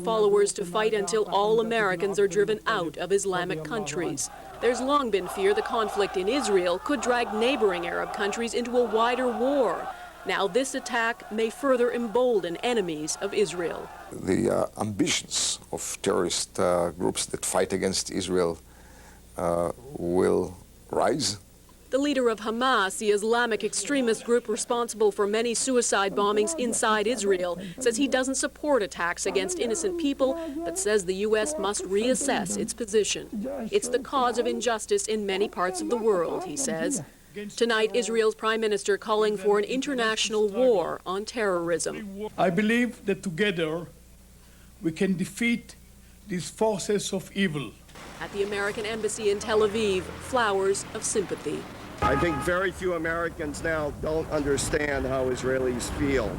followers to fight until all Americans are driven out of Islamic countries. There's long been fear the conflict in Israel could drag neighboring Arab countries into a wider war. Now this attack may further embolden enemies of Israel. The ambitions of terrorist groups that fight against Israel will rise. The leader of Hamas, the Islamic extremist group responsible for many suicide bombings inside Israel, says he doesn't support attacks against innocent people, but says the U.S. must reassess its position. It's the cause of injustice in many parts of the world, he says. Tonight, Israel's prime minister calling for an international war on terrorism. I believe that together we can defeat these forces of evil. At the American embassy in Tel Aviv, flowers of sympathy. I think very few Americans now don't understand how Israelis feel.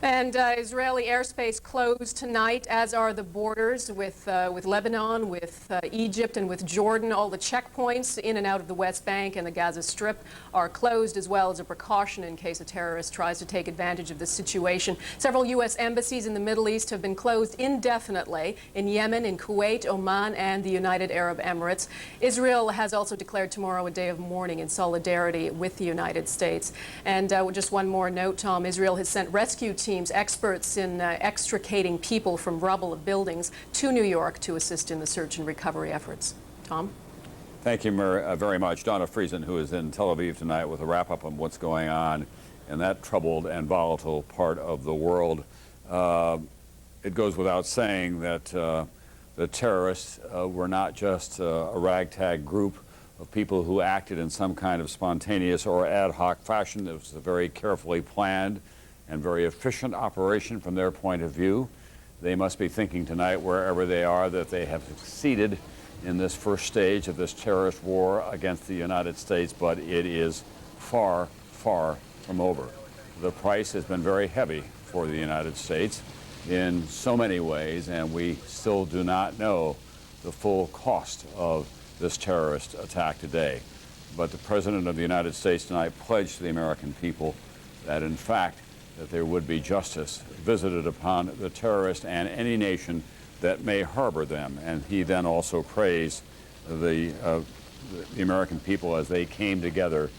And Israeli airspace closed tonight, as are the borders with Lebanon, with Egypt, and with Jordan. All the checkpoints in and out of the West Bank and the Gaza Strip are closed, as well as a precaution in case a terrorist tries to take advantage of the situation. Several U.S. embassies in the Middle East have been closed indefinitely in Yemen, in Kuwait, Oman, and the United Arab Emirates. Israel has also declared tomorrow a day of mourning in solidarity with the United States. And just one more note, Tom, Israel has sent rescue teams, experts in extricating people from rubble of buildings, to New York to assist in the search and recovery efforts. Tom? Thank you very much. Donna Friesen, who is in Tel Aviv tonight with a wrap-up on what's going on in that troubled and volatile part of the world. It goes without saying that the terrorists were not just a ragtag group of people who acted in some kind of spontaneous or ad hoc fashion. It was a very carefully planned and very efficient operation from their point of view. They must be thinking tonight, wherever they are, that they have succeeded in this first stage of this terrorist war against the United States, but it is far, far from over. The price has been very heavy for the United States in so many ways, and we still do not know the full cost of this terrorist attack today. But the President of the United States tonight pledged to the American people that, in fact, that there would be justice visited upon the terrorists and any nation that may harbor them. And he then also praised the American people as they came together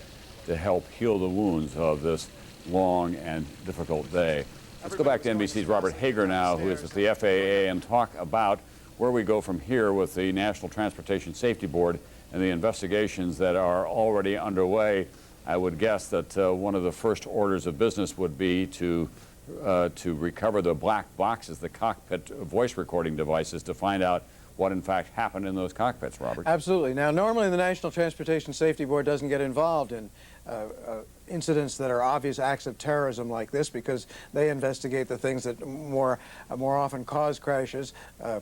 to help heal the wounds of this long and difficult day. Let's go back to NBC's Robert Hager now, who is at the FAA, and talk about where we go from here with the National Transportation Safety Board and the investigations that are already underway. I would guess that one of the first orders of business would be to recover the black boxes, the cockpit voice recording devices, to find out what in fact happened in those cockpits, Robert. Absolutely. Now, normally the National Transportation Safety Board doesn't get involved in incidents that are obvious acts of terrorism like this, because they investigate the things that more often cause crashes,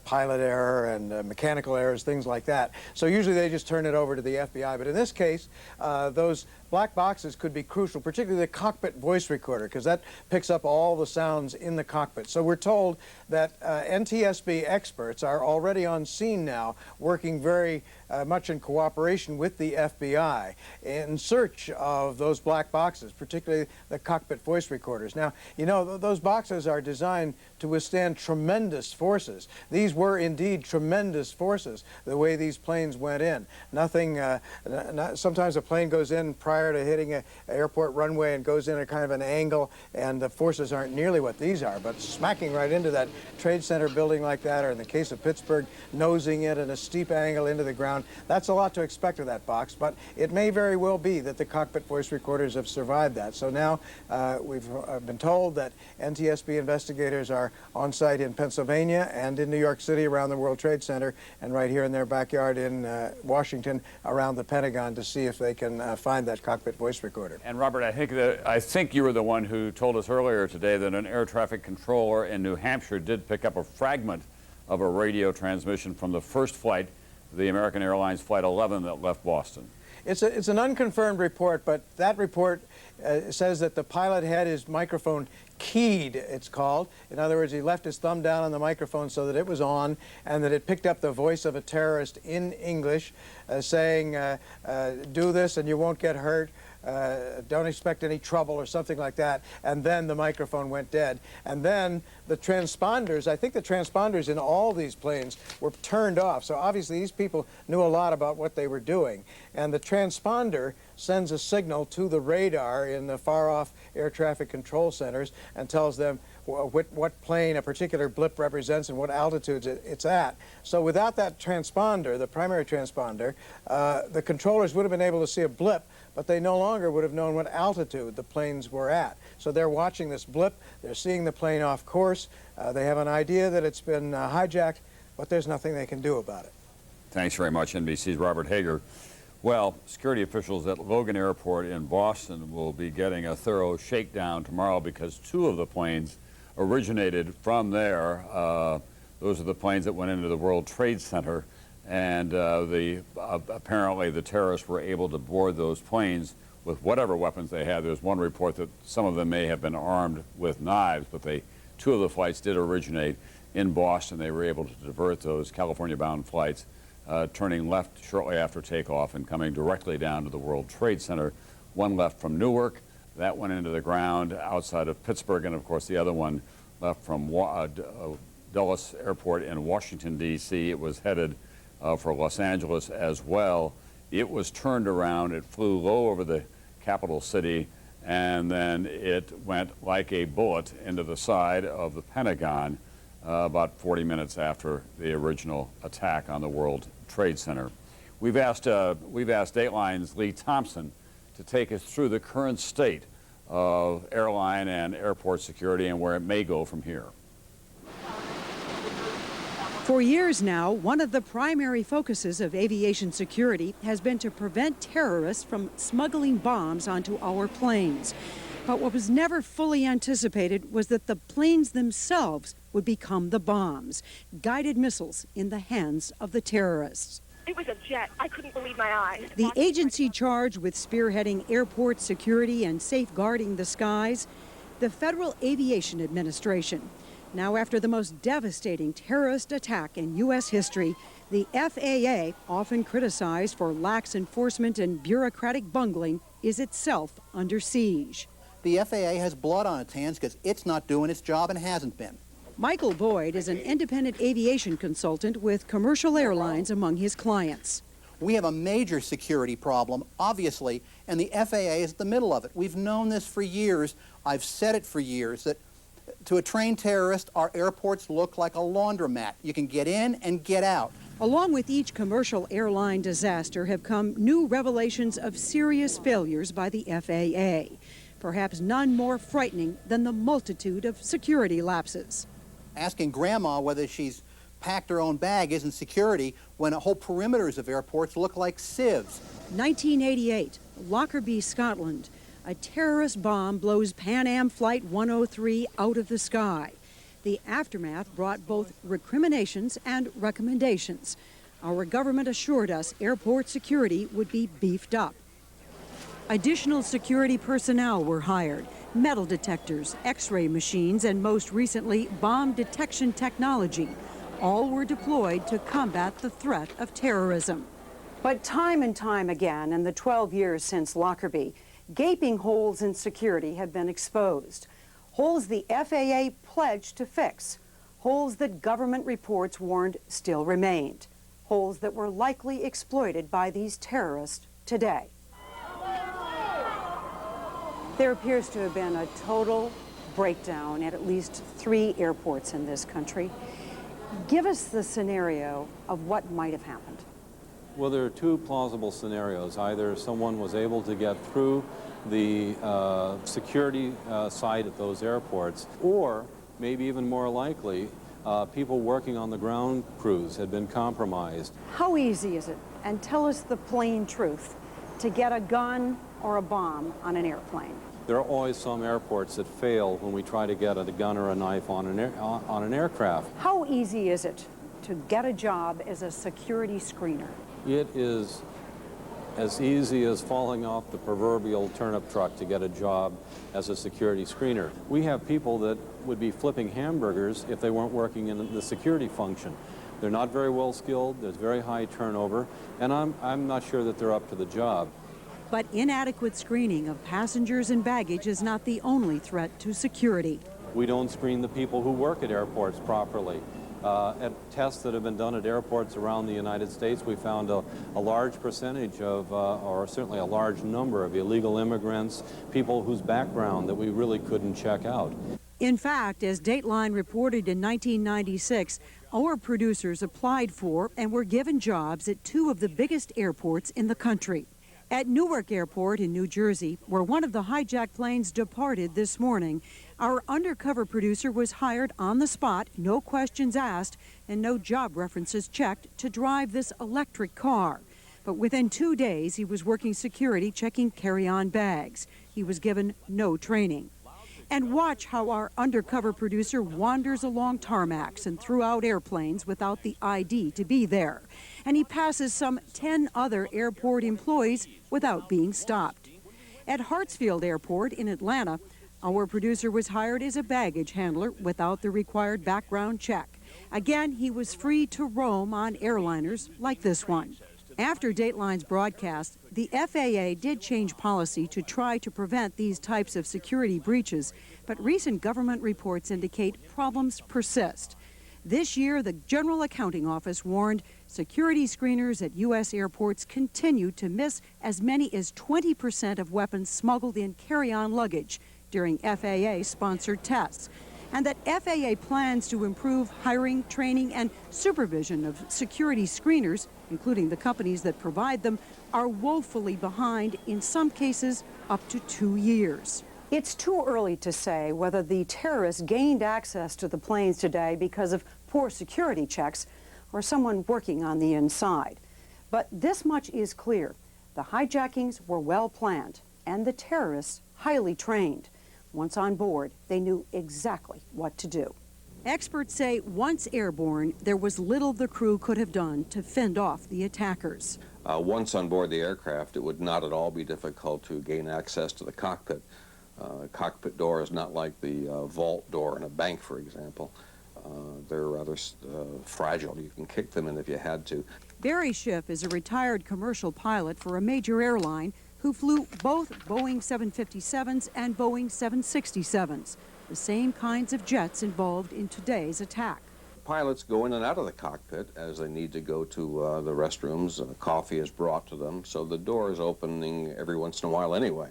pilot error and mechanical errors, things like that. So usually they just turn it over to the FBI. But in this case, those black boxes could be crucial, particularly the cockpit voice recorder, because that picks up all the sounds in the cockpit. So we're told that NTSB experts are already on scene now, working very much in cooperation with the FBI in search of those black boxes, particularly the cockpit voice recorders. Now, you know, those boxes are designed to withstand tremendous forces. These were indeed tremendous forces, the way these planes went in. Nothing, sometimes a plane goes in prior to hitting an airport runway and goes in at kind of an angle, and the forces aren't nearly what these are, but smacking right into that Trade Center building like that, or in the case of Pittsburgh, nosing it at a steep angle into the ground, that's a lot to expect of that box, but it may very well be that the cockpit voice recorders have survived that. So now we've been told that NTSB investigators are on site in Pennsylvania and in New York City around the World Trade Center, and right here in their backyard in Washington around the Pentagon, to see if they can find that cockpit voice recorder. And Robert, I think you were the one who told us earlier today that an air traffic controller in New Hampshire did pick up a fragment of a radio transmission from the first flight, the American Airlines Flight 11 that left Boston. It's an unconfirmed report, but that report says that the pilot had his microphone keyed, it's called. In other words, he left his thumb down on the microphone so that it was on, and that it picked up the voice of a terrorist in English saying, do this and you won't get hurt, don't expect any trouble or something like that, and then the microphone went dead. And then the transponders, I think the transponders in all these planes were turned off. So obviously these people knew a lot about what they were doing. And the transponder sends a signal to the radar in the far-off air traffic control centers and tells them what plane a particular blip represents and what altitudes it's at. So without that transponder, the primary transponder, the controllers would have been able to see a blip, but they no longer would have known what altitude the planes were at. So they're watching this blip, they're seeing the plane off course, they have an idea that it's been hijacked, but there's nothing they can do about it. Thanks very much, NBC's Robert Hager. Well, security officials at Logan Airport in Boston will be getting a thorough shakedown tomorrow because 2 of the planes originated from there. Those are the planes that went into the World Trade Center, and apparently the terrorists were able to board those planes with whatever weapons they had. There's one report that some of them may have been armed with knives, but 2 of the flights did originate in Boston. They were able to divert those California-bound flights, turning left shortly after takeoff and coming directly down to the World Trade Center. One left from Newark. That went into the ground outside of Pittsburgh, and of course the other one left from Dulles Airport in Washington, D.C. It was headed for Los Angeles as well. It was turned around. It flew low over the capital city, and then it went like a bullet into the side of the Pentagon about 40 minutes after the original attack on the World Trade Center. We've asked Dateline's Lee Thompson to take us through the current state of airline and airport security and where it may go from here. For years now, one of the primary focuses of aviation security has been to prevent terrorists from smuggling bombs onto our planes. But what was never fully anticipated was that the planes themselves would become the bombs, guided missiles in the hands of the terrorists. It was a jet. I couldn't believe my eyes. The agency charged with spearheading airport security and safeguarding the skies, the Federal Aviation Administration. Now, after the most devastating terrorist attack in U.S. history, the FAA, often criticized for lax enforcement and bureaucratic bungling, is itself under siege. The FAA has blood on its hands because it's not doing its job and hasn't been. Michael Boyd is an independent aviation consultant with commercial airlines among his clients. We have a major security problem, obviously, and the FAA is at the middle of it. We've known this for years. I've said it for years, that to a trained terrorist, our airports look like a laundromat. You can get in and get out. Along with each commercial airline disaster have come new revelations of serious failures by the FAA. Perhaps none more frightening than the multitude of security lapses. Asking grandma whether she's packed her own bag isn't security when whole perimeters of airports look like sieves. 1988, Lockerbie, Scotland. A terrorist bomb blows Pan Am Flight 103 out of the sky. The aftermath brought both recriminations and recommendations. Our government assured us airport security would be beefed up. Additional security personnel were hired, metal detectors, X-ray machines, and most recently, bomb detection technology. All were deployed to combat the threat of terrorism. But time and time again, in the 12 years since Lockerbie, gaping holes in security have been exposed. Holes the FAA pledged to fix. Holes that government reports warned still remained. Holes that were likely exploited by these terrorists today. There appears to have been a total breakdown at least 3 airports in this country. Give us the scenario of what might have happened. Well, there are 2 plausible scenarios. Either someone was able to get through the security side at those airports, or maybe even more likely, people working on the ground crews had been compromised. How easy is it, and tell us the plain truth, to get a gun or a bomb on an airplane? There are always some airports that fail when we try to get a gun or a knife on an aircraft. How easy is it to get a job as a security screener? It is as easy as falling off the proverbial turnip truck to get a job as a security screener. We have people that would be flipping hamburgers if they weren't working in the security function. They're not very well skilled, there's very high turnover, and I'm not sure that they're up to the job. But inadequate screening of passengers and baggage is not the only threat to security. We don't screen the people who work at airports properly. At tests that have been done at airports around the United States, we found a large percentage of, or certainly a large number of illegal immigrants, people whose background that we really couldn't check out. In fact, as Dateline reported in 1996, our producers applied for and were given jobs at two of the biggest airports in the country. At Newark Airport in New Jersey, where one of the hijacked planes departed this morning, our undercover producer was hired on the spot, no questions asked, and no job references checked to drive this electric car. But within 2 days, he was working security, checking carry-on bags. He was given no training. And watch how our undercover producer wanders along tarmacs and throughout airplanes without the ID to be there. And he passes some 10 other airport employees without being stopped. At Hartsfield Airport in Atlanta, our producer was hired as a baggage handler without the required background check. Again, he was free to roam on airliners like this one. After Dateline's broadcast, the FAA did change policy to try to prevent these types of security breaches, but recent government reports indicate problems persist. This year, the General Accounting Office warned security screeners at U.S. airports continue to miss as many as 20% of weapons smuggled in carry-on luggage during FAA-sponsored tests, and that FAA plans to improve hiring, training, and supervision of security screeners, including the companies that provide them, are woefully behind, in some cases up to 2 years. It's too early to say whether the terrorists gained access to the planes today because of poor security checks or someone working on the inside. But this much is clear. The hijackings were well planned and the terrorists highly trained. Once on board, they knew exactly what to do. Experts say once airborne, there was little the crew could have done to fend off the attackers. Once on board the aircraft, it would not at all be difficult to gain access to the cockpit. Cockpit door is not like the vault door in a bank, for example. They're rather fragile. You can kick them in if you had to. Barry Schiff is a retired commercial pilot for a major airline who flew both Boeing 757s and Boeing 767s, the same kinds of jets involved in today's attack. Pilots go in and out of the cockpit as they need to go to the restrooms. Coffee is brought to them, so the door is opening every once in a while anyway.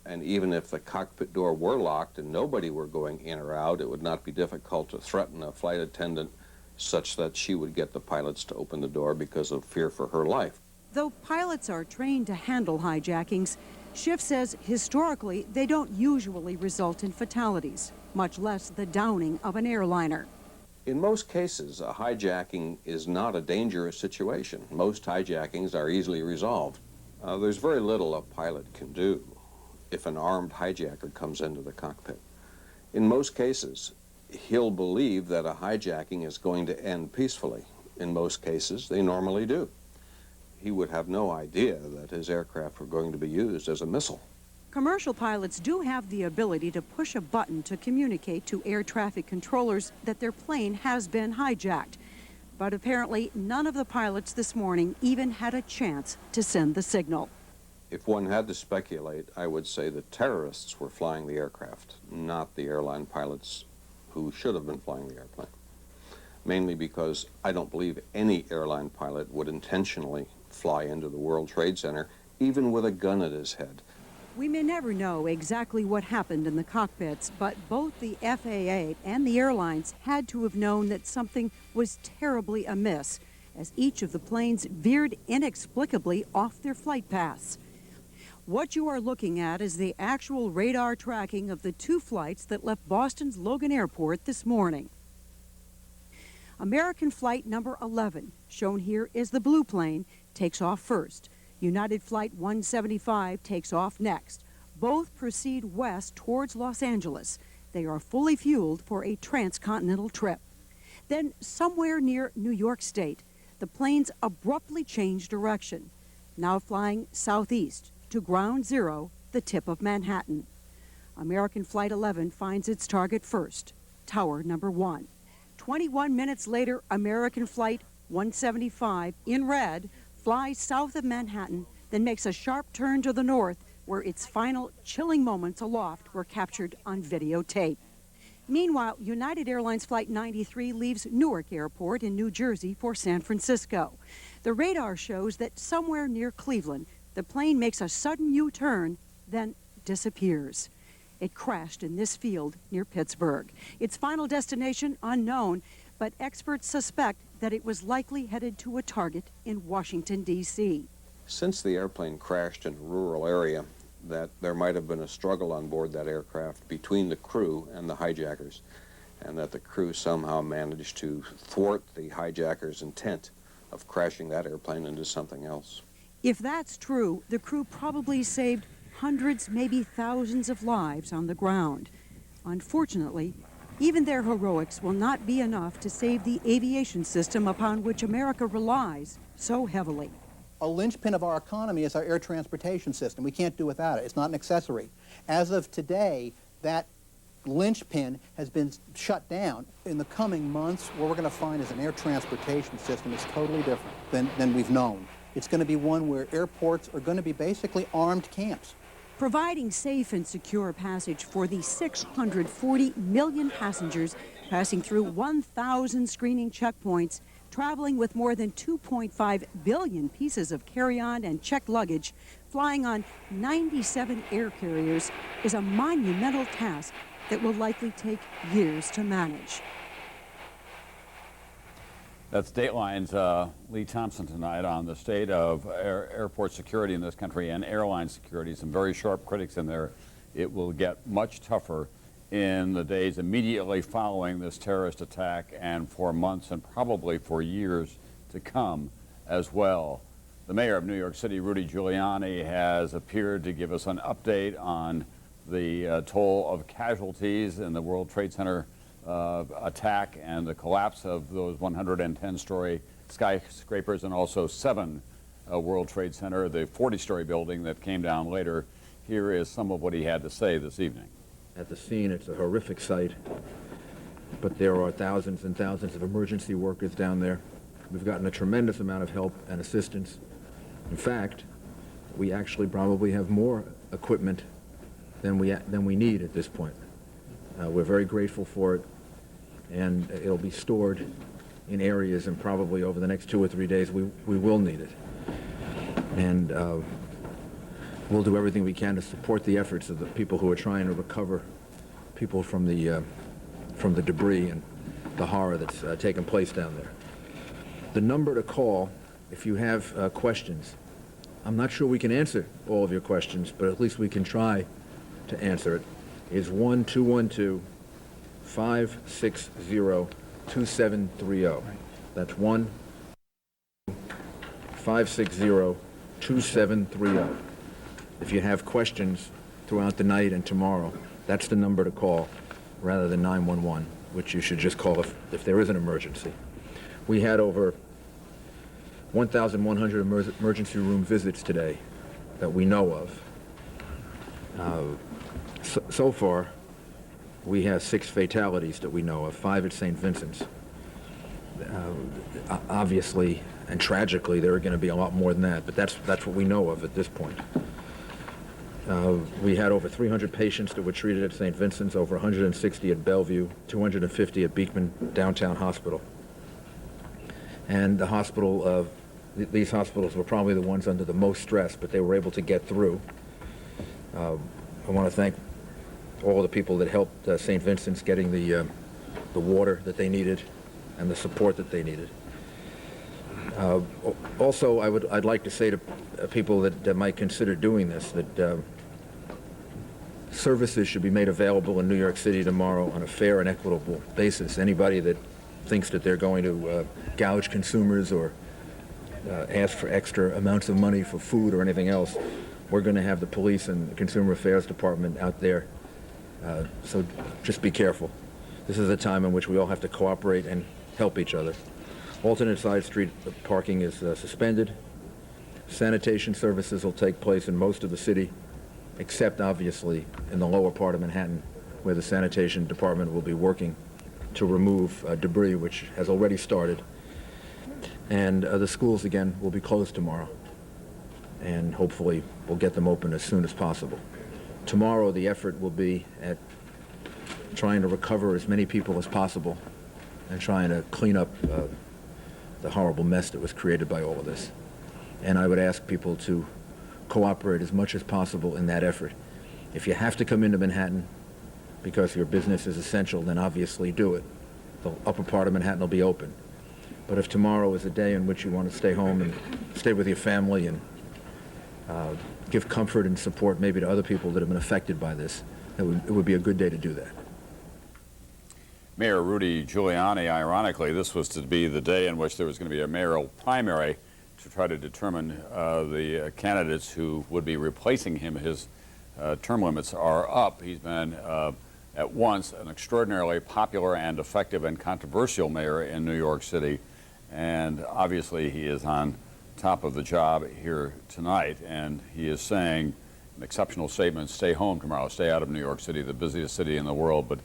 And even if the cockpit door were locked and nobody were going in or out, it would not be difficult to threaten a flight attendant such that she would get the pilots to open the door because of fear for her life. Though pilots are trained to handle hijackings, Schiff says historically they don't usually result in fatalities, much less the downing of an airliner. In most cases, a hijacking is not a dangerous situation. Most hijackings are easily resolved. There's very little a pilot can do if an armed hijacker comes into the cockpit. In most cases, he'll believe that a hijacking is going to end peacefully. In most cases, they normally do. He would have no idea that his aircraft were going to be used as a missile. Commercial pilots do have the ability to push a button to communicate to air traffic controllers that their plane has been hijacked. But apparently none of the pilots this morning even had a chance to send the signal. If one had to speculate, I would say the terrorists were flying the aircraft, not the airline pilots who should have been flying the airplane. Mainly because I don't believe any airline pilot would intentionally fly into the World Trade Center, even with a gun at his head. We may never know exactly what happened in the cockpits, but both the FAA and the airlines had to have known that something was terribly amiss, as each of the planes veered inexplicably off their flight paths. What you are looking at is the actual radar tracking of the two flights that left Boston's Logan Airport this morning. American flight number 11, shown here is the blue plane, takes off first. United Flight 175 takes off next. Both proceed west towards Los Angeles. They are fully fueled for a transcontinental trip. Then, somewhere near New York State, the planes abruptly change direction, now flying southeast to Ground Zero, the tip of Manhattan. American Flight 11 finds its target first, Tower number 1. 21 minutes later, American Flight 175, in red, flies south of Manhattan, then makes a sharp turn to the north, where its final chilling moments aloft were captured on videotape. Meanwhile, United Airlines Flight 93 leaves Newark Airport in New Jersey for San Francisco. The radar shows that somewhere near Cleveland, the plane makes a sudden U-turn, then disappears. It crashed in this field near Pittsburgh. Its final destination unknown, but experts suspect that it was likely headed to a target in Washington, D.C. Since the airplane crashed in a rural area, that there might have been a struggle on board that aircraft between the crew and the hijackers, and that the crew somehow managed to thwart the hijackers' intent of crashing that airplane into something else. If that's true, the crew probably saved hundreds, maybe thousands of lives on the ground. Unfortunately, even their heroics will not be enough to save the aviation system upon which America relies so heavily. A linchpin of our economy is our air transportation system. We can't do without it. It's not an accessory. As of today, that linchpin has been shut down. In the coming months, what we're going to find is an air transportation system that's totally different than we've known. It's going to be one where airports are going to be basically armed camps. Providing safe and secure passage for the 640 million passengers passing through 1,000 screening checkpoints, traveling with more than 2.5 billion pieces of carry-on and checked luggage, flying on 97 air carriers is a monumental task that will likely take years to manage. That's Dateline's Lee Thompson tonight on the state of airport security in this country and airline security. Some very sharp critics in there. It will get much tougher in the days immediately following this terrorist attack and for months and probably for years to come as well. The mayor of New York City, Rudy Giuliani, has appeared to give us an update on the toll of casualties in the World Trade Center attack and the collapse of those 110-story skyscrapers and also 7 World Trade Center, the 40-story building that came down later. Here is some of what he had to say this evening. At the scene, it's a horrific sight, but there are thousands and thousands of emergency workers down there. We've gotten a tremendous amount of help and assistance. In fact, we actually probably have more equipment than we need at this point. We're very grateful for it, and it'll be stored in areas, and probably over the next 2 or 3 days we will need it. And we'll do everything we can to support the efforts of the people who are trying to recover people from the debris and the horror that's taken place down there. The number to call if you have questions. I'm not sure we can answer all of your questions, but at least we can try to answer it, is 1-212-560-2730. That's 1-560-2730. If you have questions throughout the night and tomorrow, that's the number to call rather than 911, which you should just call if there is an emergency. We had over 1,100 emergency room visits today that we know of. So far, we have 6 fatalities that we know of, 5 at St. Vincent's. Obviously and tragically, there are going to be a lot more than that, but that's what we know of at this point. We had over 300 patients that were treated at St. Vincent's, over 160 at Bellevue, 250 at Beekman Downtown Hospital. And the hospital, these hospitals were probably the ones under the most stress, but they were able to get through. I want to thank all the people that helped St. Vincent's getting the water that they needed and the support that they needed. Also, I'd like to say to people that might consider doing this that services should be made available in New York City tomorrow on a fair and equitable basis. Anybody that thinks that they're going to gouge consumers or ask for extra amounts of money for food or anything else, we're going to have the police and the Consumer Affairs Department out there. So just be careful. This is a time in which we all have to cooperate and help each other. Alternate side street parking is suspended. Sanitation services will take place in most of the city, except obviously in the lower part of Manhattan, where the sanitation department will be working to remove debris, which has already started. And the schools, again, will be closed tomorrow. and hopefully we'll get them open as soon as possible. Tomorrow the effort will be at trying to recover as many people as possible and trying to clean up the horrible mess that was created by all of this. And I would ask people to cooperate as much as possible in that effort. If you have to come into Manhattan because your business is essential, then obviously do it. The upper part of Manhattan will be open. But if tomorrow is a day in which you want to stay home and stay with your family and give comfort and support maybe to other people that have been affected by this, it would be a good day to do that. Mayor Rudy Giuliani, ironically, this was to be the day in which there was going to be a mayoral primary to try to determine the candidates who would be replacing him. His term limits are up. He's been at once an extraordinarily popular and effective and controversial mayor in New York City, and obviously he is on top of the job here tonight, and he is saying an exceptional statement: stay home tomorrow, stay out of New York City, the busiest city in the world. But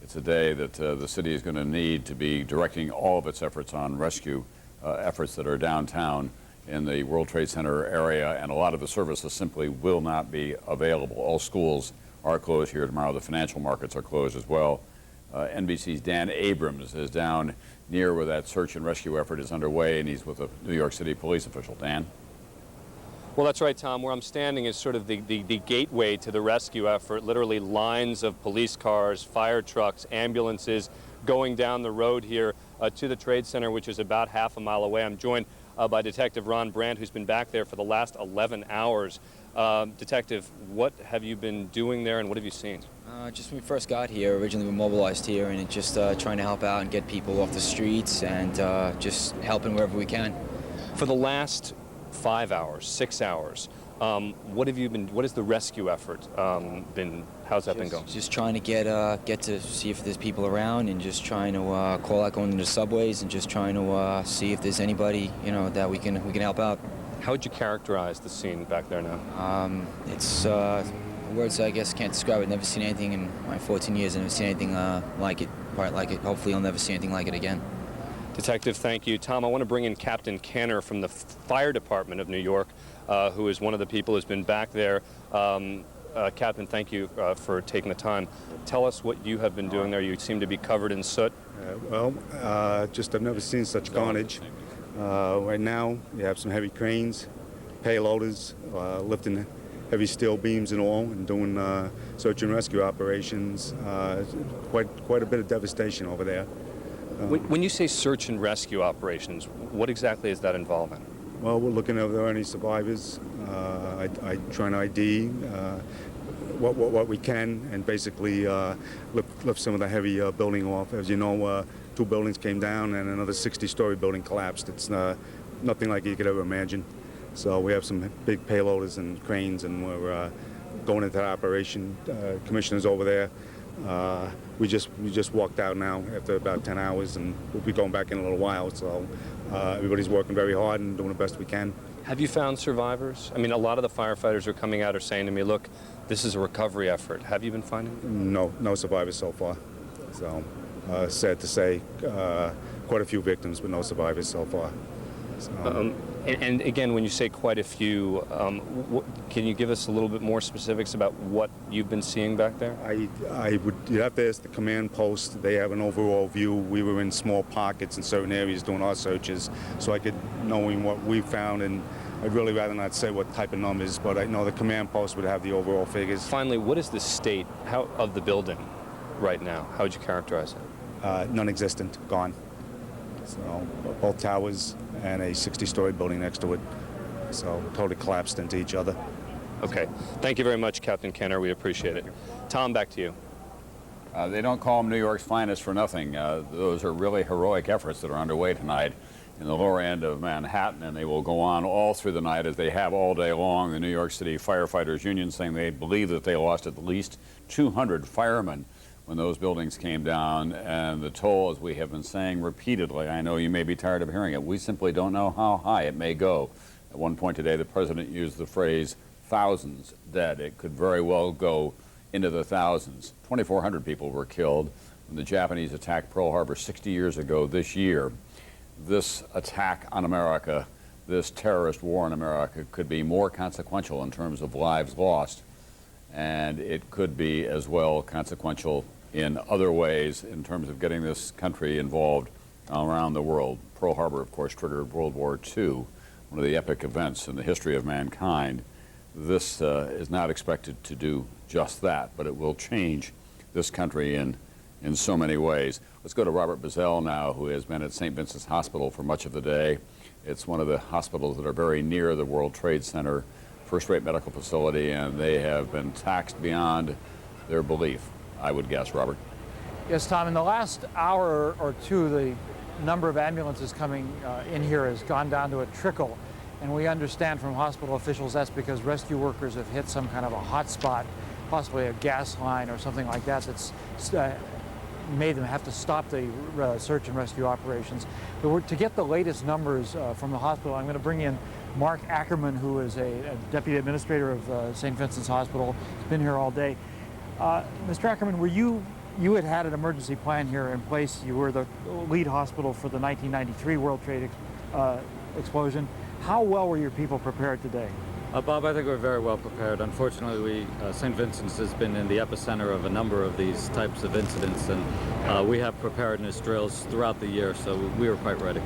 it's a day that the city is going to need to be directing all of its efforts on rescue efforts that are downtown in the World Trade Center area, and a lot of the services simply will not be available. All schools are closed here tomorrow. The financial markets are closed as well. NBC's Dan Abrams is down near where that search and rescue effort is underway, and he's with a New York City police official. Dan? Well, that's right, Tom. Where I'm standing is sort of the gateway to the rescue effort. Literally lines of police cars, fire trucks, ambulances going down the road here to the Trade Center, which is about half a mile away. I'm joined by Detective Ron Brandt, who's been back there for the last 11 hours. Detective, what have you been doing there and what have you seen? Just when we first got here, originally we mobilized here and just trying to help out and get people off the streets and just helping wherever we can. For the last 5 hours, 6 hours, what has the rescue effort been, how's that been going? Just trying to get to see if there's people around and just trying to call out going into subways and just trying to see if there's anybody, you know, that we can help out. How would you characterize the scene back there now? It's words I guess can't describe it. Never seen anything in my 14 years. I've never seen anything like it, quite like it. Hopefully I'll never see anything like it again. Detective, thank you. Tom, I want to bring in Captain Kenner from the Fire Department of New York, who is one of the people who's been back there. Captain, thank you for taking the time. Tell us what you have been doing there. You seem to be covered in soot. Just I've never seen such carnage. Right now, you have some heavy cranes, payloaders, lifting heavy steel beams and all, and doing search and rescue operations. Quite a bit of devastation over there. When you say search and rescue operations, what exactly is that involving? Well, we're looking if there are any survivors. I try and ID what we can, and basically lift some of the heavy building off. As you know, 2 buildings came down and another 60-story building collapsed. It's nothing like you could ever imagine. So we have some big payloaders and cranes, and we're going into that operation. Commissioner's over there. We just walked out now after about 10 hours, and we'll be going back in a little while. So everybody's working very hard and doing the best we can. Have you found survivors? I mean, a lot of the firefighters are coming out are saying to me, look, this is a recovery effort. Have you been finding them? No survivors so far. So sad to say, quite a few victims, but no survivors so far. So. And again, when you say quite a few, can you give us a little bit more specifics about what you've been seeing back there? You'd have to ask the command post. They have an overall view. We were in small pockets in certain areas doing our searches, so I could, knowing what we found, and I'd really rather not say what type of numbers, but I know the command post would have the overall figures. Finally, what is the state of the building right now? How would you characterize it? Non-existent, gone. So both towers and a 60-story building next to it. So totally collapsed into each other. Okay. Thank you very much, Captain Kenner. We appreciate it. Tom, back to you. They don't call them New York's finest for nothing. Those are really heroic efforts that are underway tonight in the lower end of Manhattan, and they will go on all through the night as they have all day long. The New York City Firefighters Union saying they believe that they lost at least 200 firemen when those buildings came down, and the toll, as we have been saying repeatedly, I know you may be tired of hearing it, we simply don't know how high it may go. At one point today, the president used the phrase, thousands dead. It could very well go into the thousands. 2,400 people were killed when the Japanese attacked Pearl Harbor 60 years ago this year. This attack on America this terrorist war in America could be more consequential in terms of lives lost, and it could be as well consequential in other ways in terms of getting this country involved around the world. Pearl Harbor, of course, triggered World War II, one of the epic events in the history of mankind. This is not expected to do just that, but it will change this country in so many ways. Let's go to Robert Bazell now, who has been at St. Vincent's Hospital for much of the day. It's one of the hospitals that are very near the World Trade Center, first-rate medical facility, and they have been taxed beyond their belief, I would guess. Robert? Yes, Tom, in the last hour or two, the number of ambulances coming in here has gone down to a trickle. And we understand from hospital officials that's because rescue workers have hit some kind of a hot spot, possibly a gas line or something like that, that's made them have to stop the search and rescue operations. But to get the latest numbers from the hospital, I'm going to bring in Mark Ackerman, who is a deputy administrator of St. Vincent's Hospital. He's been here all day. Mr. Ackerman, you had an emergency plan here in place. You were the lead hospital for the 1993 World Trade explosion. How well were your people prepared today? Bob, I think we're very well prepared. Unfortunately, St. Vincent's has been in the epicenter of a number of these types of incidents, and we have preparedness drills throughout the year, so we were quite ready.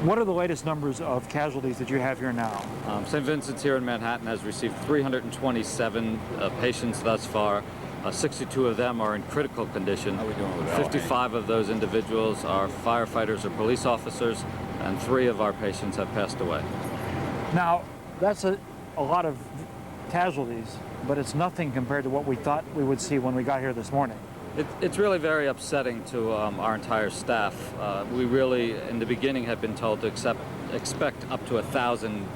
What are the latest numbers of casualties that you have here now? St. Vincent's here in Manhattan has received 327 patients thus far. 62 of them are in critical condition. How are we doing with 55 of those individuals are firefighters or police officers, and 3 of our patients have passed away. Now, that's a lot of casualties, but it's nothing compared to what we thought we would see when we got here this morning. It's really very upsetting to our entire staff. We really, in the beginning, had been told to expect up to 1,000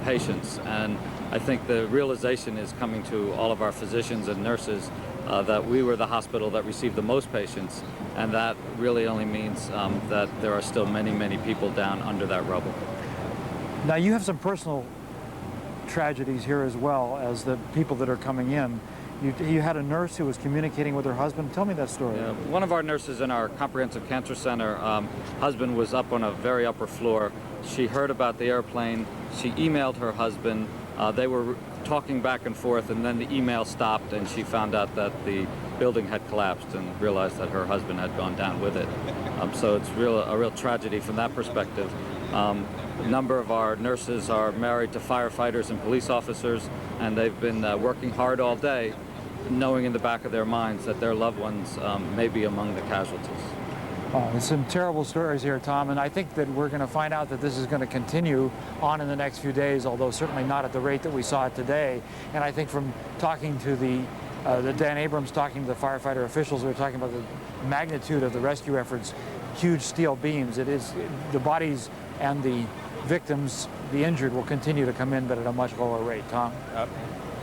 patients, and I think the realization is coming to all of our physicians and nurses that we were the hospital that received the most patients, and that really only means that there are still many, many people down under that rubble. Now, you have some personal tragedies here as well as the people that are coming in. You had a nurse who was communicating with her husband. Tell me that story. Yeah, one of our nurses in our comprehensive cancer center, husband was up on a very upper floor. She heard about the airplane. She emailed her husband. They were talking back and forth, and then the email stopped, and she found out that the building had collapsed and realized that her husband had gone down with it. So it's a real tragedy from that perspective. A number of our nurses are married to firefighters and police officers, and they've been working hard all day, knowing in the back of their minds that their loved ones may be among the casualties. There's some terrible stories here, Tom, and I think that we're going to find out that this is going to continue on in the next few days, although certainly not at the rate that we saw it today. And I think from talking to the Dan Abrams, talking to the firefighter officials, we were talking about the magnitude of the rescue efforts, huge steel beams. It is the bodies and the victims, the injured, will continue to come in, but at a much lower rate. Tom?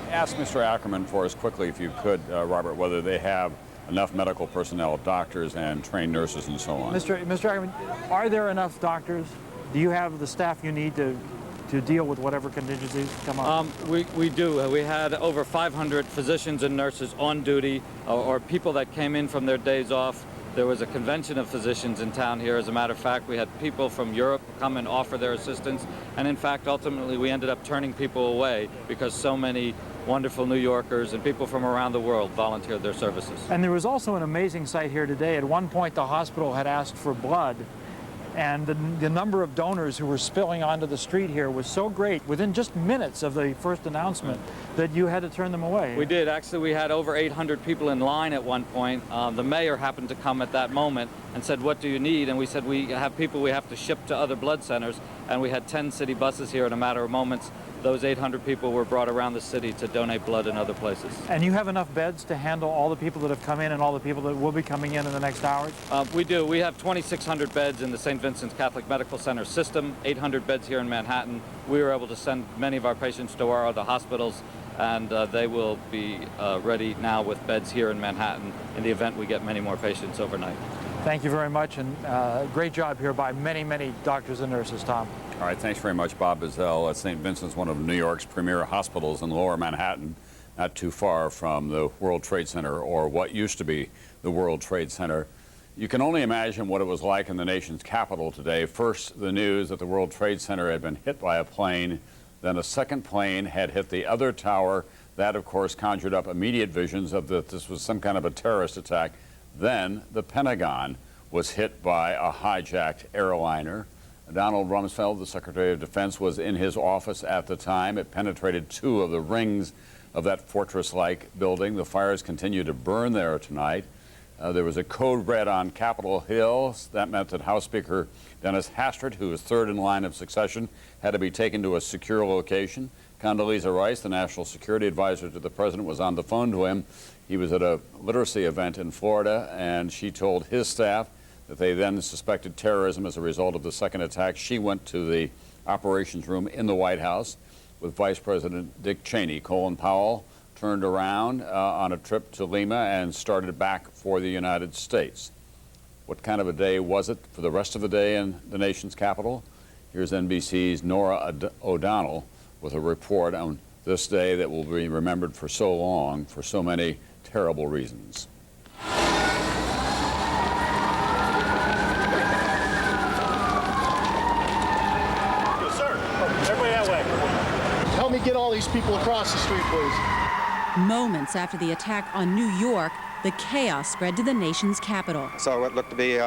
Ask Mr. Ackerman for us quickly, if you could, Robert, whether they have enough medical personnel, doctors and trained nurses and so on. Mr. Ackerman, are there enough doctors? Do you have the staff you need to deal with whatever contingencies come up? We do. We had over 500 physicians and nurses on duty, or people that came in from their days off. There was a convention of physicians in town here. As a matter of fact, we had people from Europe come and offer their assistance. And in fact, ultimately, we ended up turning people away because so many wonderful New Yorkers and people from around the world volunteered their services. And there was also an amazing sight here today. At one point, the hospital had asked for blood, and the number of donors who were spilling onto the street here was so great, within just minutes of the first announcement, that you had to turn them away. We did. Actually, we had over 800 people in line at one point. The mayor happened to come at that moment and said, "What do you need?" And we said, "We have people we have to ship to other blood centers." And we had 10 city buses here in a matter of moments. Those 800 people were brought around the city to donate blood in other places. And you have enough beds to handle all the people that have come in and all the people that will be coming in the next hours? We do. We have 2,600 beds in the St. Vincent's Catholic Medical Center system, 800 beds here in Manhattan. We were able to send many of our patients to our other hospitals, and they will be ready now with beds here in Manhattan in the event we get many more patients overnight. Thank you very much, and great job here by many, many doctors and nurses, Tom. All right, thanks very much, Bob Bazell at St. Vincent's, one of New York's premier hospitals in Lower Manhattan, not too far from the World Trade Center, or what used to be the World Trade Center. You can only imagine what it was like in the nation's capital today. First, the news that the World Trade Center had been hit by a plane. Then a second plane had hit the other tower. That, of course, conjured up immediate visions of that this was some kind of a terrorist attack. Then the Pentagon was hit by a hijacked airliner. Donald Rumsfeld, the Secretary of Defense, was in his office at the time. It penetrated 2 of the rings of that fortress-like building. The fires continue to burn there tonight. There was a code red on Capitol Hill. That meant that House Speaker Dennis Hastert, who was 3rd in line of succession, had to be taken to a secure location. Condoleezza Rice, the National Security Advisor to the President, was on the phone to him. He was at a literacy event in Florida, and she told his staff that they then suspected terrorism as a result of the second attack. She went to the operations room in the White House with Vice President Dick Cheney. Colin Powell turned around on a trip to Lima and started back for the United States. What kind of a day was it for the rest of the day in the nation's capital? Here's NBC's Nora O'Donnell with a report on this day that will be remembered for so long, for so many terrible reasons. Help me get all these people across the street, please. Moments after the attack on New York, the chaos spread to the nation's capital. So what looked to be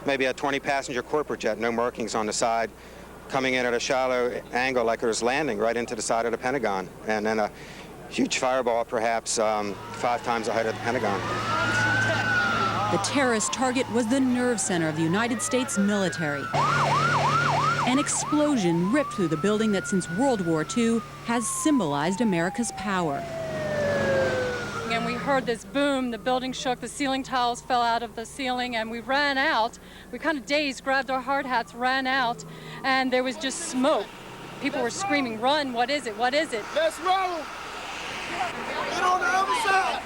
maybe a 20-passenger corporate jet, no markings on the side, coming in at a shallow angle like it was landing right into the side of the Pentagon. And then a huge fireball, perhaps 5 times the height of the Pentagon. The terrorist target was the nerve center of the United States military. An explosion ripped through the building that since World War II has symbolized America's power. And we heard this boom, the building shook, the ceiling tiles fell out of the ceiling, and we ran out. We kind of dazed, grabbed our hard hats, ran out, and there was just smoke. People were screaming, "Run, what is it, what is it?" Let's roll! Get on the other side!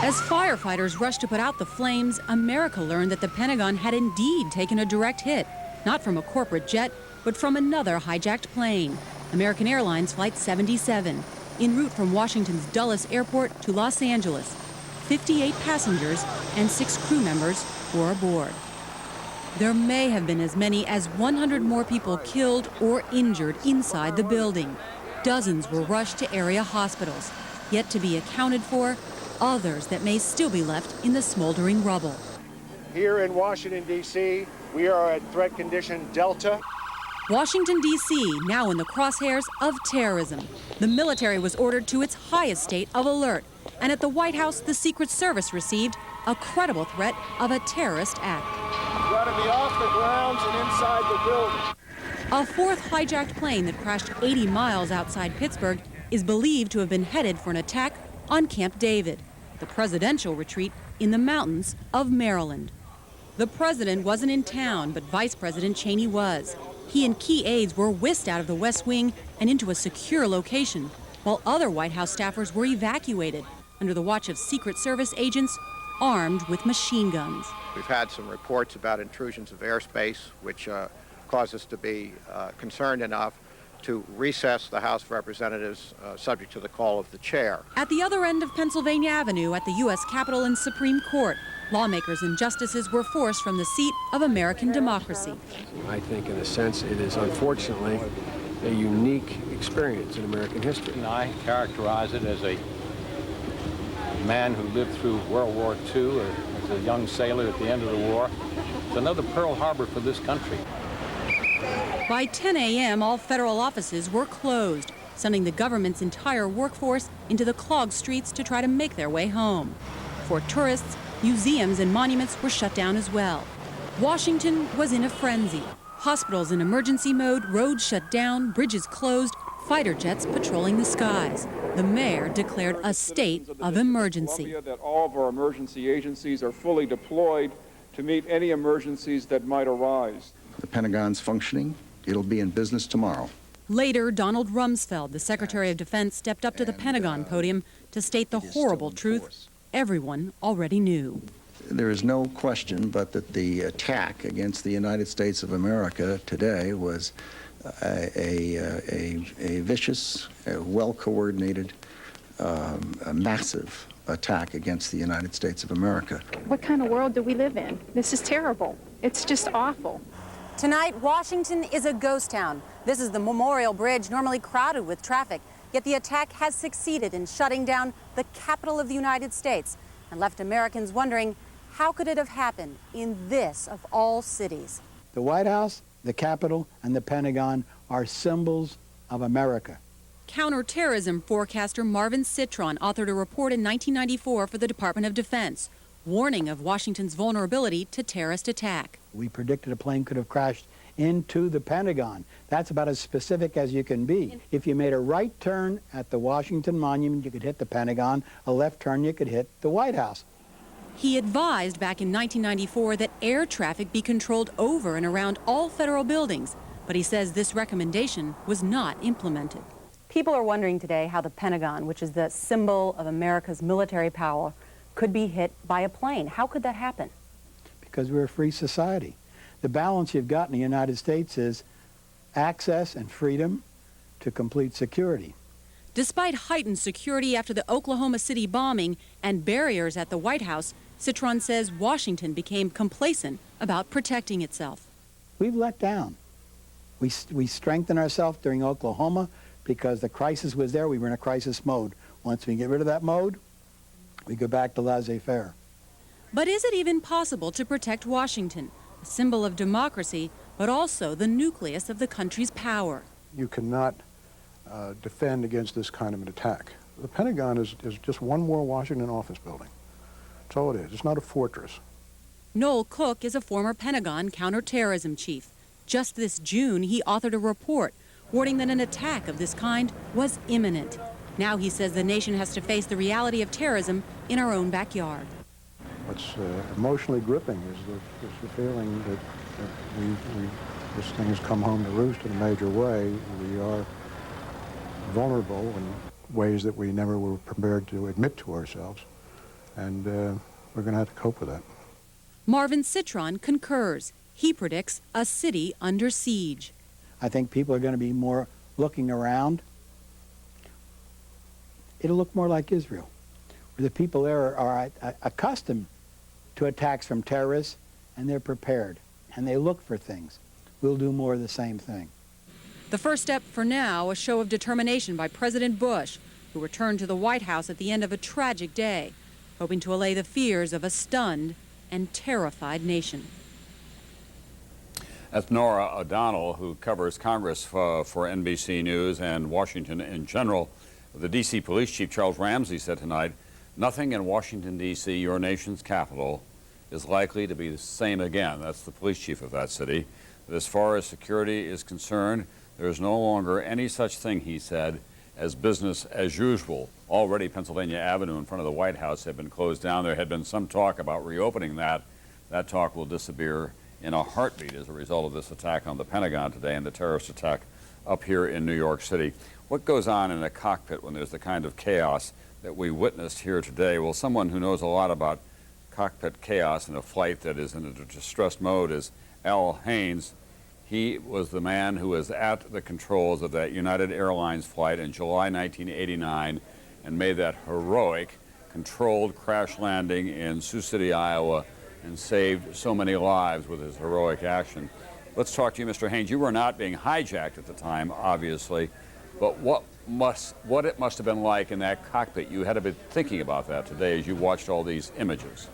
As firefighters rushed to put out the flames, America learned that the Pentagon had indeed taken a direct hit, not from a corporate jet, but from another hijacked plane, American Airlines Flight 77, en route from Washington's Dulles Airport to Los Angeles. 58 passengers and 6 crew members were aboard. There may have been as many as 100 more people killed or injured inside the building. Dozens were rushed to area hospitals, yet to be accounted for, others that may still be left in the smoldering rubble. Here in Washington, D.C., we are at threat condition Delta. Washington, D.C., now in the crosshairs of terrorism. The military was ordered to its highest state of alert. And at the White House, the Secret Service received a credible threat of a terrorist act. We've got to be off the grounds and inside the building. A 4th hijacked plane that crashed 80 miles outside Pittsburgh is believed to have been headed for an attack on Camp David, the presidential retreat in the mountains of Maryland. The president wasn't in town, but Vice President Cheney was. He and key aides were whisked out of the West Wing and into a secure location, while other White House staffers were evacuated under the watch of Secret Service agents armed with machine guns. We've had some reports about intrusions of airspace, which caused us to be concerned enough to recess the House of Representatives subject to the call of the chair. At the other end of Pennsylvania Avenue at the U.S. Capitol and Supreme Court, lawmakers and justices were forced from the seat of American democracy. I think, in a sense, it is unfortunately a unique experience in American history. And I characterize it as a man who lived through World War II, or as a young sailor at the end of the war. It's another Pearl Harbor for this country. By 10 a.m., all federal offices were closed, sending the government's entire workforce into the clogged streets to try to make their way home. For tourists, museums and monuments were shut down as well. Washington was in a frenzy. Hospitals in emergency mode, roads shut down, bridges closed, fighter jets patrolling the skies. The mayor declared a state of emergency. That all of our emergency agencies are fully deployed to meet any emergencies that might arise. The Pentagon's functioning. It'll be in business tomorrow. Later, Donald Rumsfeld, the Secretary of Defense, stepped up to the Pentagon podium to state the horrible truth everyone already knew. There is no question but that the attack against the United States of America today was a vicious, well-coordinated, a massive attack against the United States of America. What kind of world do we live in? This is terrible. It's just awful. Tonight, Washington is a ghost town. This is the Memorial Bridge, normally crowded with traffic. Yet the attack has succeeded in shutting down the capital of the United States and left Americans wondering, how could it have happened in this of all cities? The White House, the Capitol, and the Pentagon are symbols of America. Counterterrorism forecaster Marvin Citron authored a report in 1994 for the Department of Defense, warning of Washington's vulnerability to terrorist attack. We predicted a plane could have crashed into the Pentagon. That's about as specific as you can be. If you made a right turn at the Washington Monument, you could hit the Pentagon. A left turn, you could hit the White House. He advised back in 1994 that air traffic be controlled over and around all federal buildings, but he says this recommendation was not implemented. People are wondering today how the Pentagon, which is the symbol of America's military power, could be hit by a plane. How could that happen? Because we're a free society. The balance you've got in the United States is access and freedom to complete security. Despite heightened security after the Oklahoma City bombing and barriers at the White House, Citron says Washington became complacent about protecting itself. We've let down. We strengthened ourselves during Oklahoma because the crisis was there. We were in a crisis mode. Once we get rid of that mode, we go back to laissez-faire. But is it even possible to protect Washington, a symbol of democracy, but also the nucleus of the country's power? You cannot defend against this kind of an attack. The Pentagon is just one more Washington office building. That's all it is. It's not a fortress. Noel Cook is a former Pentagon counterterrorism chief. Just this June, he authored a report warning that an attack of this kind was imminent. Now he says the nation has to face the reality of terrorism in our own backyard. What's emotionally gripping is the feeling that this thing has come home to roost in a major way. We are vulnerable in ways that we never were prepared to admit to ourselves, and we're going to have to cope with that. Marvin Citron concurs. He predicts a city under siege. I think people are going to be more looking around. It'll look more like Israel, where the people there are accustomed to attacks from terrorists, and they're prepared, and they look for things. We'll do more of the same thing. The first step for now, a show of determination by President Bush, who returned to the White House at the end of a tragic day, hoping to allay the fears of a stunned and terrified nation. That's Nora O'Donnell, who covers Congress for NBC News and Washington in general. The D.C. Police Chief Charles Ramsey said tonight, nothing in Washington, D.C., your nation's capital, is likely to be the same again. That's the police chief of that city. But as far as security is concerned, there is no longer any such thing, he said, as business as usual. Already Pennsylvania Avenue in front of the White House had been closed down. There had been some talk about reopening that. That talk will disappear in a heartbeat as a result of this attack on the Pentagon today and the terrorist attack up here in New York City. What goes on in a cockpit when there's the kind of chaos that we witnessed here today? Well, someone who knows a lot about cockpit chaos in a flight that is in a distressed mode is Al Haynes. He was the man who was at the controls of that United Airlines flight in July 1989 and made that heroic, controlled crash landing in Sioux City, Iowa, and saved so many lives with his heroic action. Let's talk to you, Mr. Haynes. You were not being hijacked at the time, obviously, but what it must have been like in that cockpit. You had to be thinking about that today as you watched all these images.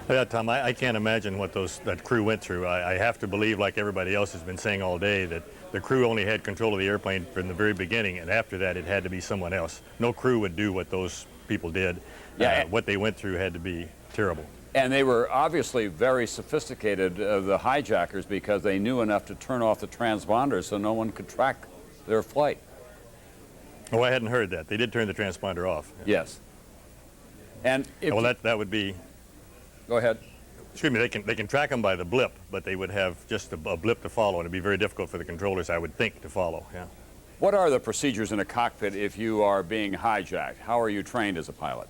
Yeah, Tom, I can't imagine what that crew went through. I have to believe, like everybody else has been saying all day, that the crew only had control of the airplane from the very beginning, and after that it had to be someone else. No crew would do what those people did. Yeah. What they went through had to be terrible. And they were obviously very sophisticated, the hijackers, because they knew enough to turn off the transponders so no one could track their flight. Oh, I hadn't heard that. They did turn the transponder off. Yes. And if well, that would be... Go ahead. Excuse me, they can track them by the blip, but they would have just a blip to follow, and it'd be very difficult for the controllers, I would think, to follow. Yeah. What are the procedures in a cockpit if you are being hijacked? How are you trained as a pilot?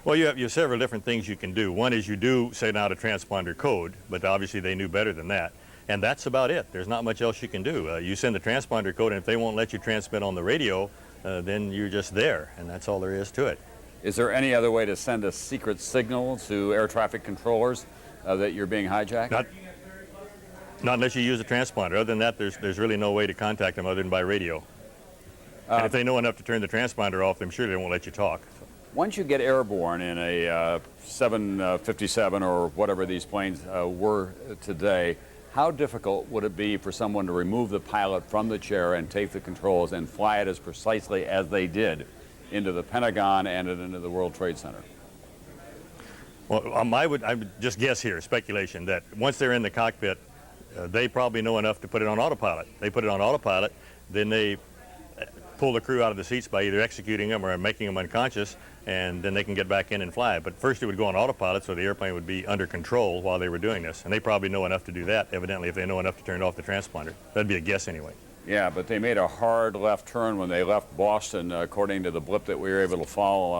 Well, you have several different things you can do. One is you do send out a transponder code, but obviously they knew better than that. And that's about it. There's not much else you can do. You send the transponder code, and if they won't let you transmit on the radio, then you're just there, and that's all there is to it. Is there any other way to send a secret signal to air traffic controllers that you're being hijacked? Not unless you use a transponder. Other than that, there's really no way to contact them other than by radio. And if they know enough to turn the transponder off, I'm sure they won't let you talk. Once you get airborne in a 757 or whatever these planes were today, how difficult would it be for someone to remove the pilot from the chair and take the controls and fly it as precisely as they did into the Pentagon and into the World Trade Center? Well, I would just guess here, speculation, that once they're in the cockpit, they probably know enough to put it on autopilot. They put it on autopilot, then they pull the crew out of the seats by either executing them or making them unconscious, and then they can get back in and fly. But first it would go on autopilot, so the airplane would be under control while they were doing this. And they probably know enough to do that, evidently, if they know enough to turn off the transponder. That'd be a guess anyway. Yeah, but they made a hard left turn when they left Boston, according to the blip that we were able to follow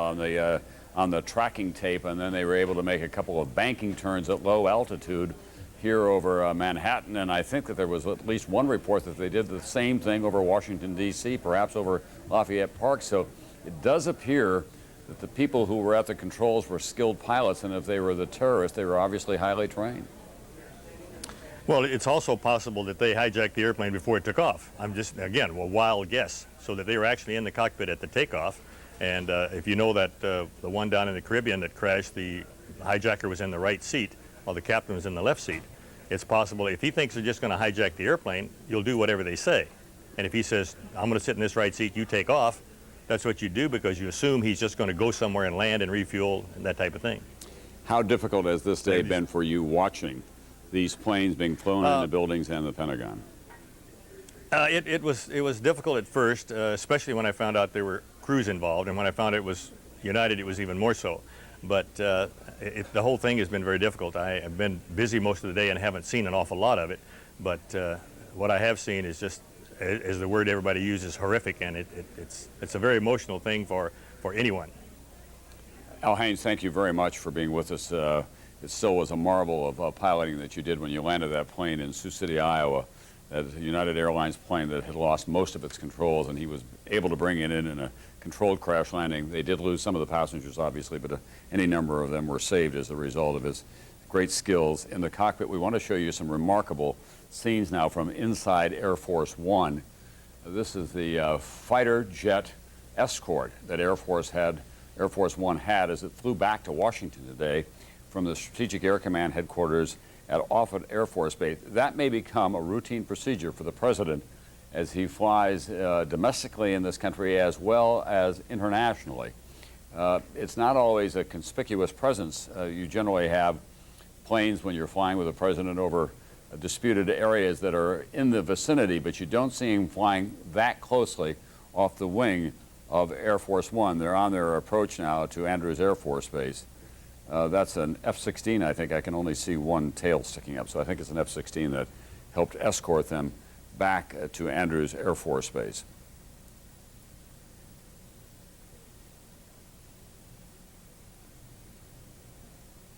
on the tracking tape, and then they were able to make a couple of banking turns at low altitude here over Manhattan, and I think that there was at least one report that they did the same thing over Washington, D.C., perhaps over Lafayette Park. So it does appear that the people who were at the controls were skilled pilots, and if they were the terrorists, they were obviously highly trained. Well, it's also possible that they hijacked the airplane before it took off. I'm just, again, a wild guess, so that they were actually in the cockpit at the takeoff. And if you know that the one down in the Caribbean that crashed, the hijacker was in the right seat while the captain was in the left seat. It's possible if he thinks they're just going to hijack the airplane, you'll do whatever they say. And if he says, I'm going to sit in this right seat, you take off, that's what you do because you assume he's just going to go somewhere and land and refuel and that type of thing. How difficult has this day been for you watching these planes being flown into buildings and the Pentagon? It was difficult at first, especially when I found out there were crews involved, and when I found it was United, it was even more so. But the whole thing has been very difficult. I have been busy most of the day and haven't seen an awful lot of it. But what I have seen is just, as the word everybody uses, horrific, and it's a very emotional thing for anyone. Al Haynes, thank you very much for being with us. It still was a marvel of piloting that you did when you landed that plane in Sioux City, Iowa. That United Airlines plane that had lost most of its controls, and he was able to bring it in a controlled crash landing. They did lose some of the passengers, obviously, but any number of them were saved as a result of his great skills in the cockpit. We want to show you some remarkable scenes now from inside Air Force One. This is the fighter jet escort that Air Force One had as it flew back to Washington today from the Strategic Air Command headquarters at Offutt Air Force Base. That may become a routine procedure for the president as he flies domestically in this country as well as internationally. It's not always a conspicuous presence. You generally have planes when you're flying with the president over disputed areas that are in the vicinity, but you don't see him flying that closely off the wing of Air Force One. They're on their approach now to Andrews Air Force Base. That's an F-16, I think. I can only see one tail sticking up, so I think it's an F-16 that helped escort them back to Andrews Air Force Base.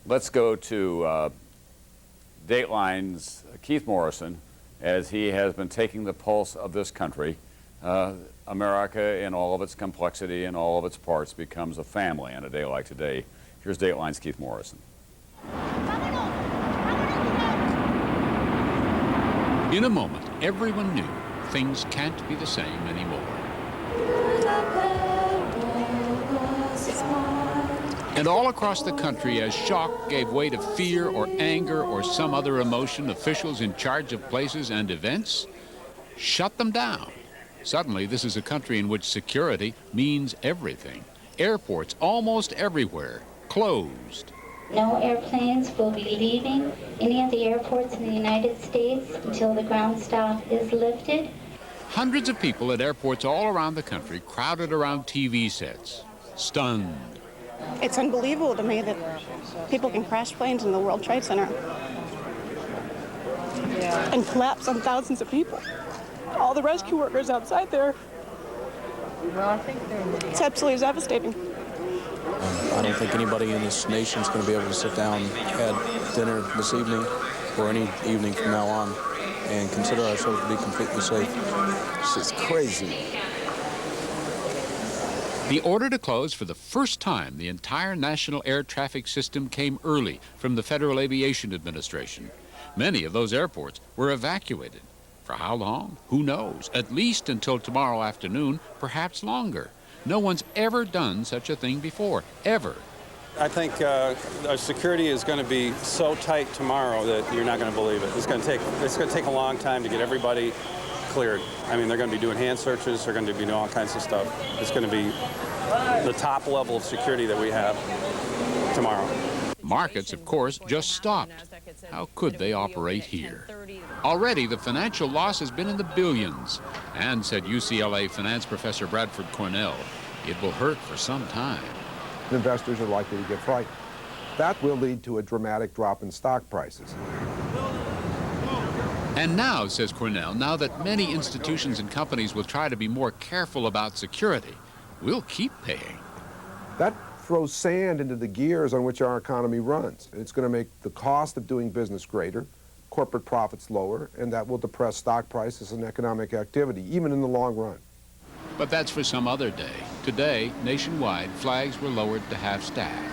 Let's go to Dateline's Keith Morrison, as he has been taking the pulse of this country. America, in all of its complexity and all of its parts, becomes a family on a day like today. Here's Dateline's Keith Morrison. In a moment, everyone knew things can't be the same anymore. And all across the country, as shock gave way to fear or anger or some other emotion, officials in charge of places and events shut them down. Suddenly, this is a country in which security means everything. Airports almost everywhere closed. No airplanes will be leaving any of the airports in the United States until the ground stop is lifted. Hundreds of people at airports all around the country crowded around TV sets, stunned. It's unbelievable to me that people can crash planes in the World Trade Center and collapse on thousands of people. All the rescue workers outside there. It's absolutely devastating. I don't think anybody in this nation is going to be able to sit down and have dinner this evening or any evening from now on and consider ourselves to be completely safe. It's just crazy. The order to close for the first time, the entire national air traffic system came early from the Federal Aviation Administration. Many of those airports were evacuated. For how long? Who knows? At least until tomorrow afternoon, perhaps longer. No one's ever done such a thing before, ever. I think our security is going to be so tight tomorrow that you're not going to believe it. It's going to take a long time to get everybody cleared. I mean, they're going to be doing hand searches. They're going to be doing all kinds of stuff. It's going to be the top level of security that we have tomorrow. Markets, of course, just stopped. How could they operate here? Already, the financial loss has been in the billions. And, said UCLA finance professor Bradford Cornell, it will hurt for some time. Investors are likely to get frightened. That will lead to a dramatic drop in stock prices. And now, says Cornell, now that many institutions and companies will try to be more careful about security, we'll keep paying. That throws sand into the gears on which our economy runs. And it's going to make the cost of doing business greater, corporate profits lower, and that will depress stock prices and economic activity, even in the long run. But that's for some other day. Today, nationwide, flags were lowered to half staff.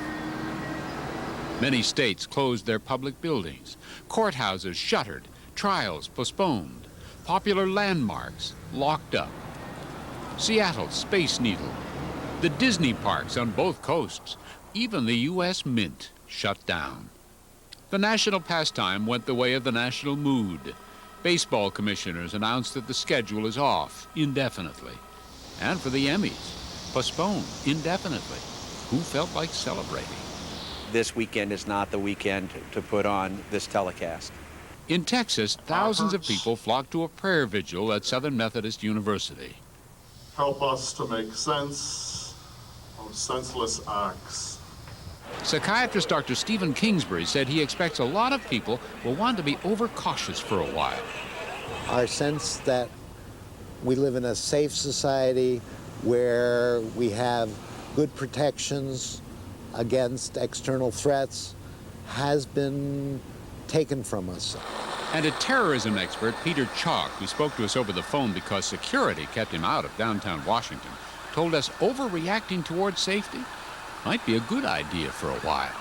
Many states closed their public buildings, courthouses shuttered, trials postponed, popular landmarks locked up. Seattle's Space Needle, the Disney parks on both coasts, even the U.S. Mint shut down. The national pastime went the way of the national mood. Baseball commissioners announced that the schedule is off indefinitely. And for the Emmys, postponed indefinitely. Who felt like celebrating? This weekend is not the weekend to put on this telecast. In Texas, thousands of people flocked to a prayer vigil at Southern Methodist University. Help us to make sense of senseless acts. Psychiatrist Dr. Stephen Kingsbury said he expects a lot of people will want to be overcautious for a while. Our sense that we live in a safe society where we have good protections against external threats has been taken from us. And a terrorism expert, Peter Chalk, who spoke to us over the phone because security kept him out of downtown Washington, told us overreacting towards safety might be a good idea for a while.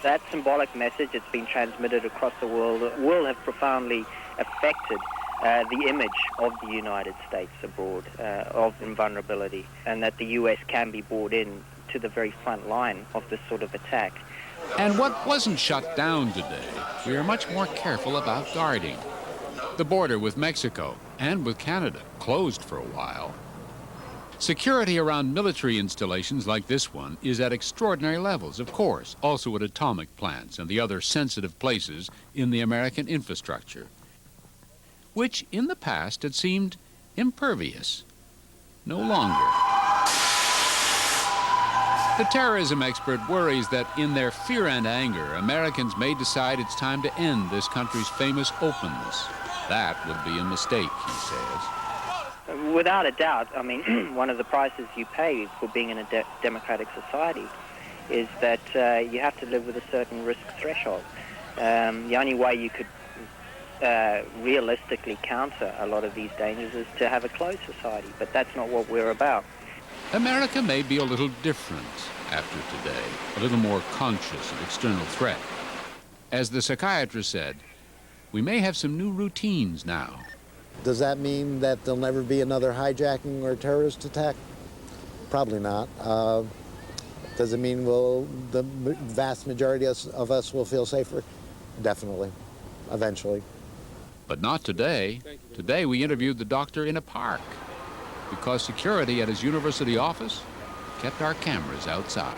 That symbolic message that's been transmitted across the world will have profoundly affected the image of the United States abroad, of invulnerability, and that the U.S. can be brought in to the very front line of this sort of attack. And what wasn't shut down today, we are much more careful about guarding. The border with Mexico and with Canada closed for a while. Security around military installations like this one is at extraordinary levels, of course, also at atomic plants and the other sensitive places in the American infrastructure, which in the past had seemed impervious. No longer. The terrorism expert worries that in their fear and anger, Americans may decide it's time to end this country's famous openness. That would be a mistake, he says. Without a doubt, I mean, one of the prices you pay for being in a democratic society is that you have to live with a certain risk threshold. The only way you could realistically counter a lot of these dangers is to have a closed society, but that's not what we're about. America may be a little different after today, a little more conscious of external threat. As the psychiatrist said, we may have some new routines now. Does that mean that there'll never be another hijacking or terrorist attack? Probably not. Does it mean the vast majority of us will feel safer? Definitely, eventually. But not today. Today we interviewed the doctor in a park because security at his university office kept our cameras outside.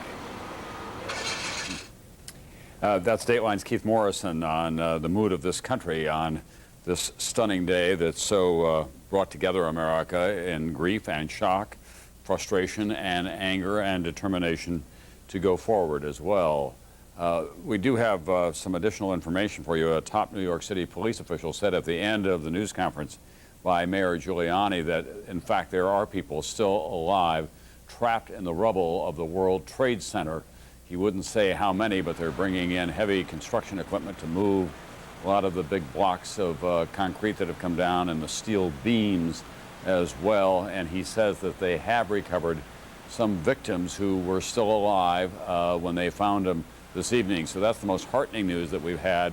That's Dateline's Keith Morrison on the mood of this country on this stunning day that so brought together America in grief and shock, frustration and anger and determination to go forward as well. We do have some additional information for you. A top New York City police official said at the end of the news conference by Mayor Giuliani that, in fact, there are people still alive trapped in the rubble of the World Trade Center. He wouldn't say how many, but they're bringing in heavy construction equipment to move a lot of the big blocks of concrete that have come down and the steel beams as well. And he says that they have recovered some victims who were still alive when they found them this evening. So that's the most heartening news that we've had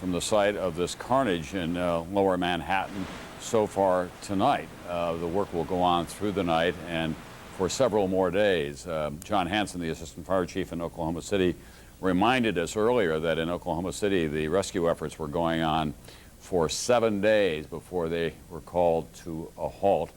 from the site of this carnage in lower Manhattan so far tonight. The work will go on through the night and for several more days. John Hanson, the assistant fire chief in Oklahoma City, reminded us earlier that in Oklahoma City the rescue efforts were going on for 7 days before they were called to a halt,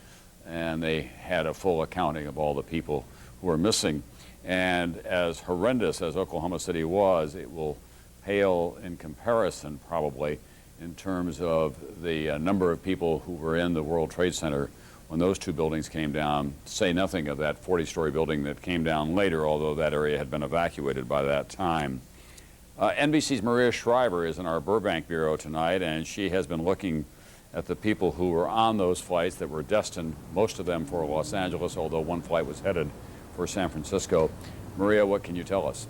and they had a full accounting of all the people who were missing. And as horrendous as Oklahoma City was, it will pale in comparison probably in terms of the number of people who were in the World Trade Center when those two buildings came down, say nothing of that 40-story building that came down later, although that area had been evacuated by that time. NBC's Maria Shriver is in our Burbank bureau tonight, and she has been looking at the people who were on those flights that were destined, most of them for Los Angeles, although one flight was headed for San Francisco. Maria, what can you tell us?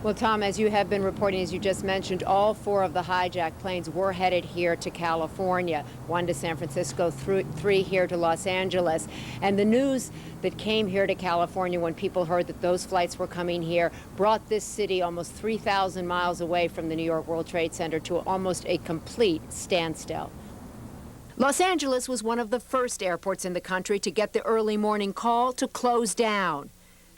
Well, Tom, as you have been reporting, as you just mentioned, all 4 of the hijacked planes were headed here to California, 1 to San Francisco, 3 here to Los Angeles. And the news that came here to California when people heard that those flights were coming here brought this city almost 3,000 miles away from the New York World Trade Center to almost a complete standstill. Los Angeles was one of the first airports in the country to get the early morning call to close down.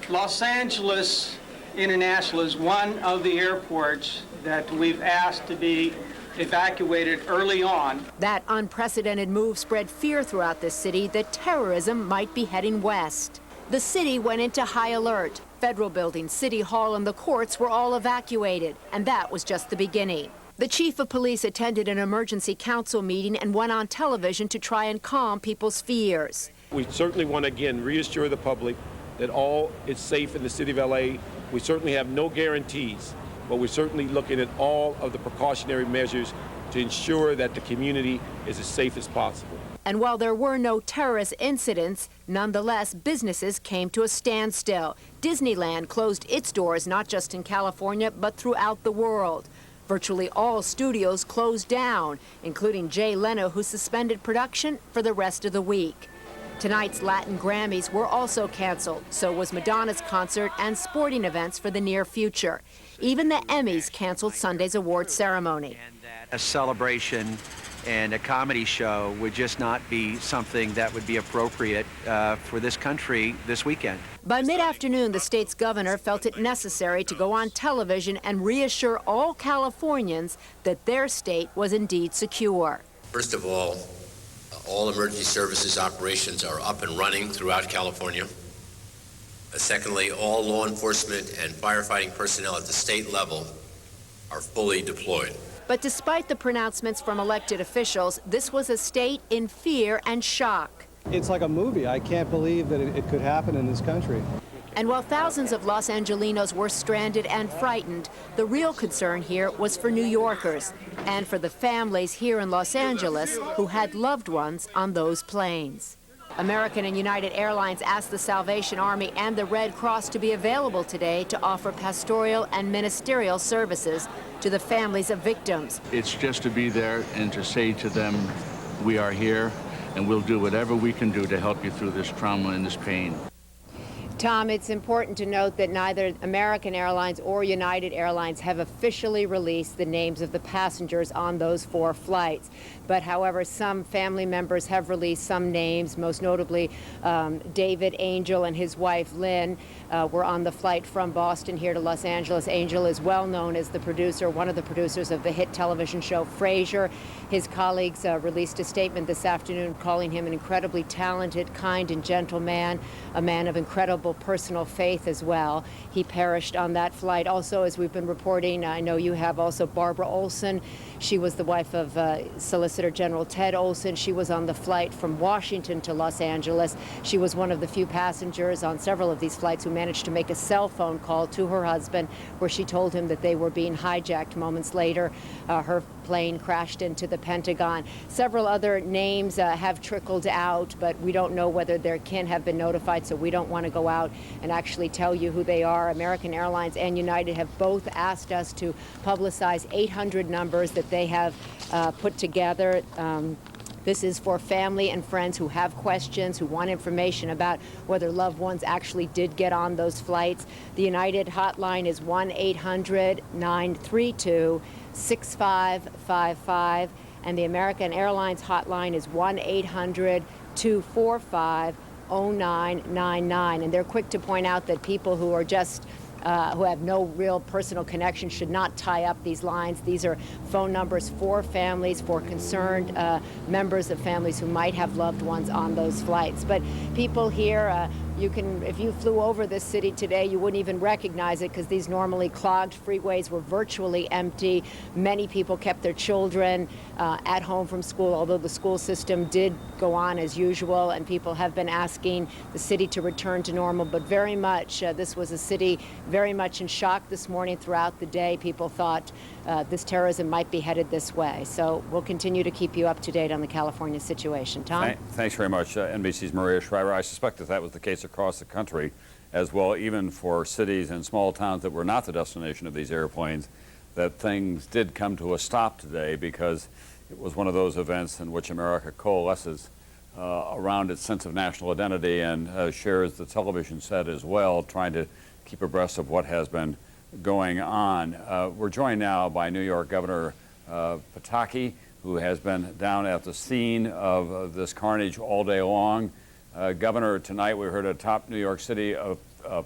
Los Angeles International is one of the airports that we've asked to be evacuated early on. That unprecedented move spread fear throughout the city that terrorism might be heading west. The city went into high alert. Federal buildings, City Hall, and the courts were all evacuated, and that was just the beginning. The chief of police attended an emergency council meeting and went on television to try and calm people's fears. We certainly want to again reassure the public that all is safe in the city of LA. We certainly have no guarantees, but we're certainly looking at all of the precautionary measures to ensure that the community is as safe as possible. And while there were no terrorist incidents, nonetheless, businesses came to a standstill. Disneyland closed its doors not just in California, but throughout the world. Virtually all studios closed down, including Jay Leno, who suspended production for the rest of the week. Tonight's Latin Grammys were also canceled. So was Madonna's concert and sporting events for the near future. Even the Emmys canceled Sunday's awards ceremony. A celebration and a comedy show would just not be something that would be appropriate for this country this weekend. By mid-afternoon, the state's governor felt it necessary to go on television and reassure all Californians that their state was indeed secure. First of all emergency services operations are up and running throughout California. Secondly, all law enforcement and firefighting personnel at the state level are fully deployed. But despite the pronouncements from elected officials, this was a state in fear and shock. It's like a movie. I can't believe that it could happen in this country. And while thousands of Los Angelinos were stranded and frightened, the real concern here was for New Yorkers and for the families here in Los Angeles who had loved ones on those planes. American and United Airlines asked the Salvation Army and the Red Cross to be available today to offer pastoral and ministerial services to the families of victims. It's just to be there and to say to them, we are here and we'll do whatever we can do to help you through this trauma and this pain. Tom, it's important to note that neither American Airlines or United Airlines have officially released the names of the passengers on those 4 flights. But however, some family members have released some names, most notably David Angel and his wife Lynn were on the flight from Boston here to Los Angeles. Angel is well known as the producer, one of the producers of the hit television show Frasier. His colleagues released a statement this afternoon calling him an incredibly talented, kind, and gentle man, a man of incredible personal faith as well. He perished on that flight. Also, as we've been reporting, I know you have also Barbara Olson. She was the wife of Solicitor General Ted Olson. She was on the flight from Washington to Los Angeles. She was one of the few passengers on several of these flights who managed to make a cell phone call to her husband where she told him that they were being hijacked. Moments later, her plane crashed into the Pentagon. Several other names have trickled out, but we don't know whether their kin have been notified, so we don't want to go out and actually tell you who they are. American Airlines and United have both asked us to publicize 800 numbers that they have put together. This is for family and friends who have questions, who want information about whether loved ones actually did get on those flights. The United hotline is 1-800-932-6555, and the American Airlines hotline is 1-800-245-0999. And they're quick to point out that people who are just who have no real personal connection should not tie up these lines. These are phone numbers for families, for concerned members of families who might have loved ones on those flights. But people here, if you flew over this city today, you wouldn't even recognize it because these normally clogged freeways were virtually empty. Many people kept their children at home from school, although the school system did go on as usual, and people have been asking the city to return to normal. But very much, this was a city very much in shock this morning. Throughout the day, people thought this terrorism might be headed this way. So we'll continue to keep you up to date on the California situation. Tom? Thanks very much, NBC's Maria Shriver. I suspect that was the case across the country as well, even for cities and small towns that were not the destination of these airplanes, that things did come to a stop today because it was one of those events in which America coalesces around its sense of national identity and shares the television set as well, trying to keep abreast of what has been going on. We're joined now by New York Governor Pataki, who has been down at the scene of this carnage all day long. Governor, tonight we heard a top New York City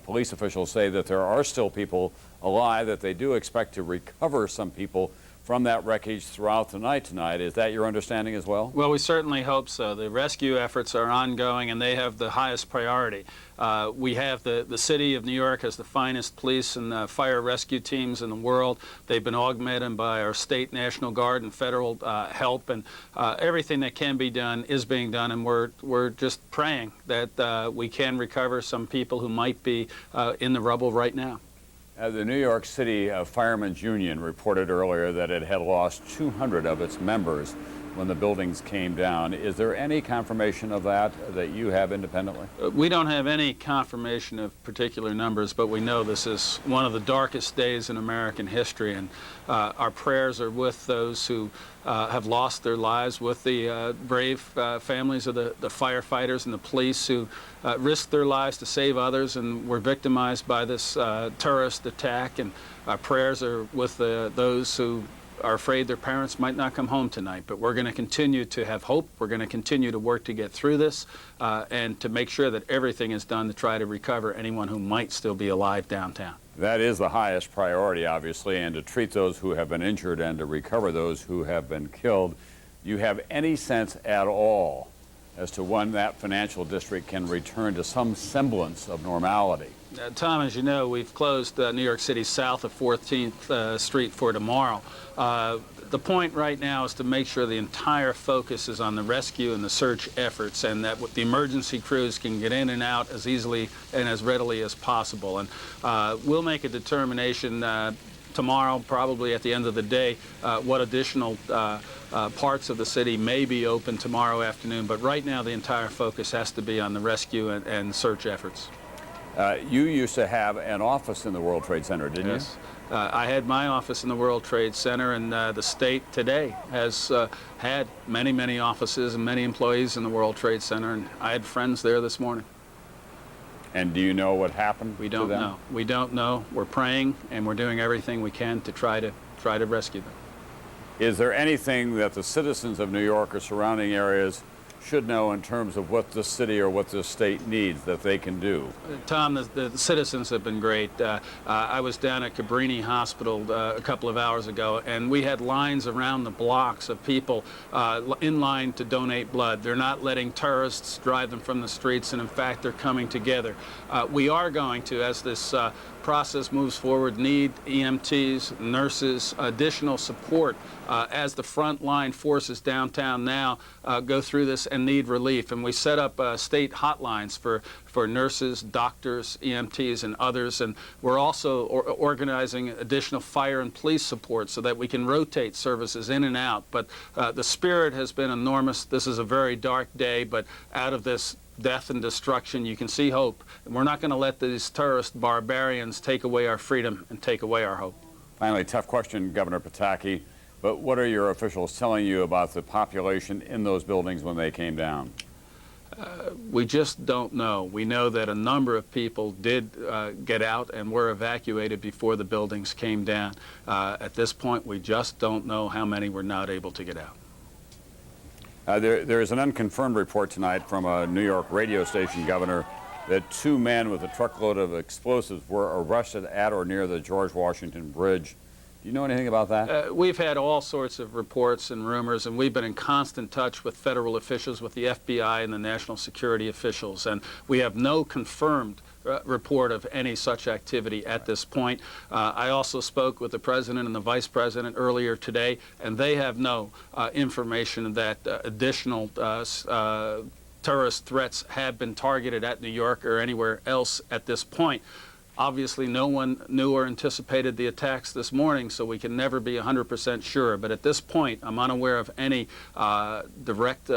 police official say that there are still people alive, that they do expect to recover some people from that wreckage throughout the night tonight. Is that your understanding as well? Well, we certainly hope so. The rescue efforts are ongoing, and they have the highest priority. We have the city of New York has the finest police and fire rescue teams in the world. They've been augmented by our state, National Guard, and federal help, and everything that can be done is being done, and we're just praying that we can recover some people who might be in the rubble right now. The New York City Firemen's Union reported earlier that it had lost 200 of its members when the buildings came down. Is there any confirmation of that you have independently? We don't have any confirmation of particular numbers, but we know this is one of the darkest days in American history, and our prayers are with those who have lost their lives, with the brave families of the firefighters and the police who risked their lives to save others and were victimized by this terrorist attack. And our prayers are with those who are afraid their parents might not come home tonight. But we're going to continue to have hope. We're going to continue to work to get through this and to make sure that everything is done to try to recover anyone who might still be alive downtown. That is the highest priority, obviously, and to treat those who have been injured and to recover those who have been killed. Do you have any sense at all as to when that financial district can return to some semblance of normality? Tom, as you know, we've closed New York City south of 14th Street for tomorrow. The point right now is to make sure the entire focus is on the rescue and the search efforts, and that the emergency crews can get in and out as easily and as readily as possible. And we'll make a determination tomorrow, probably at the end of the day, what additional parts of the city may be open tomorrow afternoon. But right now, the entire focus has to be on the rescue and search efforts. You used to have an office in the World Trade Center, didn't you? Yes. I had my office in the World Trade Center, and the state today has had many, many offices and many employees in the World Trade Center, and I had friends there this morning. And do you know what happened? We don't know. We don't know. We're praying, and we're doing everything we can to try to rescue them. Is there anything that the citizens of New York or surrounding areas should know in terms of what this city or what this state needs that they can do? Tom, the citizens have been great. I was down at Cabrini Hospital a couple of hours ago, and we had lines around the blocks of people in line to donate blood. They're not letting terrorists drive them from the streets, and in fact, they're coming together. We are going to, as this process moves forward, need EMTs, nurses, additional support as the frontline forces downtown now go through this and need relief. And we set up state hotlines for nurses, doctors, EMTs, and others. And we're also organizing additional fire and police support so that we can rotate services in and out. But the spirit has been enormous. This is a very dark day, but out of this death and destruction, you can see hope. And we're not going to let these terrorist barbarians take away our freedom and take away our hope. Finally, tough question, Governor Pataki. But what are your officials telling you about the population in those buildings when they came down? We just don't know. We know that a number of people did get out and were evacuated before the buildings came down. At this point, we just don't know how many were not able to get out. There is an unconfirmed report tonight from a New York radio station governor that 2 men with a truckload of explosives were arrested at or near the George Washington Bridge. Do you know anything about that? We've had all sorts of reports and rumors, and we've been in constant touch with federal officials, with the FBI and the national security officials, and we have no confirmed report of any such activity at this point. I also spoke with the President and the Vice President earlier today, and they have no information that additional terrorist threats have been targeted at New York or anywhere else at this point. Obviously, no one knew or anticipated the attacks this morning, so we can never be 100% sure. But at this point, I'm unaware of any direct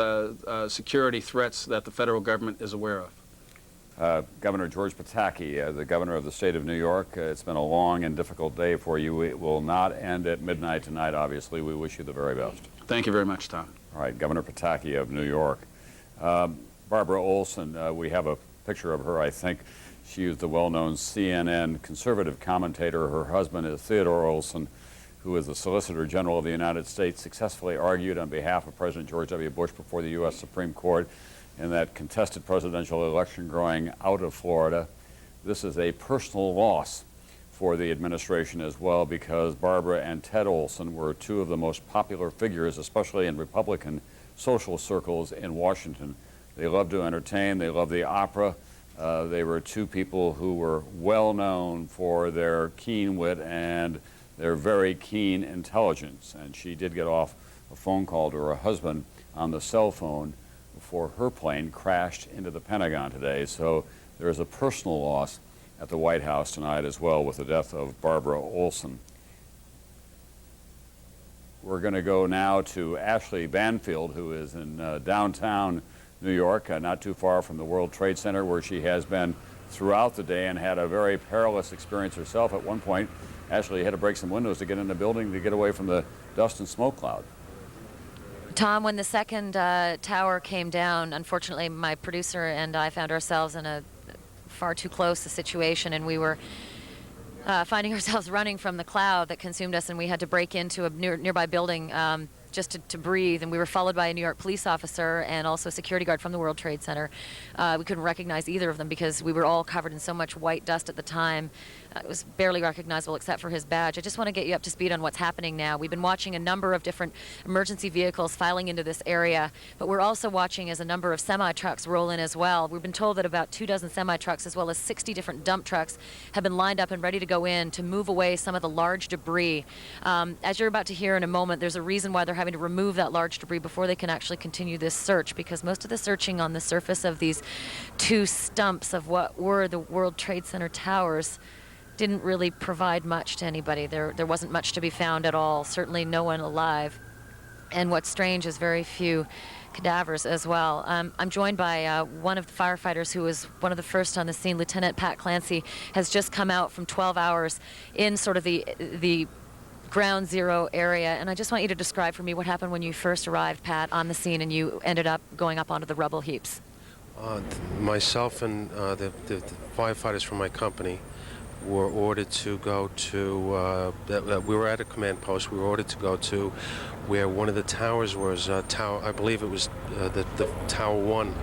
security threats that the federal government is aware of. Governor George Pataki, the governor of the state of New York, it's been a long and difficult day for you. It will not end at midnight tonight, obviously. We wish you the very best. Thank you very much, Tom. All right, Governor Pataki of New York. Barbara Olson, we have a picture of her, I think. She is the well-known CNN conservative commentator. Her husband is Theodore Olson, who is the Solicitor General of the United States, successfully argued on behalf of President George W. Bush before the U.S. Supreme Court in that contested presidential election growing out of Florida. This is a personal loss for the administration as well, because Barbara and Ted Olson were 2 of the most popular figures, especially in Republican social circles in Washington. They loved to entertain, they loved the opera. They were 2 people who were well known for their keen wit and their very keen intelligence. And she did get off a phone call to her husband on the cell phone before her plane crashed into the Pentagon today. So there is a personal loss at the White House tonight as well with the death of Barbara Olson. We're going to go now to Ashley Banfield, who is in downtown New York, not too far from the World Trade Center, where she has been throughout the day and had a very perilous experience herself. At one point, Ashley had to break some windows to get in the building to get away from the dust and smoke cloud. Tom, when the second tower came down, unfortunately, my producer and I found ourselves in a far too close a situation, and we were finding ourselves running from the cloud that consumed us, and we had to break into a nearby building just to breathe, and we were followed by a New York police officer and also a security guard from the World Trade Center. We couldn't recognize either of them because we were all covered in so much white dust at the time. It was barely recognizable except for his badge. I just want to get you up to speed on what's happening now. We've been watching a number of different emergency vehicles filing into this area, but we're also watching as a number of semi-trucks roll in as well. We've been told that about 24 semi-trucks as well as 60 different dump trucks have been lined up and ready to go in to move away some of the large debris. As you're about to hear in a moment, there's a reason why they're having to remove that large debris before they can actually continue this search, because most of the searching on the surface of these 2 stumps of what were the World Trade Center towers didn't really provide much to anybody. There wasn't much to be found at all, certainly no one alive. And what's strange is very few cadavers as well. I'm joined by one of the firefighters who was one of the first on the scene. Lieutenant Pat Clancy has just come out from 12 hours in sort of the ground zero area, and I just want you to describe for me what happened when you first arrived, Pat, on the scene and you ended up going up onto the rubble heaps. Myself and the firefighters from my company were ordered to go to, we were at a command post, we were ordered to go to where one of the towers was, I believe it was the Tower 1.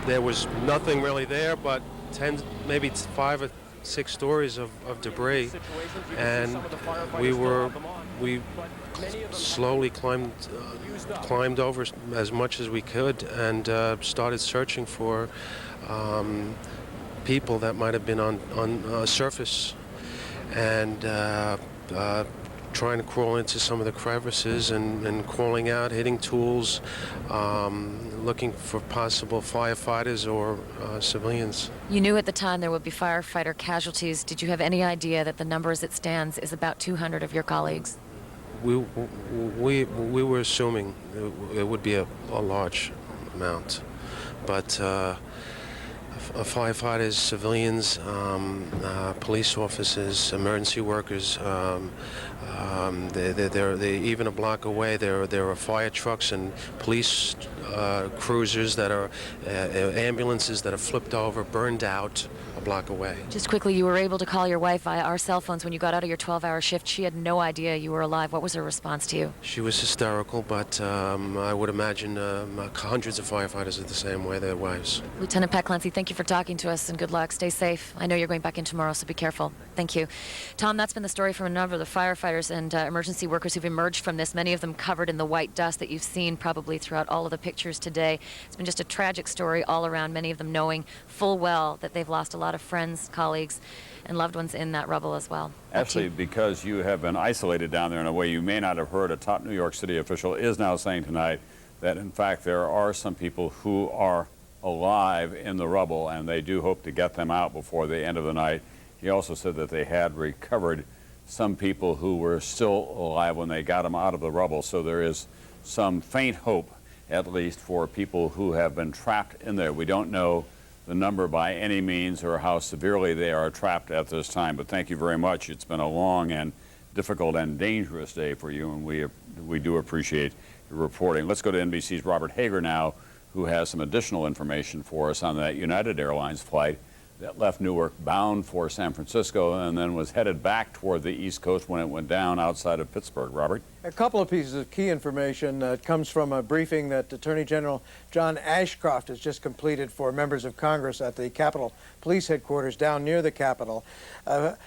There was nothing really there, but maybe 5 or 6 stories of debris, and we slowly climbed over as much as we could and started searching for people that might have been on surface, and trying to crawl into some of the crevices and crawling out, hitting tools, looking for possible firefighters or civilians. You knew at the time there would be firefighter casualties. Did you have any idea that the number as it stands is about 200 of your colleagues? We were assuming it would be a large amount, but Firefighters, civilians, police officers, emergency workers. They're even a block away. There are fire trucks and police cruisers that are ambulances that are flipped over, burned out a block away. Just quickly, you were able to call your wife via our cell phones when you got out of your 12-hour shift. She had no idea you were alive. What was her response to you? She was hysterical, but I would imagine hundreds of firefighters are the same way, their wives. Lieutenant Pat Clancy, thank you for talking to us, and good luck. Stay safe. I know you're going back in tomorrow, so be careful. Thank you. Tom, that's been the story from a number of the firefighters and emergency workers who've emerged from this, many of them covered in the white dust that you've seen probably throughout all of the pictures today. It's been just a tragic story all around, many of them knowing full well that they've lost a lot of friends, colleagues, and loved ones in that rubble as well. Actually, because you have been isolated down there in a way you may not have heard, a top New York City official is now saying tonight that, in fact, there are some people who are alive in the rubble, and they do hope to get them out before the end of the night. He also said that they had recovered some people who were still alive when they got them out of the rubble, so there is some faint hope, at least, for people who have been trapped in there. We don't know the number by any means or how severely they are trapped at this time, but thank you very much. It's been a long and difficult and dangerous day for you, and we do appreciate your reporting. Let's go to NBC's Robert Hager now, who has some additional information for us on that United Airlines flight that left Newark bound for San Francisco and then was headed back toward the East Coast when it went down outside of Pittsburgh. Robert? A couple of pieces of key information. It comes from a briefing that Attorney General John Ashcroft has just completed for members of Congress at the Capitol Police Headquarters down near the Capitol.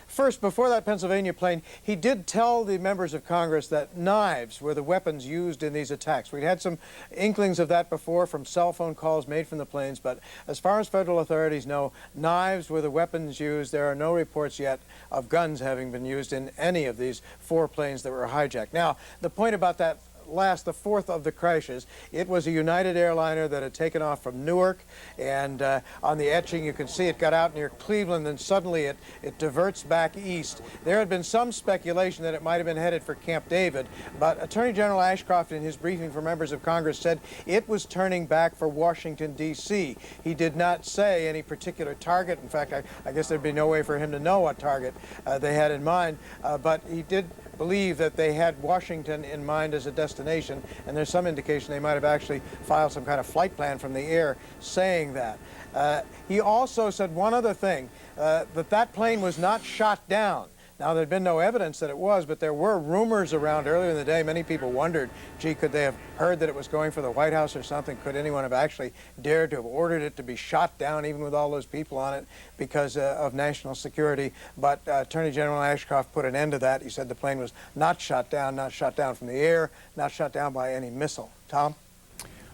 First, before that Pennsylvania plane, he did tell the members of Congress that knives were the weapons used in these attacks. We'd had some inklings of that before from cell phone calls made from the planes, but as far as federal authorities know, knives were the weapons used. There are no reports yet of guns having been used in any of these 4 planes that were hijacked. Now, the point about that the fourth of the crashes, it was a United airliner that had taken off from Newark, and on the etching you can see it got out near Cleveland, and suddenly it diverts back east. There had been some speculation that it might have been headed for Camp David, but Attorney General Ashcroft in his briefing for members of Congress said it was turning back for Washington, D.C. He did not say any particular target. In fact, I guess there'd be no way for him to know what target they had in mind, but he did believe that they had Washington in mind as a destination, and there's some indication they might have actually filed some kind of flight plan from the air saying that. He also said one other thing, that plane was not shot down. Now, there'd been no evidence that it was, but there were rumors around earlier in the day. Many people wondered, gee, could they have heard that it was going for the White House or something? Could anyone have actually dared to have ordered it to be shot down, even with all those people on it, because of national security? But Attorney General Ashcroft put an end to that. He said the plane was not shot down from the air, not shot down by any missile. Tom?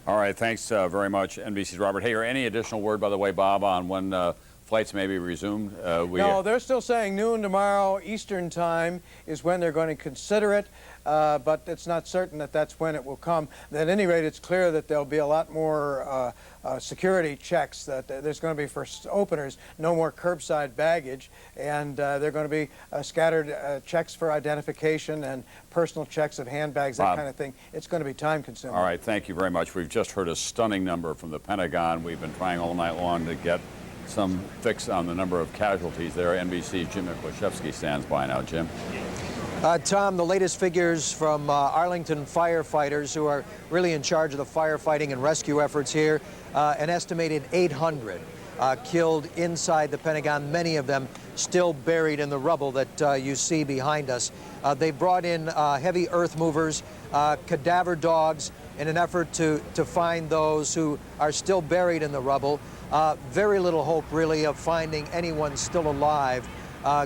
All right, thanks very much, NBC's Robert Hager. Any additional word, by the way, Bob, on when flights may be resumed? No, they're still saying noon tomorrow Eastern time is when they're going to consider it, but it's not certain that that's when it will come. At any rate, it's clear that there'll be a lot more security checks, that there's going to be, for openers, no more curbside baggage, and there are going to be scattered checks for identification and personal checks of handbags, that kind of thing. It's going to be time-consuming. All right, thank you very much. We've just heard a stunning number from the Pentagon. We've been trying all night long to get some fix on the number of casualties there. NBC's Jim Miklashevsky stands by now. Jim? Tom, the latest figures from Arlington firefighters, who are really in charge of the firefighting and rescue efforts here, an estimated 800 killed inside the Pentagon, many of them still buried in the rubble that you see behind us. They brought in heavy earth movers, cadaver dogs, in an effort to find those who are still buried in the rubble. Very little hope, really, of finding anyone still alive,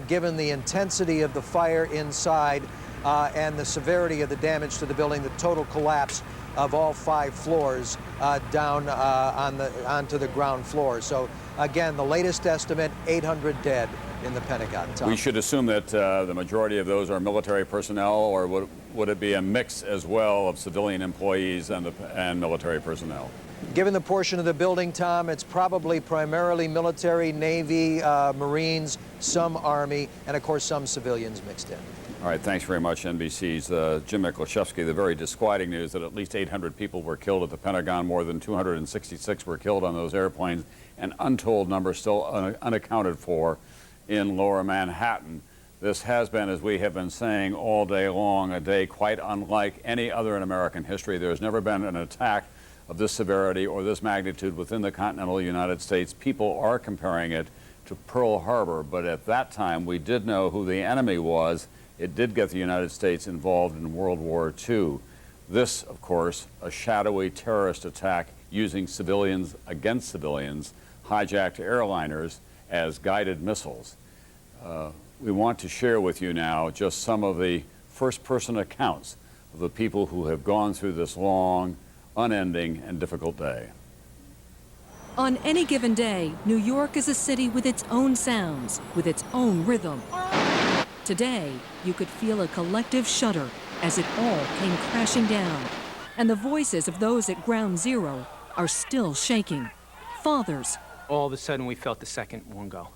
given the intensity of the fire inside and the severity of the damage to the building, the total collapse of all 5 floors down onto the ground floor. So, again, the latest estimate, 800 dead in the Pentagon. Tom? We should assume that the majority of those are military personnel, or would it be a mix as well of civilian employees and military personnel? Given the portion of the building, Tom, it's probably primarily military, Navy, Marines, some Army, and of course some civilians mixed in. All right, thanks very much, NBC's Jim Miklashevsky. The very disquieting news that at least 800 people were killed at the Pentagon, more than 266 were killed on those airplanes, an untold number still unaccounted for in lower Manhattan. This has been, as we have been saying all day long, a day quite unlike any other in American history. There has never been an attack of this severity or this magnitude within the continental United States. People are comparing it to Pearl Harbor, but at that time we did know who the enemy was. It did get the United States involved in World War II. This, of course, a shadowy terrorist attack using civilians against civilians, hijacked airliners as guided missiles. We want to share with you now just some of the first-person accounts of the people who have gone through this long, unending, and difficult day. On any given day, New York is a city with its own sounds, with its own rhythm. Today, you could feel a collective shudder as it all came crashing down. And the voices of those at Ground Zero are still shaking. Fathers. All of a sudden, we felt the second one go.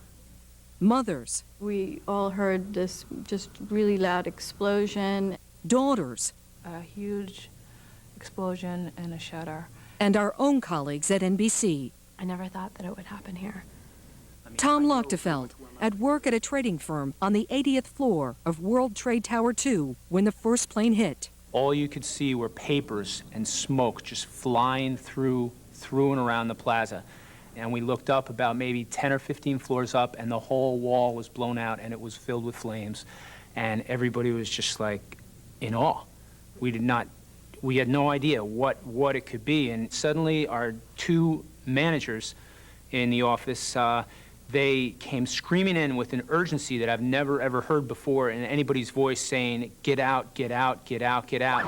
Mothers. We all heard this just really loud explosion. Daughters. A huge explosion and a shudder. And our own colleagues at NBC. I never thought that it would happen here. Tom Lochtefeld, at work at a trading firm on the 80th floor of World Trade Tower 2 when the first plane hit. All you could see were papers and smoke just flying through and around the plaza. And we looked up about maybe 10 or 15 floors up, and the whole wall was blown out, and it was filled with flames. And everybody was just like in awe. We had no idea what it could be. And suddenly our two managers in the office, they came screaming in with an urgency that I've never, ever heard before in anybody's voice saying, "Get out, get out, get out, get out."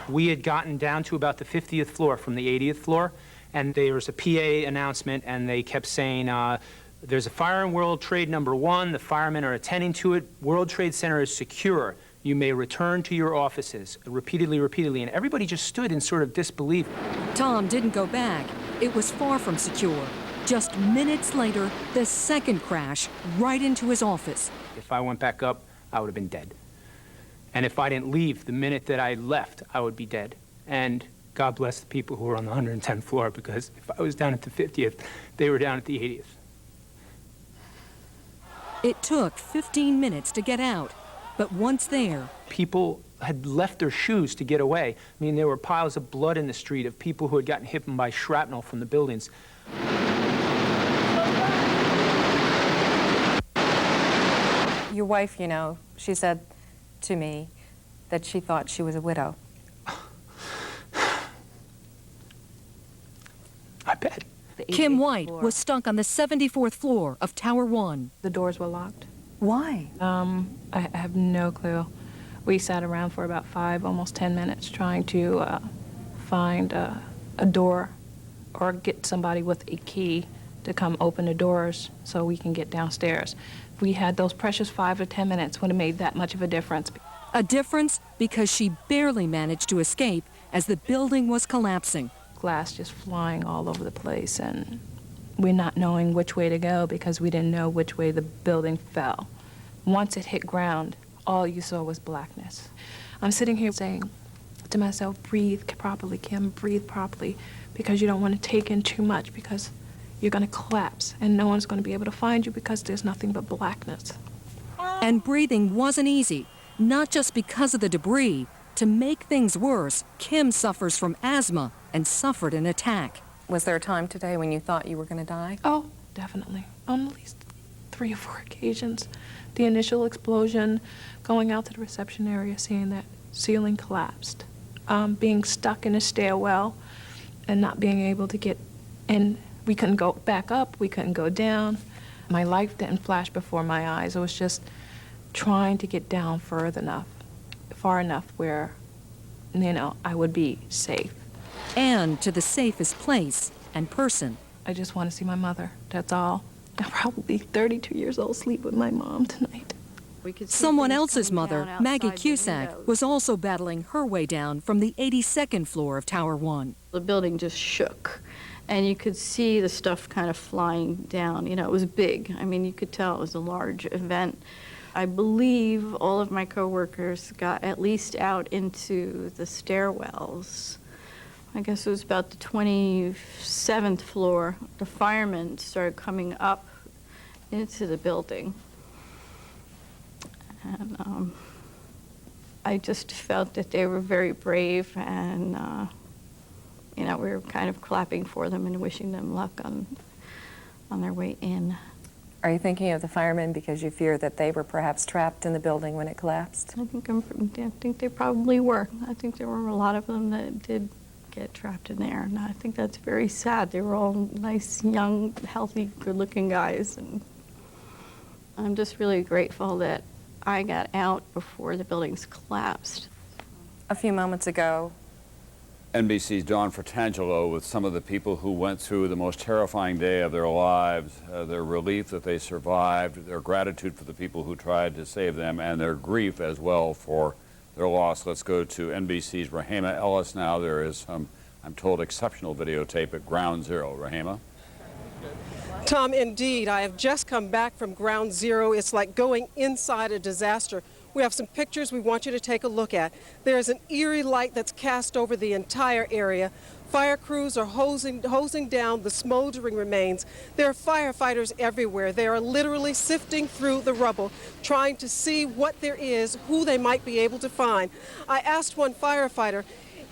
We had gotten down to about the 50th floor from the 80th floor, and there was a PA announcement, and they kept saying, there's a fire in World Trade number 1. The firemen are attending to it. World Trade Center is secure. You may return to your offices. Repeatedly, repeatedly. And everybody just stood in sort of disbelief. Tom didn't go back. It was far from secure. Just minutes later, the second crash right into his office. If I went back up, I would have been dead. And if I didn't leave the minute that I left, I would be dead. And God bless the people who were on the 110th floor, because if I was down at the 50th, they were down at the 80th. It took 15 minutes to get out. But once there, people had left their shoes to get away. I mean, there were piles of blood in the street of people who had gotten hit by shrapnel from the buildings. Your wife, you know, she said to me that she thought she was a widow. I bet. Kim White was stuck on the 74th floor of Tower 1. The doors were locked. Why? I have no clue. We sat around for about 5, almost 10 minutes trying to find a door or get somebody with a key to come open the doors so we can get downstairs. If we had those precious 5 or 10 minutes, would have made that much of a difference. A difference because she barely managed to escape as the building was collapsing. Glass just flying all over the place, and we're not knowing which way to go because we didn't know which way the building fell. Once it hit ground, all you saw was blackness. I'm sitting here saying to myself, breathe properly, Kim, breathe properly, because you don't want to take in too much because you're going to collapse and no one's going to be able to find you because there's nothing but blackness. And breathing wasn't easy, not just because of the debris. To make things worse, Kim suffers from asthma and suffered an attack. Was there a time today when you thought you were going to die? Oh, definitely. On at least 3 or 4 occasions. The initial explosion, going out to the reception area, seeing that ceiling collapsed, being stuck in a stairwell and not being able to get in. We couldn't go back up, we couldn't go down. My life didn't flash before my eyes. It was just trying to get down far enough where, you know, I would be safe. And to the safest place and person. I just want to see my mother, that's all. I'm probably 32 years old, sleep with my mom tonight. Someone else's mother, Maggie Cusack, was also battling her way down from the 82nd floor of Tower 1. The building just shook, and you could see the stuff kind of flying down. You know, it was big. I mean, you could tell it was a large event. I believe all of my coworkers got at least out into the stairwells. I guess it was about the 27th floor. The firemen started coming up into the building. And I just felt that they were very brave, and you know, we were kind of clapping for them and wishing them luck on their way in. Are you thinking of the firemen because you fear that they were perhaps trapped in the building when it collapsed? I think they probably were. I think there were a lot of them that did get trapped in there, and I think that's very sad. They were all nice, young, healthy, good-looking guys, and I'm just really grateful that I got out before the buildings collapsed. A few moments ago, NBC's Dawn Fratangelo with some of the people who went through the most terrifying day of their lives, their relief that they survived, their gratitude for the people who tried to save them, and their grief as well for their loss. Let's go to NBC's Rahema Ellis now. There is some, I'm told, exceptional videotape at Ground Zero. Rahema? Tom, indeed, I have just come back from Ground Zero. It's like going inside a disaster. We have some pictures we want you to take a look at. There's an eerie light that's cast over the entire area. Fire crews are hosing down the smoldering remains. There are firefighters everywhere. They are literally sifting through the rubble, trying to see what there is, who they might be able to find. I asked one firefighter,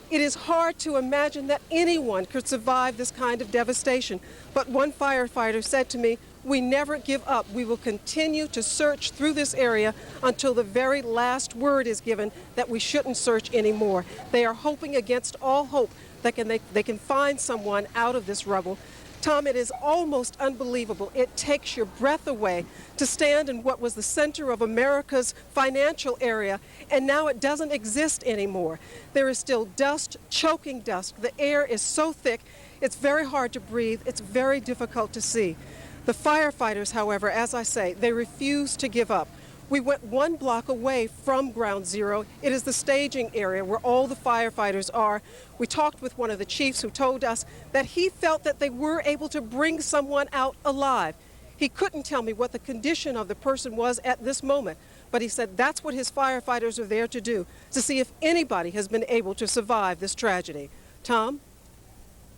it is hard to imagine that anyone could survive this kind of devastation. But one firefighter said to me, we never give up. We will continue to search through this area until the very last word is given that we shouldn't search anymore. They are hoping against all hope that they can find someone out of this rubble. Tom, it is almost unbelievable. It takes your breath away to stand in what was the center of America's financial area, and now it doesn't exist anymore. There is still dust, choking dust. The air is so thick, it's very hard to breathe. It's very difficult to see. The firefighters, however, as I say, they refuse to give up. We went 1 block away from Ground Zero. It is the staging area where all the firefighters are. We talked with one of the chiefs who told us that he felt that they were able to bring someone out alive. He couldn't tell me what the condition of the person was at this moment, but he said that's what his firefighters are there to do, to see if anybody has been able to survive this tragedy. Tom?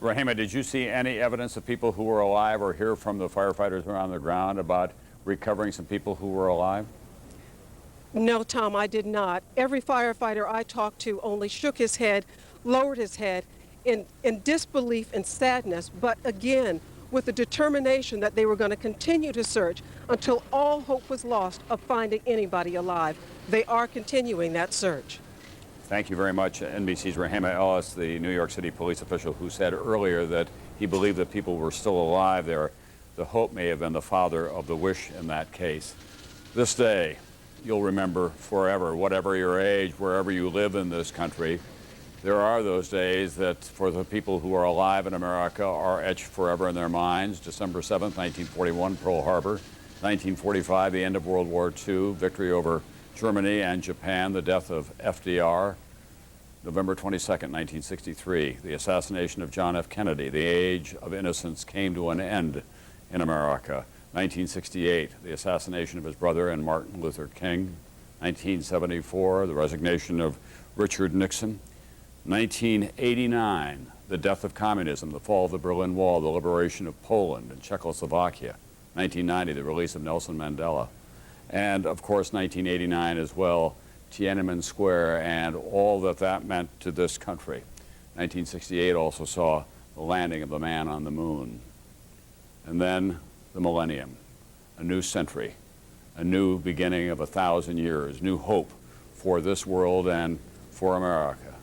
Rahema, did you see any evidence of people who were alive or hear from the firefighters who were on the ground about recovering some people who were alive? No, Tom, I did not. Every firefighter I talked to only shook his head, lowered his head in disbelief and sadness, but again, with the determination that they were going to continue to search until all hope was lost of finding anybody alive. They are continuing that search. Thank you very much. NBC's Rahema Ellis, the New York City police official who said earlier that he believed that people were still alive there. The hope may have been the father of the wish in that case. This day, you'll remember forever, whatever your age, wherever you live in this country. There are those days that, for the people who are alive in America, are etched forever in their minds. December 7th, 1941, Pearl Harbor. 1945, the end of World War II, victory over Germany and Japan, the death of FDR. November 22nd, 1963, the assassination of John F. Kennedy. The age of innocence came to an end in America. 1968, the assassination of his brother and Martin Luther King. 1974, the resignation of Richard Nixon. 1989, the death of communism, the fall of the Berlin Wall, the liberation of Poland and Czechoslovakia. 1990, the release of Nelson Mandela. And, of course, 1989 as well, Tiananmen Square and all that that meant to this country. 1968 also saw the landing of the man on the moon. And then the millennium, a new century, a new beginning of 1,000 years, new hope for this world and for America.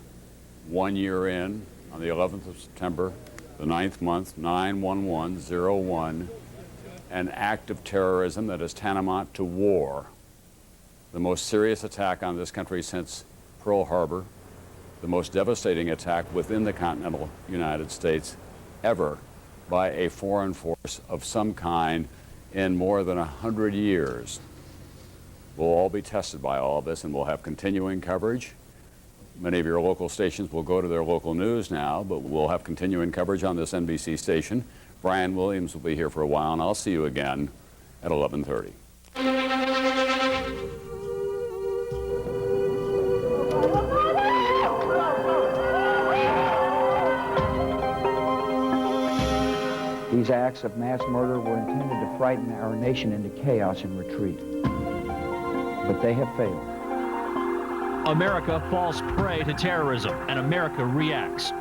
1 year in, on the 11th of September, the 9th month, 9/11/01, an act of terrorism that is tantamount to war, the most serious attack on this country since Pearl Harbor, the most devastating attack within the continental United States ever by a foreign force of some kind in more than 100 years. We'll all be tested by all of this, and we'll have continuing coverage. Many of your local stations will go to their local news now, but we'll have continuing coverage on this NBC station. Brian Williams will be here for a while, and I'll see you again at 11:30. These acts of mass murder were intended to frighten our nation into chaos and retreat. But they have failed. America falls prey to terrorism, and America reacts.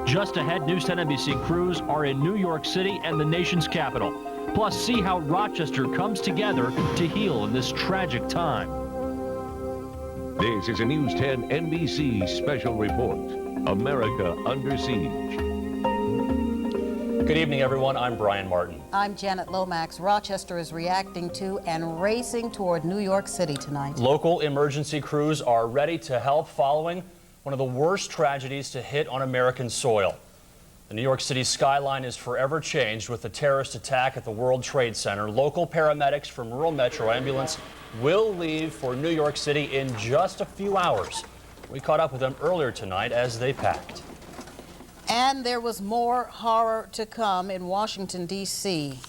Just ahead, News 10 NBC crews are in New York City and the nation's capital. Plus, see how Rochester comes together to heal in this tragic time. This is a News 10 NBC special report. America under siege. Good evening, everyone. I'm Brian Martin. I'm Janet Lomax. Rochester is reacting to and racing toward New York City tonight. Local emergency crews are ready to help following one of the worst tragedies to hit on American soil. The New York City skyline is forever changed with the terrorist attack at the World Trade Center. Local paramedics from Rural Metro Ambulance will leave for New York City in just a few hours. We caught up with them earlier tonight as they packed. And there was more horror to come in Washington, D.C.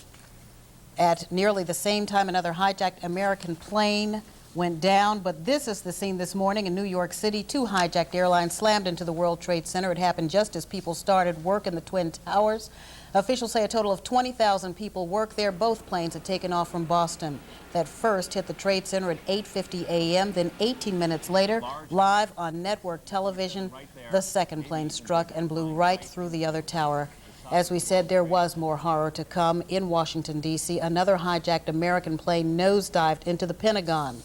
At nearly the same time, another hijacked American plane went down. But this is the scene this morning in New York City. Two hijacked airlines slammed into the World Trade Center. It happened just as people started work in the Twin Towers. Officials say a total of 20,000 people work there. Both planes had taken off from Boston. That first hit the Trade Center at 8:50 a.m. Then 18 minutes later, live on network television, the second plane struck and blew right through the other tower. As we said, there was more horror to come in Washington, D.C. Another hijacked American plane nosedived into the Pentagon.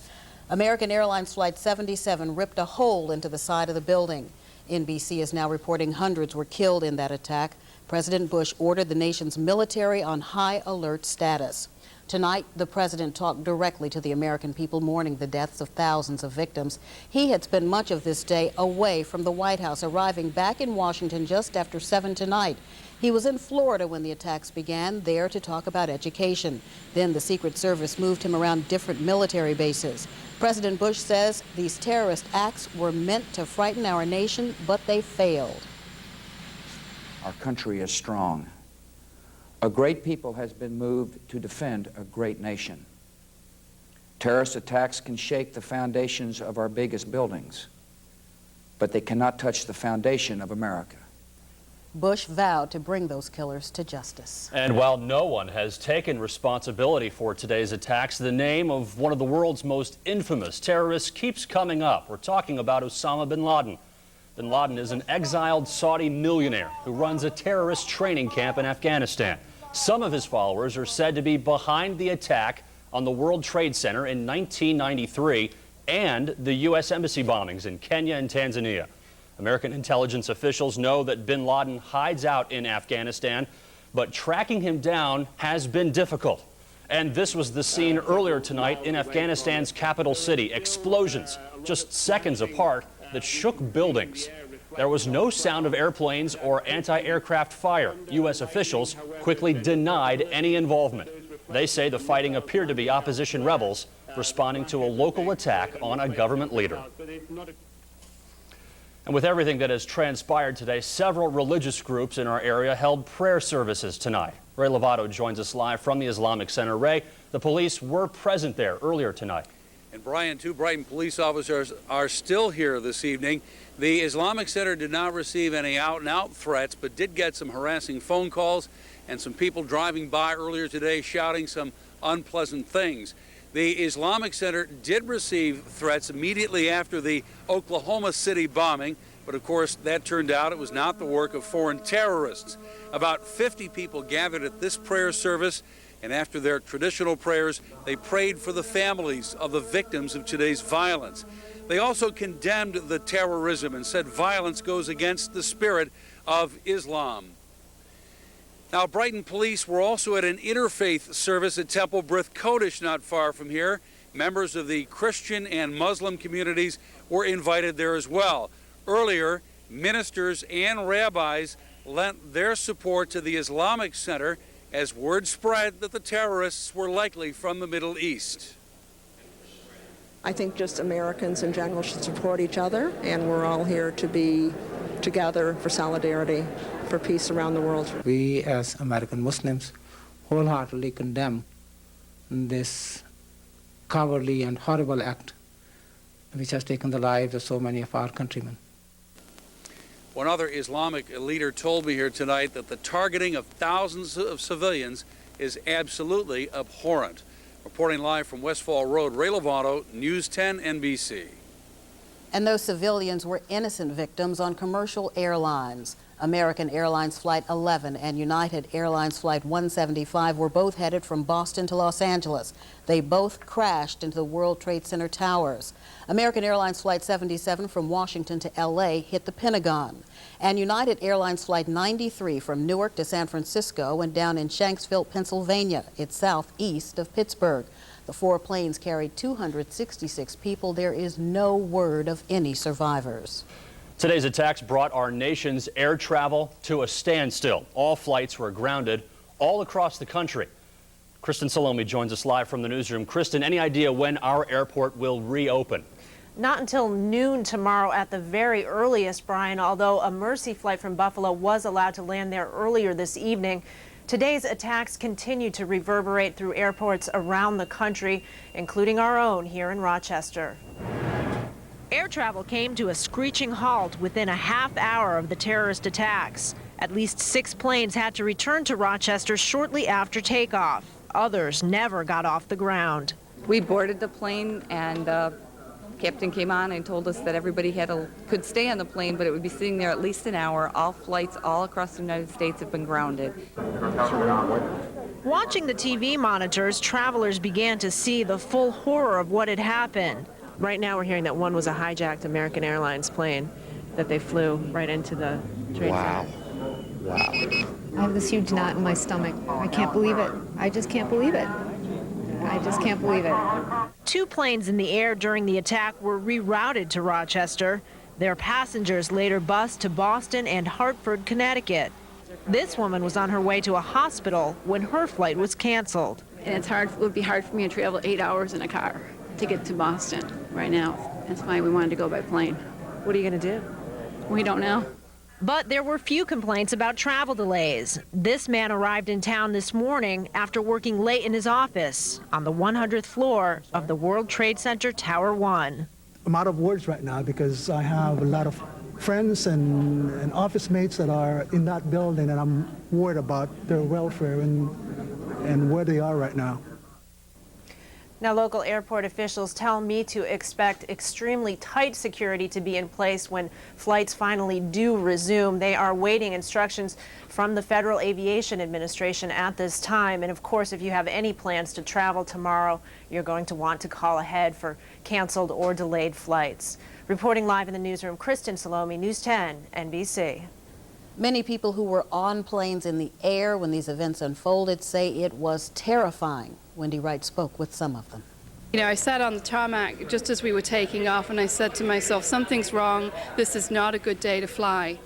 American Airlines Flight 77 ripped a hole into the side of the building. NBC is now reporting hundreds were killed in that attack. President Bush ordered the nation's military on high alert status. Tonight, the president talked directly to the American people mourning the deaths of thousands of victims. He had spent much of this day away from the White House, arriving back in Washington just after 7 tonight. He was in Florida when the attacks began, there to talk about education. Then the Secret Service moved him around different military bases. President Bush says these terrorist acts were meant to frighten our nation, but they failed. Our country is strong. A great people has been moved to defend a great nation. Terrorist attacks can shake the foundations of our biggest buildings, but they cannot touch the foundation of America. Bush vowed to bring those killers to justice. And while no one has taken responsibility for today's attacks, the name of one of the world's most infamous terrorists keeps coming up. We're talking about Osama bin Laden. Bin Laden is an exiled Saudi millionaire who runs a terrorist training camp in Afghanistan. Some of his followers are said to be behind the attack on the World Trade Center in 1993 and the U.S. embassy bombings in Kenya and Tanzania. American intelligence officials know that bin Laden hides out in Afghanistan, but tracking him down has been difficult. And this was the scene earlier tonight in Afghanistan's capital city. Explosions just seconds apart that shook buildings. There was no sound of airplanes or anti-aircraft fire. U.S. officials quickly denied any involvement. They say the fighting appeared to be opposition rebels responding to a local attack on a government leader. And with everything that has transpired today, several religious groups in our area held prayer services tonight. Ray Lovato joins us live from the Islamic Center. Ray, the police were present there earlier tonight. And Brian, two Brighton police officers are still here this evening. The Islamic Center did not receive any out-and-out threats, but did get some harassing phone calls and some people driving by earlier today shouting some unpleasant things. The Islamic Center did receive threats immediately after the Oklahoma City bombing, but of course that turned out it was not the work of foreign terrorists. About 50 people gathered at this prayer service, and after their traditional prayers, they prayed for the families of the victims of today's violence. They also condemned the terrorism and said violence goes against the spirit of Islam. Now, Brighton police were also at an interfaith service at Temple Brith Kodesh not far from here. Members of the Christian and Muslim communities were invited there as well. Earlier, ministers and rabbis lent their support to the Islamic Center as word spread that the terrorists were likely from the Middle East. I think just Americans in general should support each other, and we're all here to be together for solidarity, for peace around the world. We as American Muslims wholeheartedly condemn this cowardly and horrible act which has taken the lives of so many of our countrymen. One other Islamic leader told me here tonight that the targeting of thousands of civilians is absolutely abhorrent. Reporting live from Westfall Road, Ray Lovato, News 10 NBC. And those civilians were innocent victims on commercial airlines. American Airlines Flight 11 and United Airlines Flight 175 were both headed from Boston to Los Angeles. They both crashed into the World Trade Center towers. American Airlines Flight 77 from Washington to LA hit the Pentagon. And United Airlines Flight 93 from Newark to San Francisco went down in Shanksville, Pennsylvania. It's southeast of Pittsburgh. The 4 planes carried 266 people. There is no word of any survivors. Today's attacks brought our nation's air travel to a standstill. All flights were grounded all across the country. Kristen Salome joins us live from the newsroom. Kristen, any idea when our airport will reopen? Not until noon tomorrow at the very earliest, Brian, although a Mercy flight from Buffalo was allowed to land there earlier this evening. Today's attacks continue to reverberate through airports around the country, including our own here in Rochester. Air travel came to a screeching halt within a half hour of the terrorist attacks. At least 6 planes had to return to Rochester shortly after takeoff. Others never got off the ground. We boarded the plane, and the captain came on and told us that everybody could stay on the plane, but it would be sitting there at least an hour. All flights all across the United States have been grounded. Watching the TV monitors, travelers began to see the full horror of what had happened. Right now we're hearing that one was a hijacked American Airlines plane that they flew right into the Trade Center. Wow. I have this huge knot in my stomach. I can't believe it. I just can't believe it. I just can't believe it. 2 planes in the air during the attack were rerouted to Rochester. Their passengers later bused to Boston and Hartford, Connecticut. This woman was on her way to a hospital when her flight was canceled. And it would be hard for me to travel 8 hours in a car to get to Boston right now. That's why we wanted to go by plane. What are you going to do? We don't know. But there were few complaints about travel delays. This man arrived in town this morning after working late in his office on the 100th floor of the World Trade Center Tower 1. I'm out of words right now because I have a lot of friends and office mates that are in that building, and I'm worried about their welfare and where they are right now. Now, local airport officials tell me to expect extremely tight security to be in place when flights finally do resume. They are waiting instructions from the Federal Aviation Administration at this time. And of course, if you have any plans to travel tomorrow, you're going to want to call ahead for canceled or delayed flights. Reporting live in the newsroom, Kristen Salome, News 10, NBC. Many people who were on planes in the air when these events unfolded say it was terrifying. Wendy Wright spoke with some of them. You know, I sat on the tarmac just as we were taking off, and I said to myself, something's wrong. This is not a good day to fly.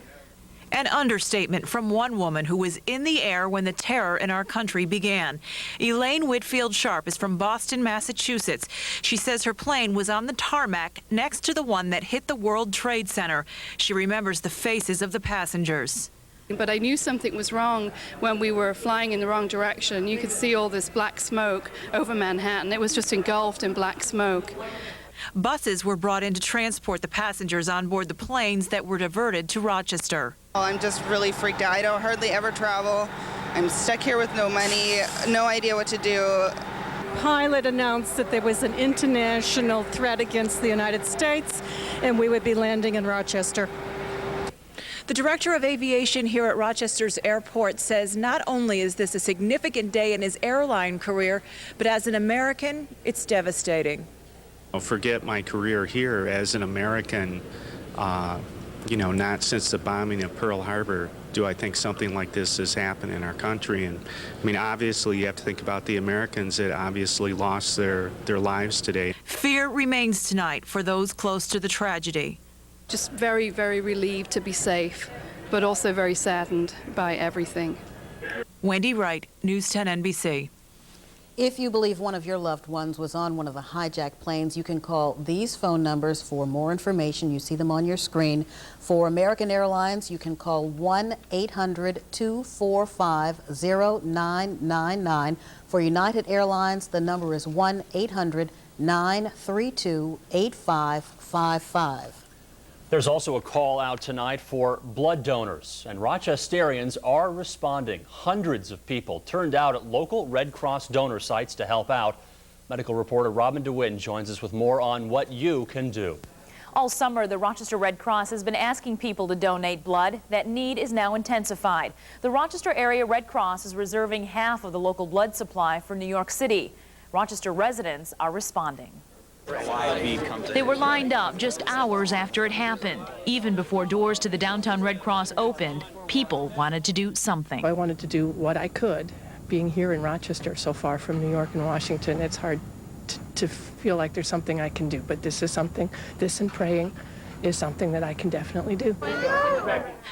An understatement from one woman who was in the air when the terror in our country began. Elaine Whitfield Sharp is from Boston, Massachusetts. She says her plane was on the tarmac next to the one that hit the World Trade Center. She remembers the faces of the passengers. But I knew something was wrong when we were flying in the wrong direction. You could see all this black smoke over Manhattan. It was just engulfed in black smoke. Buses were brought in to transport the passengers on board the planes that were diverted to Rochester. I'm just really freaked out. I don't hardly ever travel. I'm stuck here with no money, no idea what to do. Pilot announced that there was an international threat against the United States, and we would be landing in Rochester. The director of aviation here at Rochester's airport says not only is this a significant day in his airline career, but as an American, it's devastating. Forget my career here as an American. You know, not since the bombing of Pearl Harbor do I think something like this has happened in our country. And I mean, obviously, you have to think about the Americans that obviously lost their lives today. Fear remains tonight for those close to the tragedy. Just very, very relieved to be safe, but also very saddened by everything. Wendy Wright, News 10 NBC. If you believe one of your loved ones was on one of the hijacked planes, you can call these phone numbers for more information. You see them on your screen. For American Airlines, you can call 1-800-245-0999. For United Airlines, the number is 1-800-932-8555. There's also a call out tonight for blood donors, and Rochesterians are responding. Hundreds of people turned out at local Red Cross donor sites to help out. Medical reporter Robin DeWitt joins us with more on what you can do. All summer, the Rochester Red Cross has been asking people to donate blood. That need is now intensified. The Rochester Area Red Cross is reserving half of the local blood supply for New York City. Rochester residents are responding. They were lined up just hours after it happened. Even before doors to the downtown Red Cross opened, people wanted to do something. I wanted to do what I could. Being here in Rochester, so far from New York and Washington, it's hard to feel like there's something I can do. But this is something, this and praying is something that I can definitely do.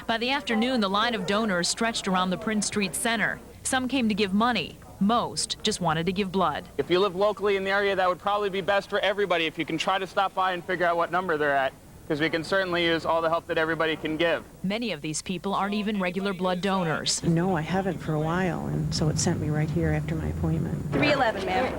By the afternoon, the line of donors stretched around the Prince Street Center. Some came to give money. Most just wanted to give blood. If you live locally in the area, that would probably be best for everybody if you can try to stop by and figure out what number they're at, because we can certainly use all the help that everybody can give. Many of these people aren't even regular blood donors. No, I haven't for a while, and so it sent me right here after my appointment. 311, ma'am.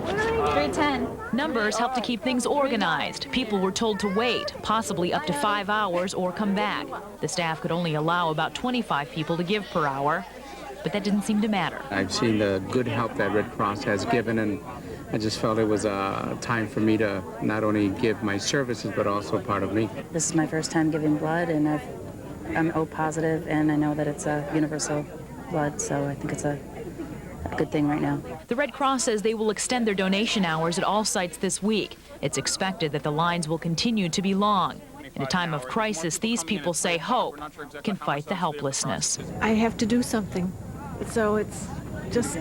310. Numbers help to keep things organized. People were told to wait, possibly up to 5 hours, or come back. The staff could only allow about 25 people to give per hour. But that didn't seem to matter. I've seen the good help that Red Cross has given, and I just felt it was a time for me to not only give my services, but also part of me. This is my first time giving blood, and I'm O positive, and I know that it's a universal blood, so I think it's a good thing right now. The Red Cross says they will extend their donation hours at all sites this week. It's expected that the lines will continue to be long. In a time of crisis, these people say hope can fight the helplessness. I have to do something. So it's just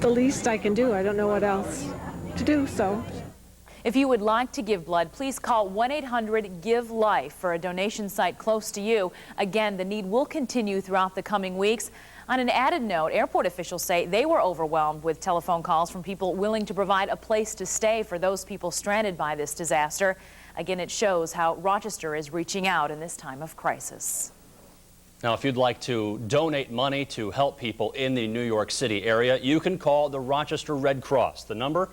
the least I can do. I don't know what else to do, so. If you would like to give blood, please call 1-800-GIVE-LIFE for a donation site close to you. Again, the need will continue throughout the coming weeks. On an added note, airport officials say they were overwhelmed with telephone calls from people willing to provide a place to stay for those people stranded by this disaster. Again, it shows how Rochester is reaching out in this time of crisis. Now, if you'd like to donate money to help people in the New York City area, you can call the Rochester Red Cross. The number,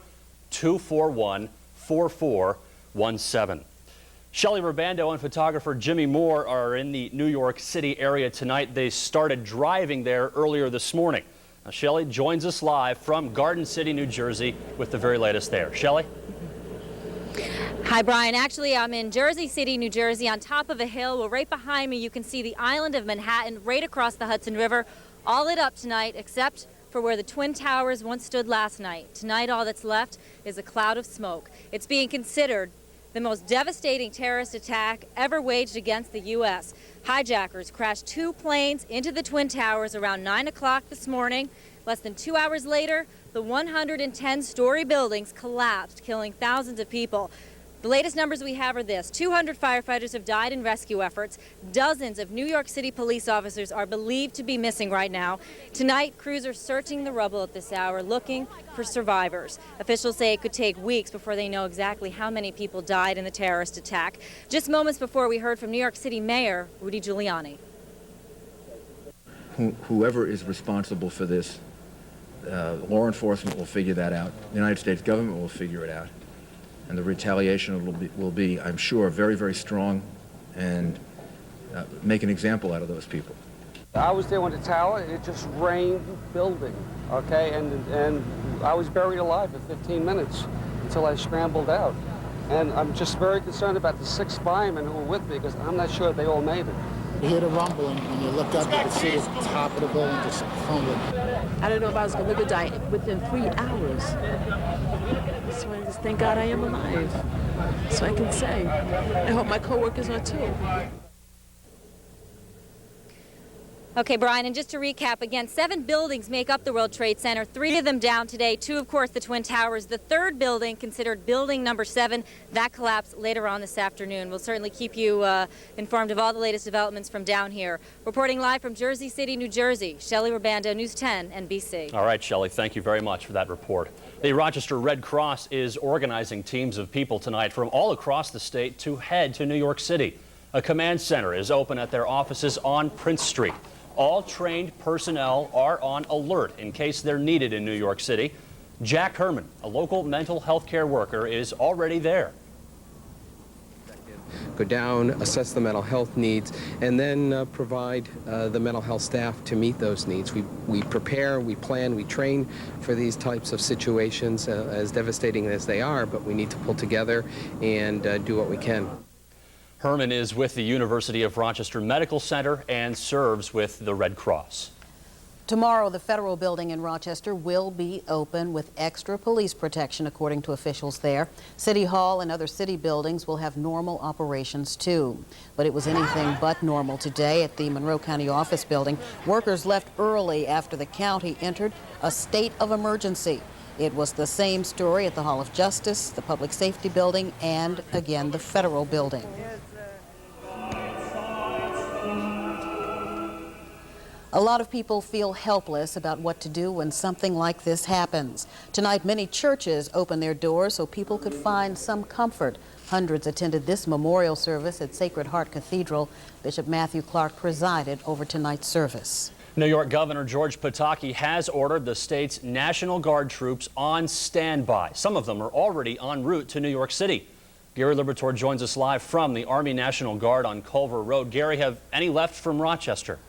241-4417. Shelley Rubando and photographer Jimmy Moore are in the New York City area tonight. They started driving there earlier this morning. Now, Shelley joins us live from Garden City, New Jersey, with the very latest there. Shelley? Hi, Brian. Actually, I'm in Jersey City, New Jersey, on top of a hill. Well, right behind me, you can see the island of Manhattan right across the Hudson River, all lit up tonight, except for where the Twin Towers once stood last night. Tonight, all that's left is a cloud of smoke. It's being considered the most devastating terrorist attack ever waged against the U.S. Hijackers crashed 2 planes into the Twin Towers around 9 o'clock this morning. Less than 2 hours later, the 110-story buildings collapsed, killing thousands of people. The latest numbers we have are this: 200 firefighters have died in rescue efforts. Dozens of New York City police officers are believed to be missing right now. Tonight, crews are searching the rubble at this hour, looking for survivors. Officials say it could take weeks before they know exactly how many people died in the terrorist attack. Just moments before, we heard from New York City Mayor Rudy Giuliani. Whoever is responsible for this, law enforcement will figure that out. The United States government will figure it out. And the retaliation will be, I'm sure, very, very strong, and make an example out of those people. I was there when the tower, it just rained building, okay? And I was buried alive for 15 minutes until I scrambled out. And I'm just very concerned about the 6 firemen who were with me, because I'm not sure they all made it. You hear the rumbling, when you look up, you can see the top of the building just fumbling. I don't know if I was going to live or die within 3 hours. So I just thank God I am alive. So I can say. I hope my coworkers are too. Okay, Brian, and just to recap again, 7 buildings make up the World Trade Center, 3 of them down today, 2, of course, the Twin Towers. The 3rd building, considered building number 7, that collapsed later on this afternoon. We'll certainly keep you informed of all the latest developments from down here. Reporting live from Jersey City, New Jersey, Shelley Rabando, News 10, NBC. All right, Shelley, thank you very much for that report. The Rochester Red Cross is organizing teams of people tonight from all across the state to head to New York City. A command center is open at their offices on Prince Street. All trained personnel are on alert in case they're needed in New York City. Jack Herman, a local mental health care worker, is already there. Go down, assess the mental health needs, and then provide the mental health staff to meet those needs. We prepare, we plan, we train for these types of situations, as devastating as they are, but we need to pull together and do what we can. Herman is with the University of Rochester Medical Center and serves with the Red Cross. Tomorrow, the federal building in Rochester will be open with extra police protection, according to officials there. City Hall and other city buildings will have normal operations, too. But it was anything but normal today at the Monroe County Office Building. Workers left early after the county entered a state of emergency. It was the same story at the Hall of Justice, the Public Safety Building, and again, the federal building. A lot of people feel helpless about what to do when something like this happens. Tonight, many churches opened their doors so people could find some comfort. Hundreds attended this memorial service at Sacred Heart Cathedral. Bishop Matthew Clark presided over tonight's service. New York Governor George Pataki has ordered the state's National Guard troops on standby. Some of them are already en route to New York City. Gary Liberatore joins us live from the Army National Guard on Culver Road. Gary, have any left from Rochester?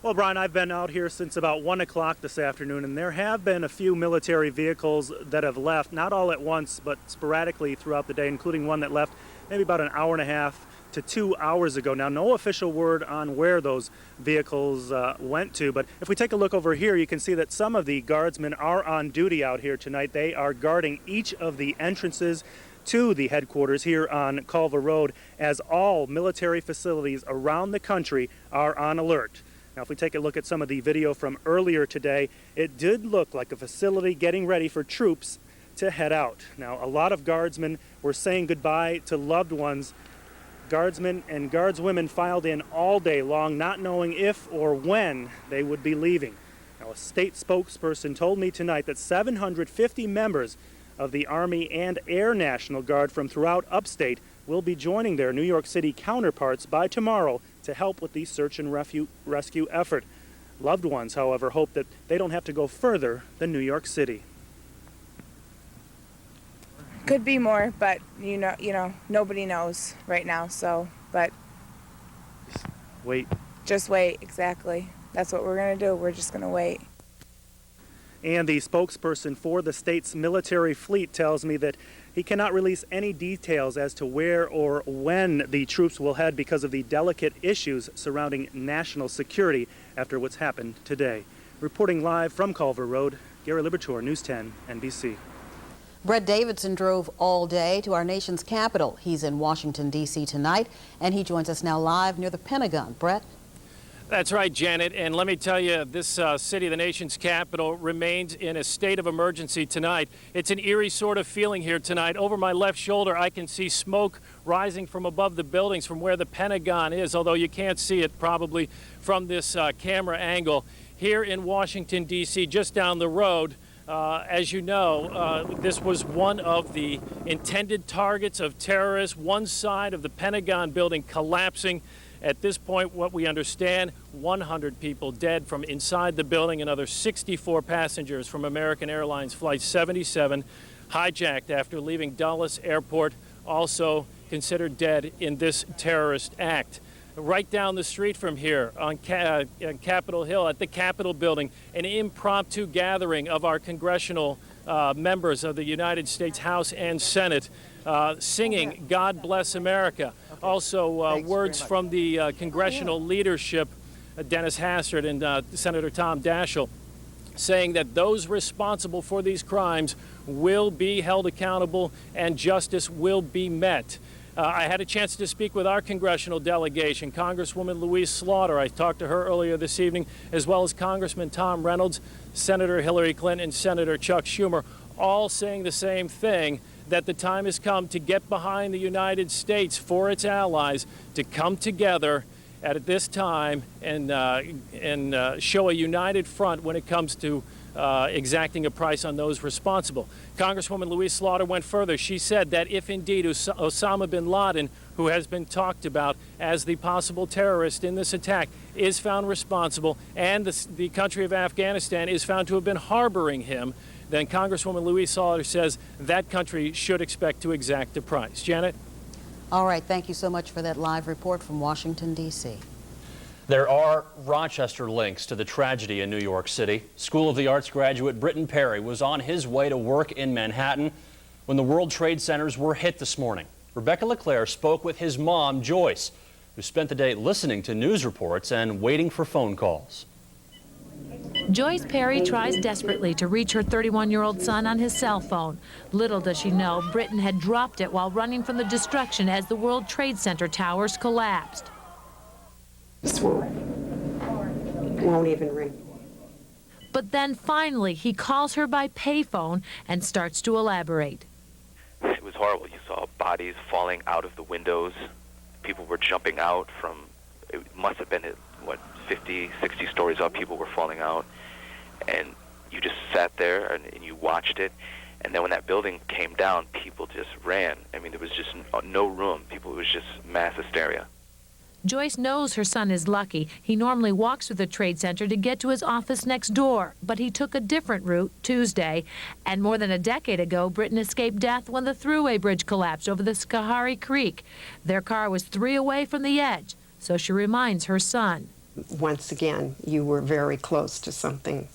Well, Brian, I've been out here since about 1 o'clock this afternoon, and there have been a few military vehicles that have left, not all at once, but sporadically throughout the day, including one that left maybe about an hour and a half to 2 hours ago. Now, no official word on where those vehicles went to, but if we take a look over here, you can see that some of the guardsmen are on duty out here tonight. They are guarding each of the entrances to the headquarters here on Culver Road, as all military facilities around the country are on alert. Now, if we take a look at some of the video from earlier today, it did look like a facility getting ready for troops to head out. Now, a lot of guardsmen were saying goodbye to loved ones. Guardsmen and guardswomen filed in all day long, not knowing if or when they would be leaving. Now, a state spokesperson told me tonight that 750 members of the Army and Air National Guard from throughout upstate will be joining their New York City counterparts by tomorrow to help with the search and rescue effort. Loved ones, however, hope that they don't have to go further than New York City. Could be more, but you know, nobody knows right now. So, but wait. Just wait. Exactly. That's what we're gonna do. We're just gonna wait. And the spokesperson for the state's military fleet tells me that he cannot release any details as to where or when the troops will head because of the delicate issues surrounding national security after what's happened today. Reporting live from Culver Road, Gary Liberatore, News 10, NBC. Brett Davidson drove all day to our nation's capital. He's in Washington, D.C. tonight, and he joins us now live near the Pentagon. Brett? That's right, Janet, and let me tell you, this city, the nation's capital, remains in a state of emergency tonight. It's an eerie sort of feeling here tonight. Over my left shoulder, I can see smoke rising from above the buildings from where the Pentagon is, although you can't see it probably from this camera angle. Here in Washington, D.C., just down the road, as you know, this was one of the intended targets of terrorists, one side of the Pentagon building collapsing. At this point, what we understand, 100 people dead from inside the building, another 64 passengers from American Airlines Flight 77 hijacked after leaving Dulles Airport, also considered dead in this terrorist act. Right down the street from here on Capitol Hill at the Capitol building, an impromptu gathering of our congressional members of the United States House and Senate singing God Bless America. Also words from the congressional leadership, Dennis Hastert and Senator Tom Daschle, saying that those responsible for these crimes will be held accountable and justice will be met. I had a chance to speak with our congressional delegation, Congresswoman Louise Slaughter. I talked to her earlier this evening, as well as Congressman Tom Reynolds, Senator Hillary Clinton, and Senator Chuck Schumer, all saying the same thing, that the time has come to get behind the United States for its allies to come together at this time and show a united front when it comes to exacting a price on those responsible. Congresswoman Louise Slaughter went further. She said that if indeed Osama bin Laden, who has been talked about as the possible terrorist in this attack, is found responsible, and the country of Afghanistan is found to have been harboring him, then Congresswoman Louise Slaughter says that country should expect to exact a price. Janet? All right, thank you so much for that live report from Washington, D.C. There are Rochester links to the tragedy in New York City. School of the Arts graduate Britton Perry was on his way to work in Manhattan when the World Trade Centers were hit this morning. Rebecca LeClaire spoke with his mom, Joyce, who spent the day listening to news reports and waiting for phone calls. Joyce Perry tries desperately to reach her 31-year-old son on his cell phone. Little does she know, Britton had dropped it while running from the destruction as the World Trade Center towers collapsed. Won't even ring. But then finally, he calls her by payphone and starts to elaborate. It was horrible. You saw bodies falling out of the windows. People were jumping out from, it must have been, what, 50, 60 stories up. People were falling out. And you just sat there and you watched it. And then when that building came down, people just ran. I mean, there was just no room. It was just mass hysteria. Joyce knows her son is lucky. He normally walks through the Trade Center to get to his office next door, but he took a different route Tuesday. And more than a decade ago, Britton escaped death when the thruway bridge collapsed over the Schoharie Creek. Their car was 3 away from the edge, so she reminds her son. Once again, you were very close to something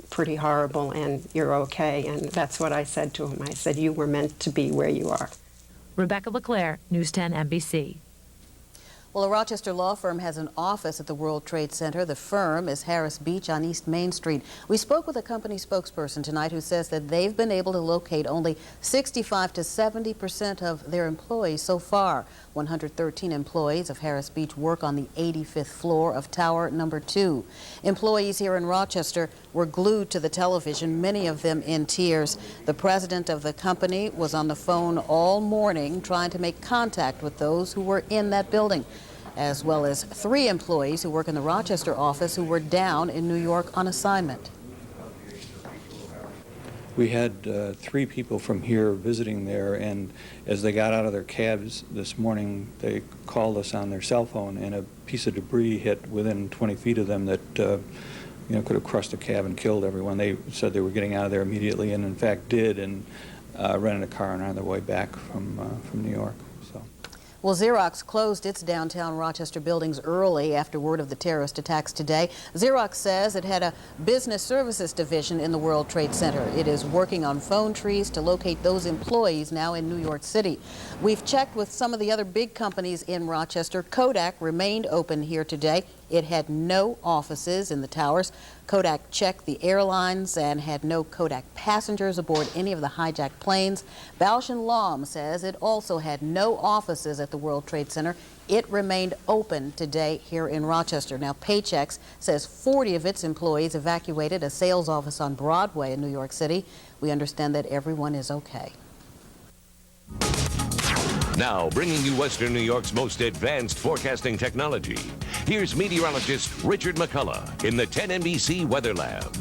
pretty horrible, and you're okay. And that's what I said to him. I said, you were meant to be where you are. Rebecca LeClaire, News 10 NBC. Well, a Rochester law firm has an office at the World Trade Center. The firm is Harris Beach on East Main Street. We spoke with a company spokesperson tonight who says that they've been able to locate only 65 to 70% of their employees so far. 113 employees of Harris Beach work on the 85th floor of Tower Number 2. Employees here in Rochester were glued to the television, many of them in tears. The president of the company was on the phone all morning trying to make contact with those who were in that building, as well as 3 employees who work in the Rochester office who were down in New York on assignment. We had 3 people from here visiting there, and as they got out of their cabs this morning, they called us on their cell phone, and a piece of debris hit within 20 feet of them that could have crushed a cab and killed everyone. They said they were getting out of there immediately, and in fact did, and rented a car and are on their way back from New York. Well, Xerox closed its downtown Rochester buildings early after word of the terrorist attacks today. Xerox says it had a business services division in the World Trade Center. It is working on phone trees to locate those employees now in New York City. We've checked with some of the other big companies in Rochester. Kodak remained open here today. It had no offices in the towers. Kodak checked the airlines and had no Kodak passengers aboard any of the hijacked planes. Bausch & Lomb says it also had no offices at the World Trade Center. It remained open today here in Rochester. Now, Paychex says 40 of its employees evacuated a sales office on Broadway in New York City. We understand that everyone is okay. Now, bringing you Western New York's most advanced forecasting technology, here's meteorologist Richard McCullough in the 10 NBC Weather Lab.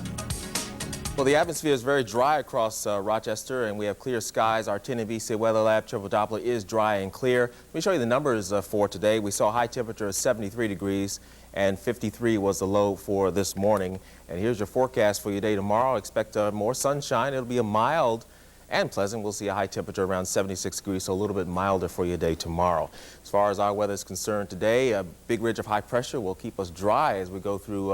Well, the atmosphere is very dry across Rochester, and we have clear skies. Our 10 NBC Weather Lab triple Doppler is dry and clear. Let me show you the numbers for today. We saw a high temperature of 73 degrees, and 53 was the low for this morning. And here's your forecast for your day tomorrow. Expect more sunshine. It'll be a mild and pleasant. We'll see a high temperature around 76 degrees, so a little bit milder for your day tomorrow. As far as our weather is concerned today, a big ridge of high pressure will keep us dry as we go through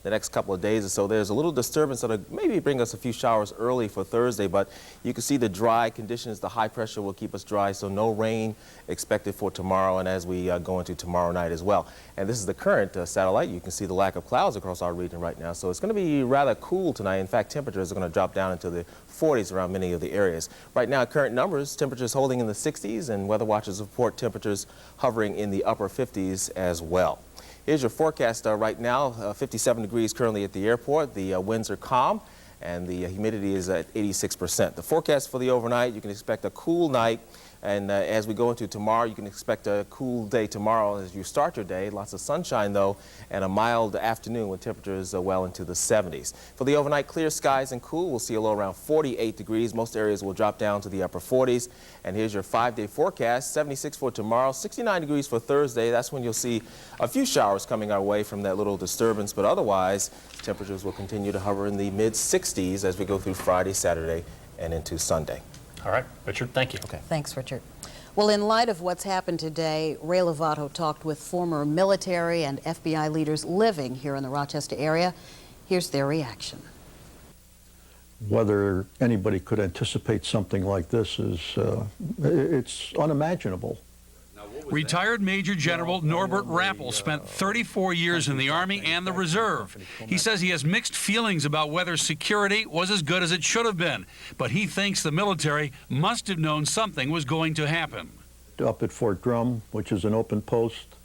the next couple of days or so. There's a little disturbance that'll maybe bring us a few showers early for Thursday, but you can see the dry conditions. The high pressure will keep us dry, so no rain expected for tomorrow and as we go into tomorrow night as well. And this is the current satellite. You can see the lack of clouds across our region right now, so it's going to be rather cool tonight. In fact, temperatures are going to drop down into the 40s around many of the areas. Right now, current numbers, temperatures holding in the 60s, and weather watchers report temperatures hovering in the upper 50s as well. Here's your forecast right now. 57 degrees currently at the airport. The winds are calm, and the humidity is at 86%. The forecast for the overnight, you can expect a cool night. And as we go into tomorrow, you can expect a cool day tomorrow as you start your day. Lots of sunshine, though, and a mild afternoon with temperatures well into the 70s. For the overnight, clear skies and cool. We'll see a low around 48 degrees. Most areas will drop down to the upper 40s. And here's your 5-day forecast. 76 for tomorrow, 69 degrees for Thursday. That's when you'll see a few showers coming our way from that little disturbance. But otherwise, temperatures will continue to hover in the mid-60s as we go through Friday, Saturday, and into Sunday. All right, Richard, thank you. Okay. Thanks, Richard. Well, in light of what's happened today, Ray Lovato talked with former military and FBI leaders living here in the Rochester area. Here's their reaction. Whether anybody could anticipate something like this is, it's unimaginable. Retired Major General Norbert Rappel spent 34 years in the Army and the Reserve. He says he has mixed feelings about whether security was as good as it should have been, but he thinks the military must have known something was going to happen. Up at Fort Drum, which is an open post,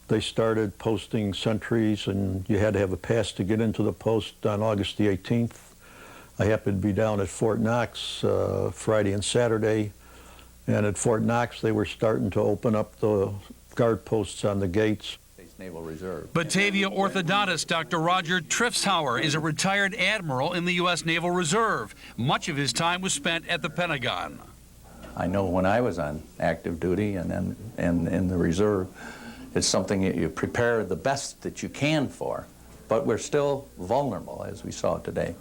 they started posting sentries, and you had to have a pass to get into the post on August the 18th. I happened to be down at Fort Knox Friday and Saturday. And at Fort Knox, they were starting to open up the guard posts on the gates. Naval Reserve. Batavia orthodontist Dr. Roger Trifftauer is a retired admiral in the U.S. Naval Reserve. Much of his time was spent at the Pentagon. I know when I was on active duty and then in the reserve, it's something that you prepare the best that you can for, but we're still vulnerable, as we saw today.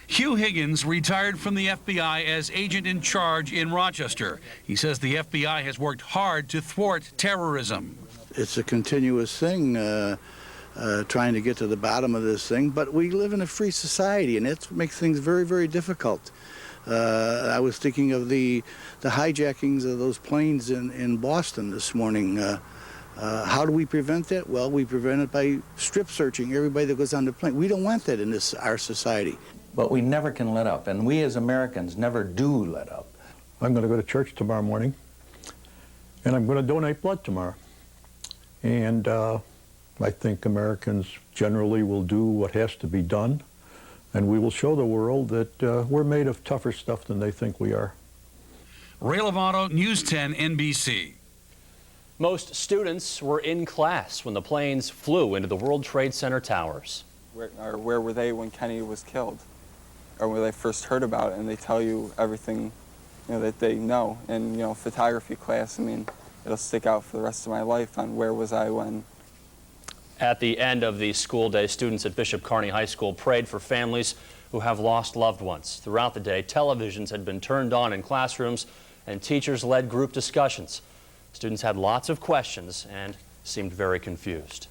Hugh Higgins retired from the FBI as agent in charge in Rochester. He says the FBI has worked hard to thwart terrorism. It's a continuous thing, trying to get to the bottom of this thing, but we live in a free society, and it makes things very, very difficult. I was thinking of the hijackings of those planes in Boston this morning. How do we prevent that? Well, we prevent it by strip searching everybody that goes on the plane. We don't want that in our society. But we never can let up, and we as Americans never do let up. I'm going to go to church tomorrow morning, and I'm going to donate blood tomorrow. And I think Americans generally will do what has to be done, and we will show the world that we're made of tougher stuff than they think we are. Ray Lovato, News 10 NBC. Most students were in class when the planes flew into the World Trade Center towers. Where were they when Kennedy was killed? Or when they first heard about it, and they tell you everything, that they know. And, photography class, I mean, it'll stick out for the rest of my life on where was I when. At the end of the school day, students at Bishop Kearney High School prayed for families who have lost loved ones. Throughout the day, televisions had been turned on in classrooms, and teachers led group discussions. Students had lots of questions and seemed very confused.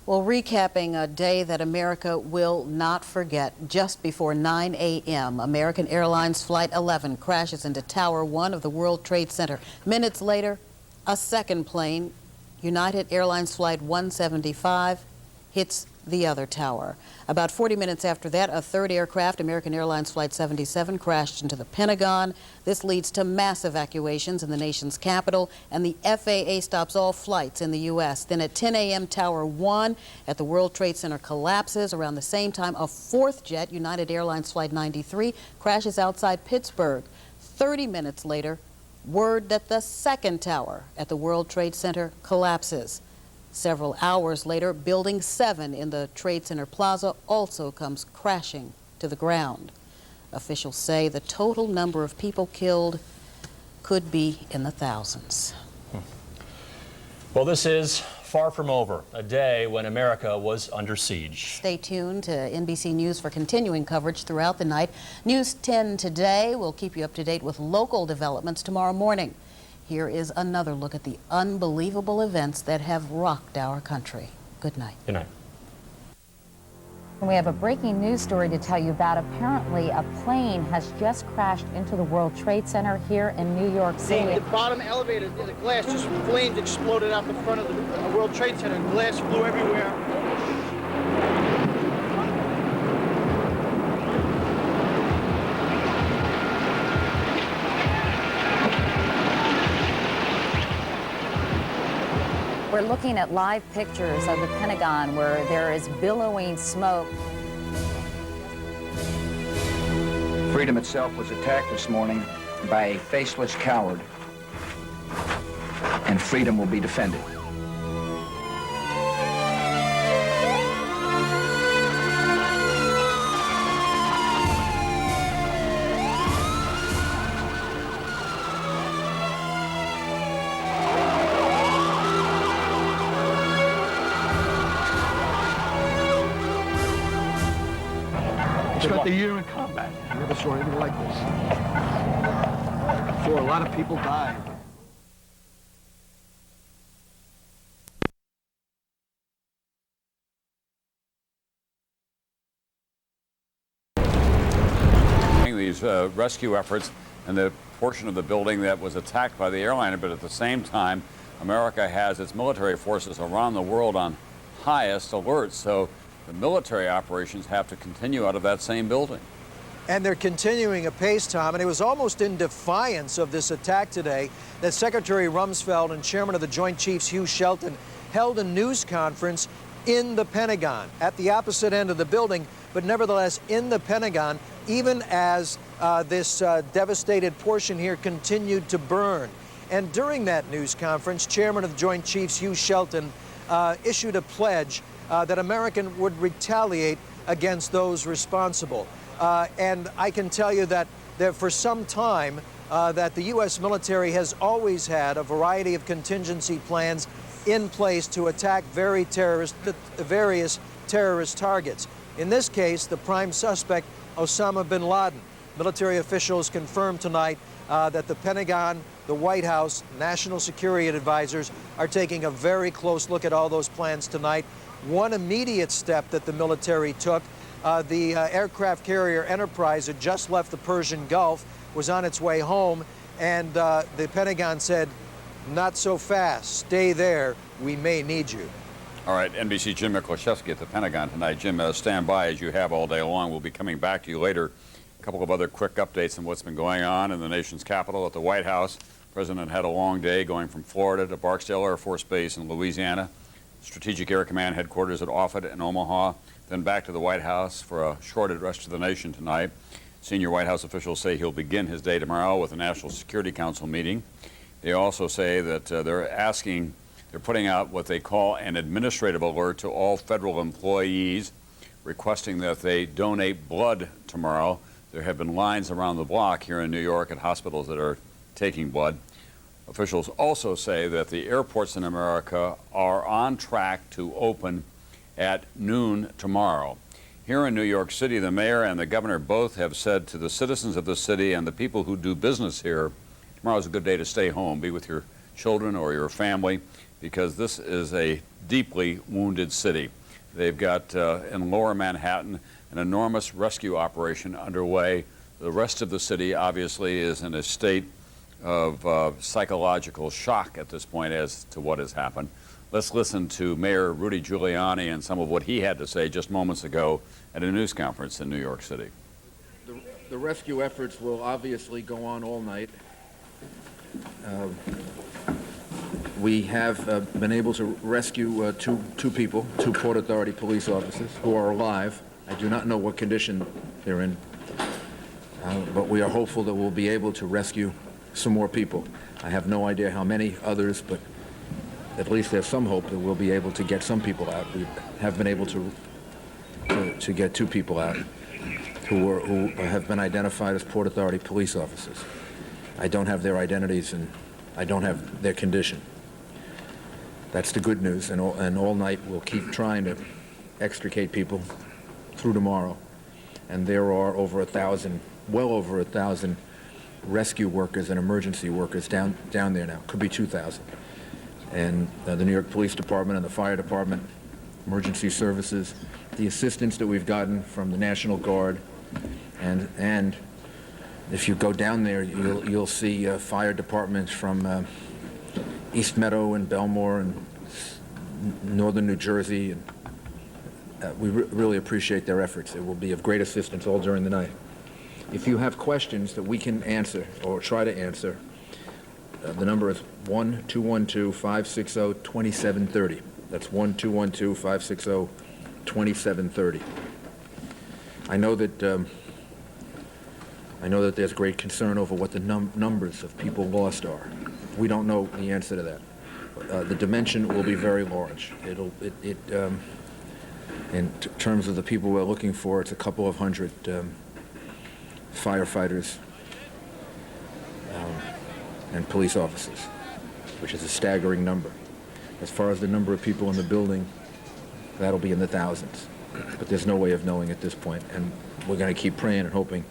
Well, recapping a day that America will not forget. Just before 9 a.m., American Airlines Flight 11 crashes into Tower 1 of the World Trade Center. Minutes later, a second plane, United Airlines Flight 175, hits the other tower. About 40 minutes after that, a third aircraft, American Airlines Flight 77, crashed into the Pentagon. This leads to mass evacuations in the nation's capital, and the FAA stops all flights in the U.S. Then at 10 a.m., Tower 1 at the World Trade Center collapses. Around the same time, a fourth jet, United Airlines Flight 93, crashes outside Pittsburgh. 30 minutes later, word that the second tower at the World Trade Center collapses. Several hours later, Building 7 in the Trade Center Plaza also comes crashing to the ground. Officials say the total number of people killed could be in the thousands. Well, this is far from over, a day when America was under siege. Stay tuned to NBC News for continuing coverage throughout the night. News 10 today will keep you up to date with local developments tomorrow morning. Here is another look at the unbelievable events that have rocked our country. Good night. Good night. We have a breaking news story to tell you about. Apparently, a plane has just crashed into the World Trade Center here in New York City. The bottom elevator, the glass, just flames exploded out the front of the World Trade Center. Glass flew everywhere. We're looking at live pictures of the Pentagon where there is billowing smoke. Freedom itself was attacked this morning by a faceless coward, and freedom will be defended. Spent a year in combat. Never saw anything like this. Before a lot of people died. These rescue efforts and the portion of the building that was attacked by the airliner, but at the same time, America has its military forces around the world on highest alert. So the military operations have to continue out of that same building. And they're continuing apace, Tom, and it was almost in defiance of this attack today that Secretary Rumsfeld and Chairman of the Joint Chiefs Hugh Shelton held a news conference in the Pentagon, at the opposite end of the building, but nevertheless in the Pentagon, even as this devastated portion here continued to burn. And during that news conference, Chairman of the Joint Chiefs Hugh Shelton issued a pledge that America would retaliate against those responsible. And I can tell you that for some time that the U.S. military has always had a variety of contingency plans in place to attack various terrorist targets. In this case, the prime suspect, Osama bin Laden. Military officials confirmed tonight that the Pentagon, the White House, national security advisors are taking a very close look at all those plans tonight. One immediate step that the military took, the aircraft carrier Enterprise had just left the Persian Gulf, was on its way home, and the Pentagon said, not so fast, stay there, we may need you. All right, NBC Jim Miklashevsky at the Pentagon tonight. Jim, stand by as you have all day long. We'll be coming back to you later. A couple of other quick updates on what's been going on in the nation's capital at the White House. The president had a long day going from Florida to Barksdale Air Force Base in Louisiana, Strategic Air Command headquarters at Offutt and Omaha, then back to the White House for a short address to the nation tonight. Senior White House officials say he'll begin his day tomorrow with a National Security Council meeting. They also say that they're putting out what they call an administrative alert to all federal employees, requesting that they donate blood tomorrow. There have been lines around the block here in New York at hospitals that are taking blood. Officials also say that the airports in America are on track to open at noon tomorrow. Here in New York City, the mayor and the governor both have said to the citizens of the city and the people who do business here, tomorrow's a good day to stay home, be with your children or your family, because this is a deeply wounded city. They've got in lower Manhattan an enormous rescue operation underway. The rest of the city obviously is in a state of psychological shock at this point as to what has happened. Let's listen to Mayor Rudy Giuliani and some of what he had to say just moments ago at a news conference in New York City. The rescue efforts will obviously go on all night. We have been able to rescue two people, two Port Authority police officers who are alive. I do not know what condition they're in, but we are hopeful that we'll be able to rescue some more people. I have no idea how many others, but at least there's some hope that we'll be able to get some people out. We have been able to get two people out who have been identified as Port Authority police officers. I don't have their identities and I don't have their condition. That's the good news, and all night we'll keep trying to extricate people through tomorrow. And there are over 1,000, well over 1,000 rescue workers and emergency workers down there now. Could be 2,000. And the New York Police Department and the Fire Department, emergency services, the assistance that we've gotten from the National Guard, and if you go down there, you'll see fire departments from East Meadow and Belmore and northern New Jersey, and we really appreciate their efforts. It will be of great assistance all during the night. If you have questions that we can answer or try to answer, The number is 1-212-560-2730. That's 1-212-560-2730. I know that there's great concern over what the numbers of people lost are. We don't know the answer to that. The dimension will be very large. In terms of the people we're looking for, it's a couple of hundred firefighters and police officers, which is a staggering number. As far as the number of people in the building, that'll be in the thousands. But there's no way of knowing at this point, and we're going to keep praying and hoping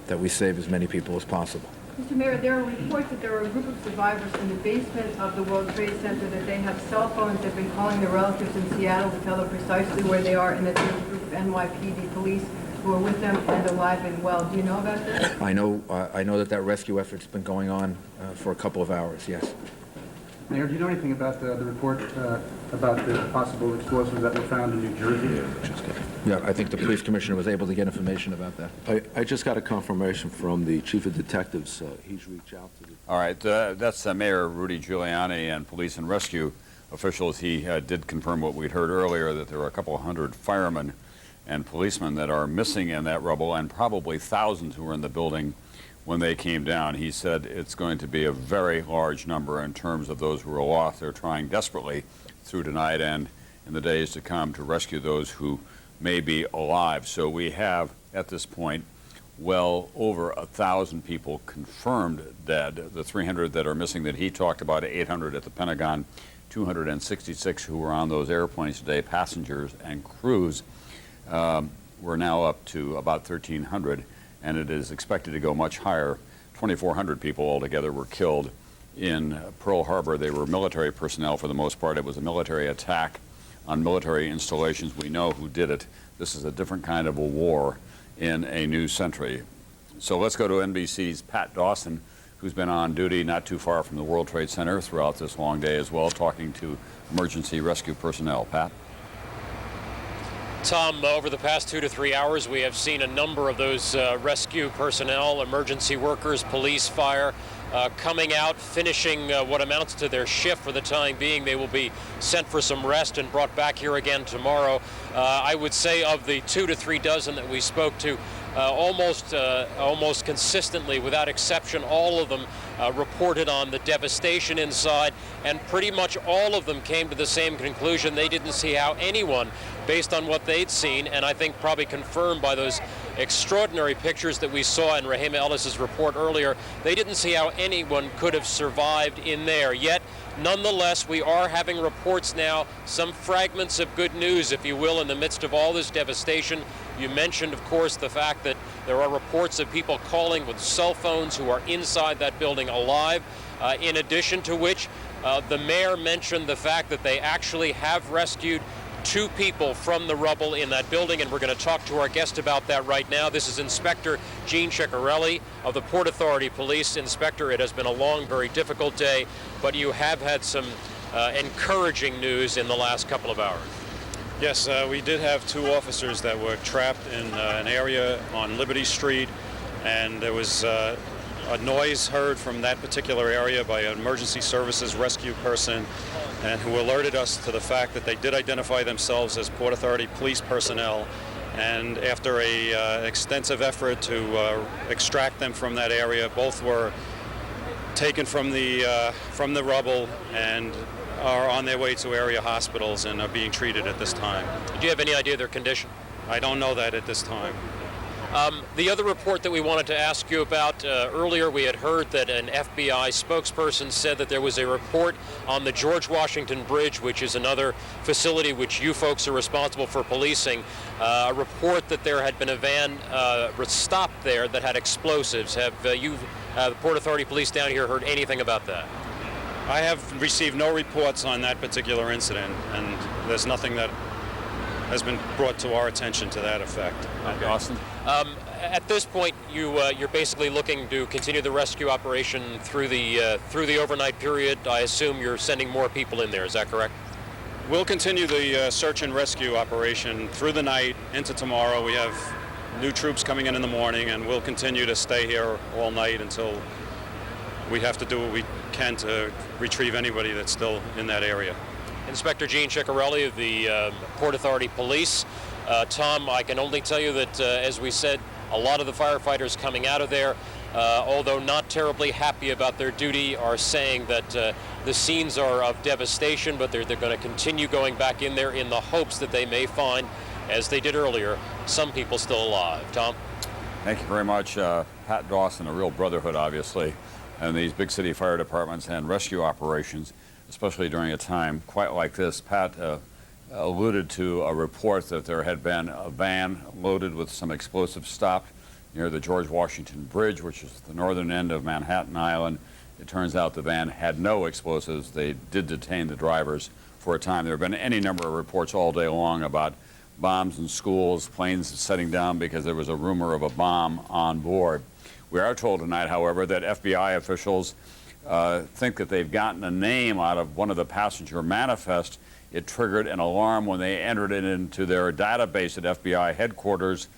that we save as many people as possible. Mr. Mayor, there are reports that there are a group of survivors in the basement of the World Trade Center, that they have cell phones. They've been calling their relatives in Seattle to tell them precisely where they are, and that there's a group of NYPD police who are with them and alive and well. Do you know about this? I know that rescue effort's been going on for a couple of hours, yes. Mayor, do you know anything about the report about the possible explosives that were found in New Jersey? Yeah, I think the police commissioner was able to get information about that. I just got a confirmation from the chief of detectives. He's reached out to the... All right, that's Mayor Rudy Giuliani and police and rescue officials. He did confirm what we'd heard earlier, that there are a couple of hundred firemen and policemen that are missing in that rubble, and probably thousands who were in the building when they came down. He said it's going to be a very large number in terms of those who are lost. They're trying desperately through tonight and in the days to come to rescue those who may be alive. So we have, at this point, well over 1,000 people confirmed dead. The 300 that are missing that he talked about, 800 at the Pentagon, 266 who were on those airplanes today, passengers and crews. We're now up to about 1,300, and it is expected to go much higher. 2,400 people altogether were killed in Pearl Harbor. They were military personnel for the most part. It was a military attack on military installations. We know who did it. This is a different kind of a war in a new century. So let's go to NBC's Pat Dawson, who's been on duty not too far from the World Trade Center throughout this long day as well, talking to emergency rescue personnel. Pat? Tom, over the past 2 to 3 hours, we have seen a number of those rescue personnel, emergency workers, police, fire, coming out, finishing what amounts to their shift for the time being. They will be sent for some rest and brought back here again tomorrow. I would say of the 2 to 3 dozen that we spoke to, almost consistently, without exception, all of them reported on the devastation inside, and pretty much all of them came to the same conclusion. They didn't see how anyone, based on what they'd seen, and I think probably confirmed by those extraordinary pictures that we saw in Rahima Ellis's report earlier, they didn't see how anyone could have survived in there. Yet, nonetheless, we are having reports now, some fragments of good news, if you will, in the midst of all this devastation. You mentioned, of course, the fact that there are reports of people calling with cell phones who are inside that building alive, in addition to which the mayor mentioned the fact that they actually have rescued 2 people from the rubble in that building, and we're going to talk to our guest about that right now. This is Inspector Gene Ciccarelli of the Port Authority Police. Inspector, it has been a long, very difficult day, but you have had some encouraging news in the last couple of hours. Yes, we did have 2 officers that were trapped in an area on Liberty Street, and there was a noise heard from that particular area by an emergency services rescue person, and who alerted us to the fact that they did identify themselves as Port Authority police personnel. And after an extensive effort to extract them from that area, both were taken from the rubble and are on their way to area hospitals and are being treated at this time. Do you have any idea of their condition? I don't know that at this time. The other report that we wanted to ask you about, earlier we had heard that an FBI spokesperson said that there was a report on the George Washington Bridge, which is another facility which you folks are responsible for policing, a report that there had been a van stopped there that had explosives. Have you, the Port Authority Police down here, heard anything about that? I have received no reports on that particular incident, and there's nothing that has been brought to our attention to that effect. Okay. Austin? At this point, you're basically looking to continue the rescue operation through the overnight period. I assume you're sending more people in there. Is that correct? We'll continue the search and rescue operation through the night into tomorrow. We have new troops coming in the morning, and we'll continue to stay here all night until we have to do what we can to retrieve anybody that's still in that area. Inspector Gene Ciccarelli of the Port Authority Police. Tom, I can only tell you that, as we said, a lot of the firefighters coming out of there, although not terribly happy about their duty, are saying that the scenes are of devastation, but they're going to continue going back in there in the hopes that they may find, as they did earlier, some people still alive. Tom? Thank you very much. Pat Dawson, a real brotherhood, obviously, and these big city fire departments and rescue operations, especially during a time quite like this. Pat alluded to a report that there had been a van loaded with some explosives stopped near the George Washington Bridge, which is the northern end of Manhattan Island. It turns out the van had no explosives. They did detain the drivers for a time. There have been any number of reports all day long about bombs in schools, planes setting down because there was a rumor of a bomb on board. We are told tonight, however, that FBI officials think that they've gotten a name out of one of the passenger manifests. It triggered an alarm when they entered it into their database at FBI headquarters.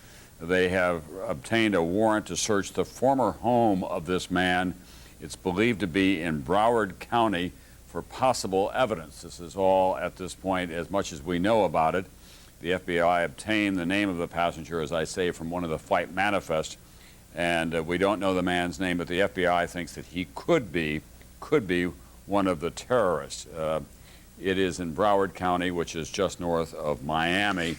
They have obtained a warrant to search the former home of this man. It's believed to be in Broward County for possible evidence. This is all, at this point, as much as we know about it. The FBI obtained the name of the passenger, as I say, from one of the flight manifests. And we don't know the man's name, but the FBI thinks that he could be one of the terrorists. It is in Broward County, which is just north of Miami.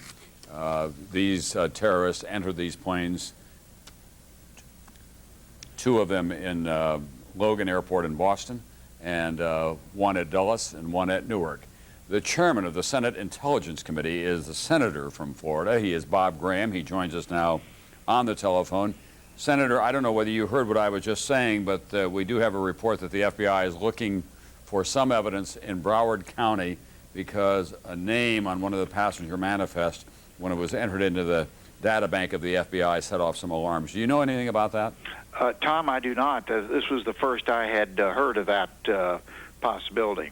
These terrorists entered these planes, two of them in Logan Airport in Boston, and one at Dulles and one at Newark. The chairman of the Senate Intelligence Committee is the senator from Florida. He is Bob Graham. He joins us now on the telephone. Senator, I don't know whether you heard what I was just saying, but we do have a report that the FBI is looking for some evidence in Broward County because a name on one of the passenger manifests, when it was entered into the data bank of the FBI, set off some alarms. Do you know anything about that? Tom, I do not. This was the first I had heard of that possibility.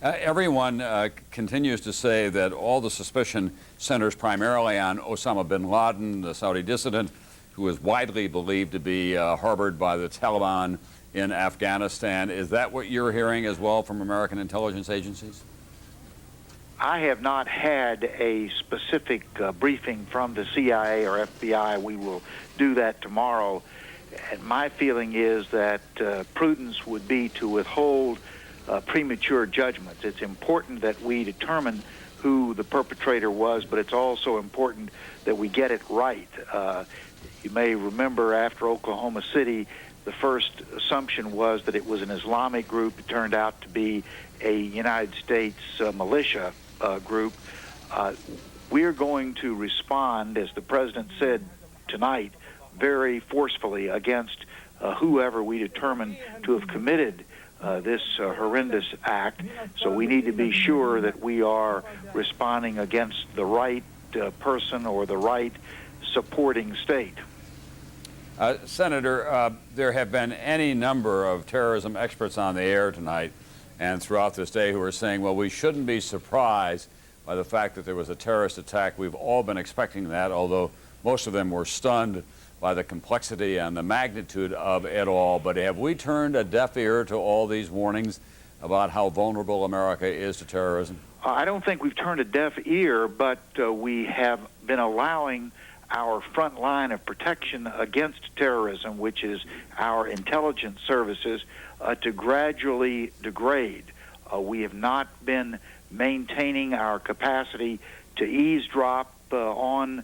Everyone continues to say that all the suspicion centers primarily on Osama bin Laden, the Saudi dissident, who is widely believed to be harbored by the Taliban in Afghanistan. Is that what you're hearing as well from American intelligence agencies? I have not had a specific briefing from the CIA or FBI. We will do that tomorrow. And my feeling is that prudence would be to withhold premature judgments. It's important that we determine who the perpetrator was, but it's also important that we get it right. You may remember after Oklahoma City, the first assumption was that it was an Islamic group. It turned out to be a United States militia group. We're going to respond, as the president said tonight, very forcefully against whoever we determine to have committed this horrendous act. So we need to be sure that we are responding against the right person or the right supporting state. Senator, there have been any number of terrorism experts on the air tonight and throughout this day who are saying, well, we shouldn't be surprised by the fact that there was a terrorist attack. We've all been expecting that, although most of them were stunned by the complexity and the magnitude of it all. But have we turned a deaf ear to all these warnings about how vulnerable America is to terrorism? I don't think we've turned a deaf ear, but we have been allowing our front line of protection against terrorism, which is our intelligence services, to gradually degrade. We have not been maintaining our capacity to eavesdrop on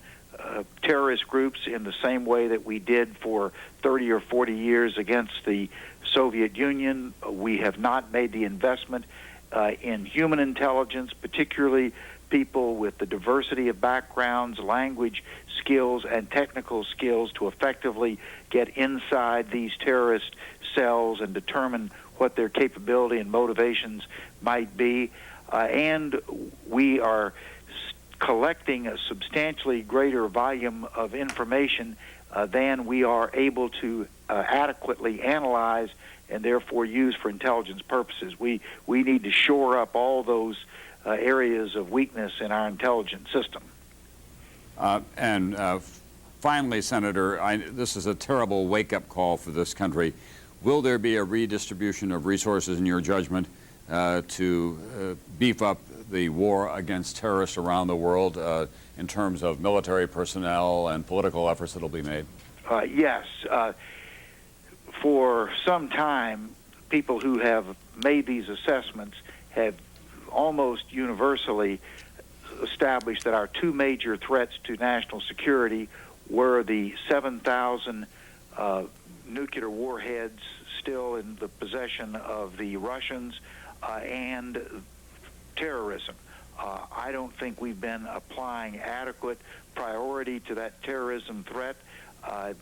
terrorist groups in the same way that we did for 30 or 40 years against the Soviet Union. We have not made the investment in human intelligence, particularly people with the diversity of backgrounds, language skills, and technical skills to effectively get inside these terrorist cells and determine what their capability and motivations might be. And we are collecting a substantially greater volume of information than we are able to adequately analyze and therefore use for intelligence purposes. We need to shore up all those areas of weakness in our intelligence system. Finally, Senator, this is a terrible wake-up call for this country. Will there be a redistribution of resources, in your judgment, to beef up the war against terrorists around the world in terms of military personnel and political efforts that will be made? Yes. For some time, people who have made these assessments have almost universally established that our two major threats to national security were the 7,000 nuclear warheads still in the possession of the Russians and terrorism. I don't think we've been applying adequate priority to that terrorism threat.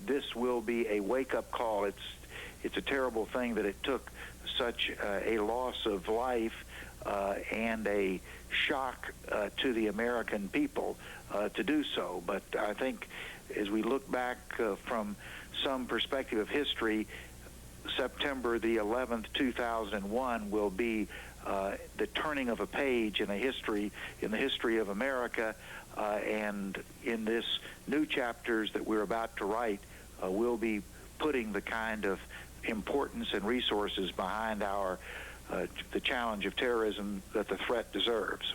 This will be a wake-up call. It's a terrible thing that it took such a loss of life and a shock to the American people to do so. But I think as we look back from some perspective of history, September the 11th, 2001 will be the turning of a page in the history of America, and in this new chapters that we're about to write, we'll be putting the kind of importance and resources behind the challenge of terrorism that the threat deserves.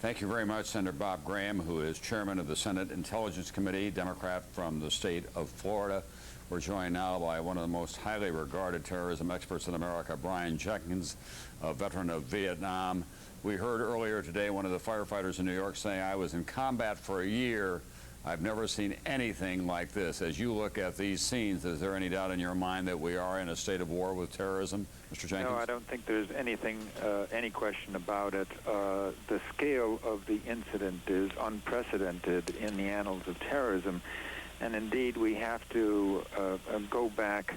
Thank you very much, Senator Bob Graham, who is chairman of the Senate Intelligence Committee, Democrat from the state of Florida. We're joined now by one of the most highly regarded terrorism experts in America, Brian Jenkins, a veteran of Vietnam. We heard earlier today one of the firefighters in New York saying, "I was in combat for a year. I've never seen anything like this." As you look at these scenes, is there any doubt in your mind that we are in a state of war with terrorism? Mr. Jenkins? No, I don't think there's any question about it. The scale of the incident is unprecedented in the annals of terrorism. And indeed, we have to go back.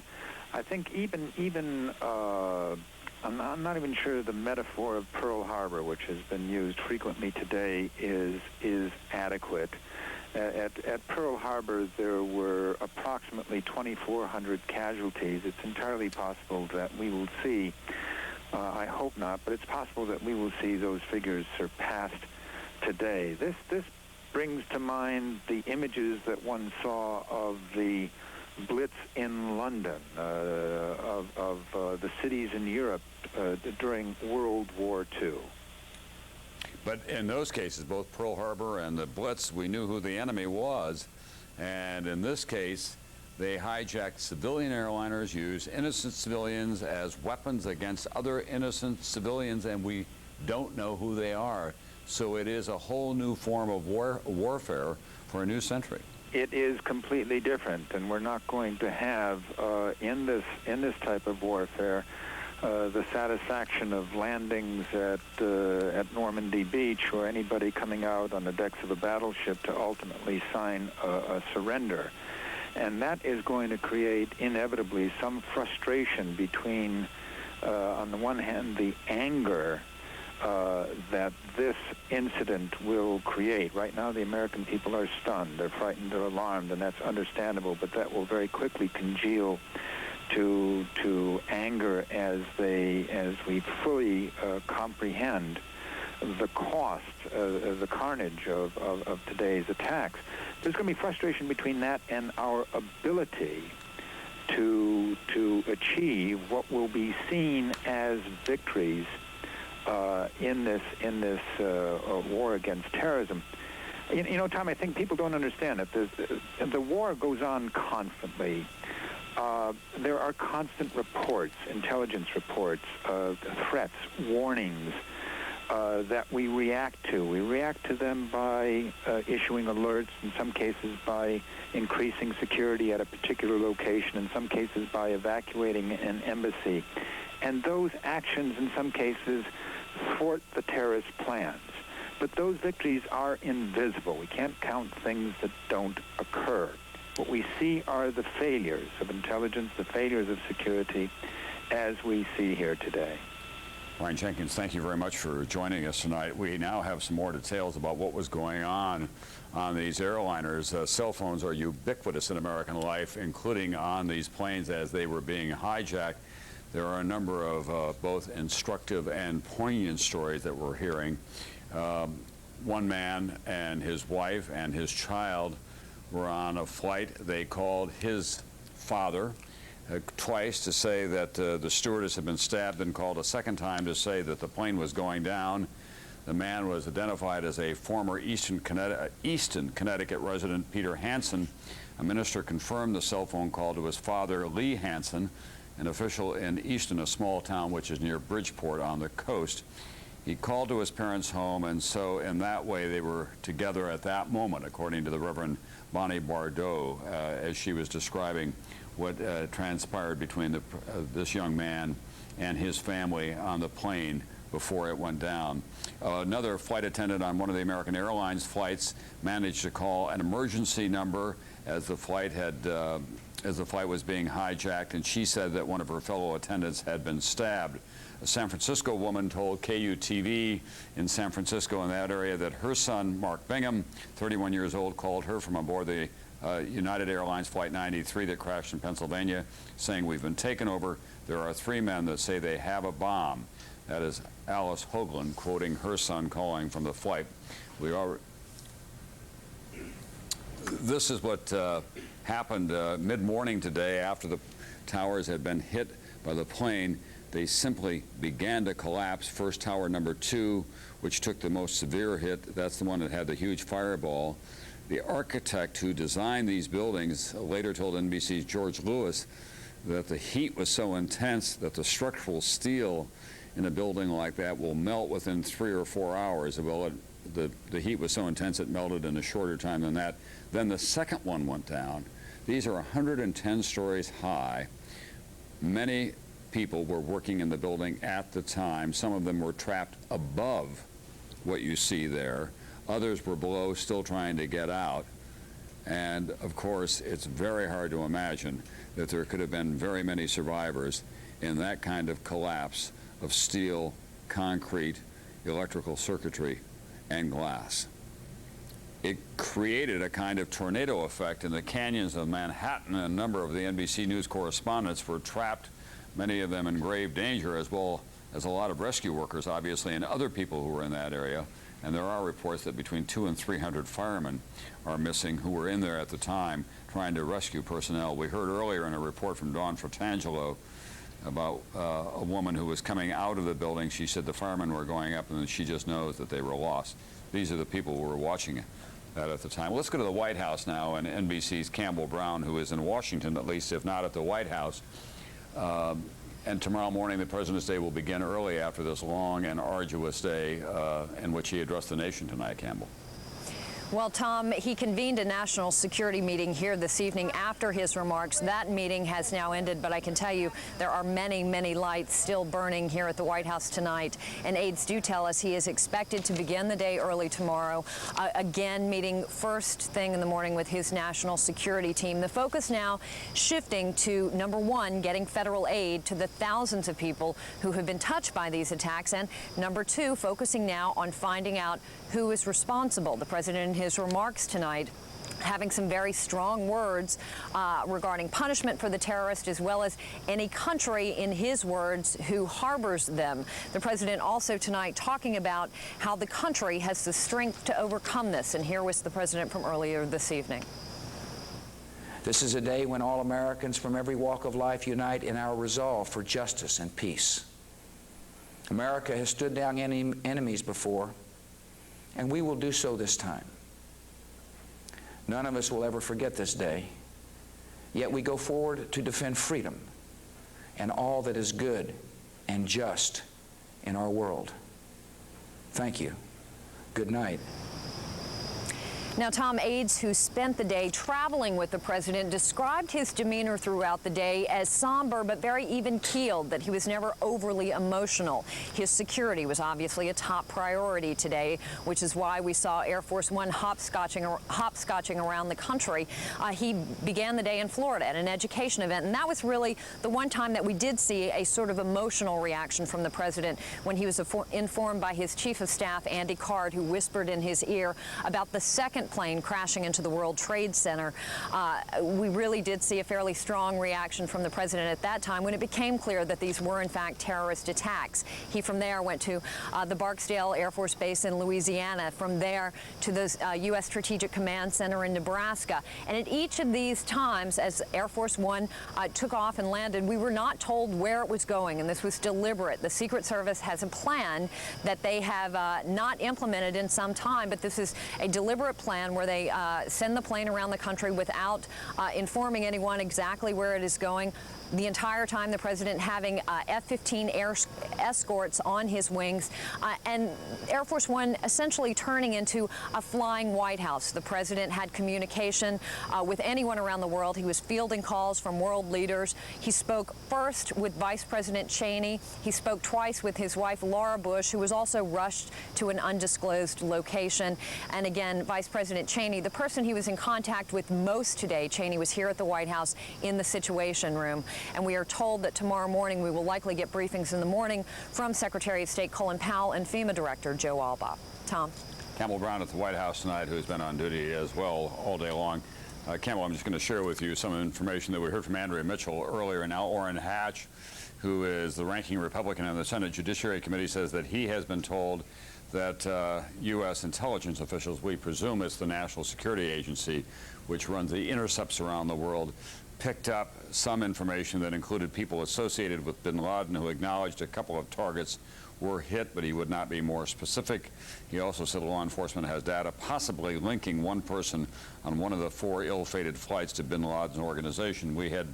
I think I'm not even sure the metaphor of Pearl Harbor, which has been used frequently today, is adequate. At Pearl Harbor, there were approximately 2,400 casualties. It's entirely possible that we will see, I hope not, but it's possible that we will see those figures surpassed today. This brings to mind the images that one saw of the Blitz in London, of the cities in Europe during World War II. But in those cases, both Pearl Harbor and the Blitz, we knew who the enemy was. And in this case, they hijacked civilian airliners, used innocent civilians as weapons against other innocent civilians, and we don't know who they are. So it is a whole new form of warfare for a new century. It is completely different, and we're not going to have in this type of warfare the satisfaction of landings at Normandy Beach or anybody coming out on the decks of a battleship to ultimately sign a surrender. And that is going to create inevitably some frustration between, on the one hand, the anger that this incident will create. Right now, the American people are stunned, they're frightened, they're alarmed, and that's understandable, but that will very quickly congeal to anger as we fully comprehend the cost, the carnage of today's attacks. There's going to be frustration between that and our ability to achieve what will be seen as victories in this war against terrorism. You know, Tom, I think people don't understand that the war goes on constantly. There are constant reports, intelligence reports, threats, warnings that we react to. We react to them by issuing alerts, in some cases by increasing security at a particular location, in some cases by evacuating an embassy. And those actions, in some cases, thwart the terrorist plans. But those victories are invisible. We can't count things that don't occur. What we see are the failures of intelligence, the failures of security, as we see here today. Brian Jenkins, thank you very much for joining us tonight. We now have some more details about what was going on these airliners. Cell phones are ubiquitous in American life, including on these planes as they were being hijacked. There are a number of both instructive and poignant stories that we're hearing. One man and his wife and his child were on a flight. They called his father twice to say that the stewardess had been stabbed, and called a second time to say that the plane was going down. The man was identified as a former Easton, Connecticut resident, Peter Hansen. A minister confirmed the cell phone call to his father, Lee Hansen, an official in Easton, a small town which is near Bridgeport on the coast. He called to his parents' home, and so in that way they were together at that moment, according to the Reverend Bonnie Bardot, as she was describing what transpired between this young man and his family on the plane before it went down. Another flight attendant on one of the American Airlines flights managed to call an emergency number as the flight was being hijacked, and she said that one of her fellow attendants had been stabbed. A San Francisco woman told KU-TV in San Francisco, in that area, that her son, Mark Bingham, 31 years old, called her from aboard the United Airlines Flight 93 that crashed in Pennsylvania, saying, "We've been taken over. There are 3 men that say they have a bomb." That is Alice Hoagland quoting her son calling from the flight. This is what happened mid-morning today after the towers had been hit by the plane. They simply began to collapse. First tower number 2, which took the most severe hit, that's the one that had the huge fireball. The architect who designed these buildings later told NBC's George Lewis that the heat was so intense that the structural steel in a building like that will melt within 3 or 4 hours. Well, the heat was so intense it melted in a shorter time than that. Then the second one went down. These are 110 stories high. Many people were working in the building at the time. Some of them were trapped above what you see there. Others were below, still trying to get out. And of course, it's very hard to imagine that there could have been very many survivors in that kind of collapse of steel, concrete, electrical circuitry, and glass. It created a kind of tornado effect in the canyons of Manhattan. A number of the NBC News correspondents were trapped, many of them in grave danger, as well as a lot of rescue workers, obviously, and other people who were in that area. And there are reports that between 200 and 300 firemen are missing who were in there at the time trying to rescue personnel. We heard earlier in a report from Dawn Fratangelo about a woman who was coming out of the building. She said the firemen were going up, and then she just knows that they were lost. These are the people who were watching that at the time. Well, let's go to the White House now, and NBC's Campbell Brown, who is in Washington, at least, if not at the White House. And tomorrow morning, the President's Day will begin early after this long and arduous day in which he addressed the nation tonight, Campbell. Well, Tom, he convened a national security meeting here this evening after his remarks. That meeting has now ended, but I can tell you there are many, many lights still burning here at the White House tonight. And aides do tell us he is expected to begin the day early tomorrow, again meeting first thing in the morning with his national security team. The focus now shifting to, number one, getting federal aid to the thousands of people who have been touched by these attacks, and number two, focusing now on finding out who is responsible. The president in his remarks tonight having some very strong words regarding punishment for the terrorists, as well as any country, in his words, who harbors them. The president also tonight talking about how the country has the strength to overcome this. And here was the president from earlier this evening. This is a day when all Americans from every walk of life unite in our resolve for justice and peace. America has stood down enemies before, and we will do so this time. None of us will ever forget this day, yet we go forward to defend freedom and all that is good and just in our world. Thank you. Good night. Now, Tom, aides who spent the day traveling with the president described his demeanor throughout the day as somber but very even-keeled, that he was never overly emotional. His security was obviously a top priority today, which is why we saw Air Force One hopscotching around the country. He began the day in Florida at an education event, and that was really the one time that we did see a sort of emotional reaction from the president when he was informed by his chief of staff, Andy Card, who whispered in his ear about the second second plane crashing into the World Trade Center, we really did see a fairly strong reaction from the president at that time when it became clear that these were in fact terrorist attacks. He from there went to the Barksdale Air Force Base in Louisiana, from there to the U.S. Strategic Command Center in Nebraska. And at each of these times, as Air Force One took off and landed, we were not told where it was going, and this was deliberate. The Secret Service has a plan that they have not implemented in some time, but this is a deliberate plan where they send the plane around the country without informing anyone exactly where it is going. The entire time the president having F-15 air escorts on his wings, and Air Force One essentially turning into a flying White House. The president had communication with anyone around the world. He was fielding calls from world leaders. He spoke first with Vice President Cheney. He spoke twice with his wife, Laura Bush, who was also rushed to an undisclosed location. And again, Vice President Cheney, the person he was in contact with most today, Cheney was here at the White House in the Situation Room. And we are told that tomorrow morning we will likely get briefings in the morning from Secretary of State Colin Powell and FEMA Director Joe Albaugh. Tom. Campbell Brown at the White House tonight, who's been on duty as well all day long. Campbell, I'm just going to share with you some information that we heard from Andrea Mitchell earlier. Now, Orrin Hatch, who is the ranking Republican on the Senate Judiciary Committee, says that he has been told that U.S. intelligence officials, we presume it's the National Security Agency, which runs the intercepts around the world, picked up some information that included people associated with bin Laden, who acknowledged a couple of targets were hit, but he would not be more specific. He also said law enforcement has data possibly linking one person on one of the 4 ill-fated flights to bin Laden's organization. We had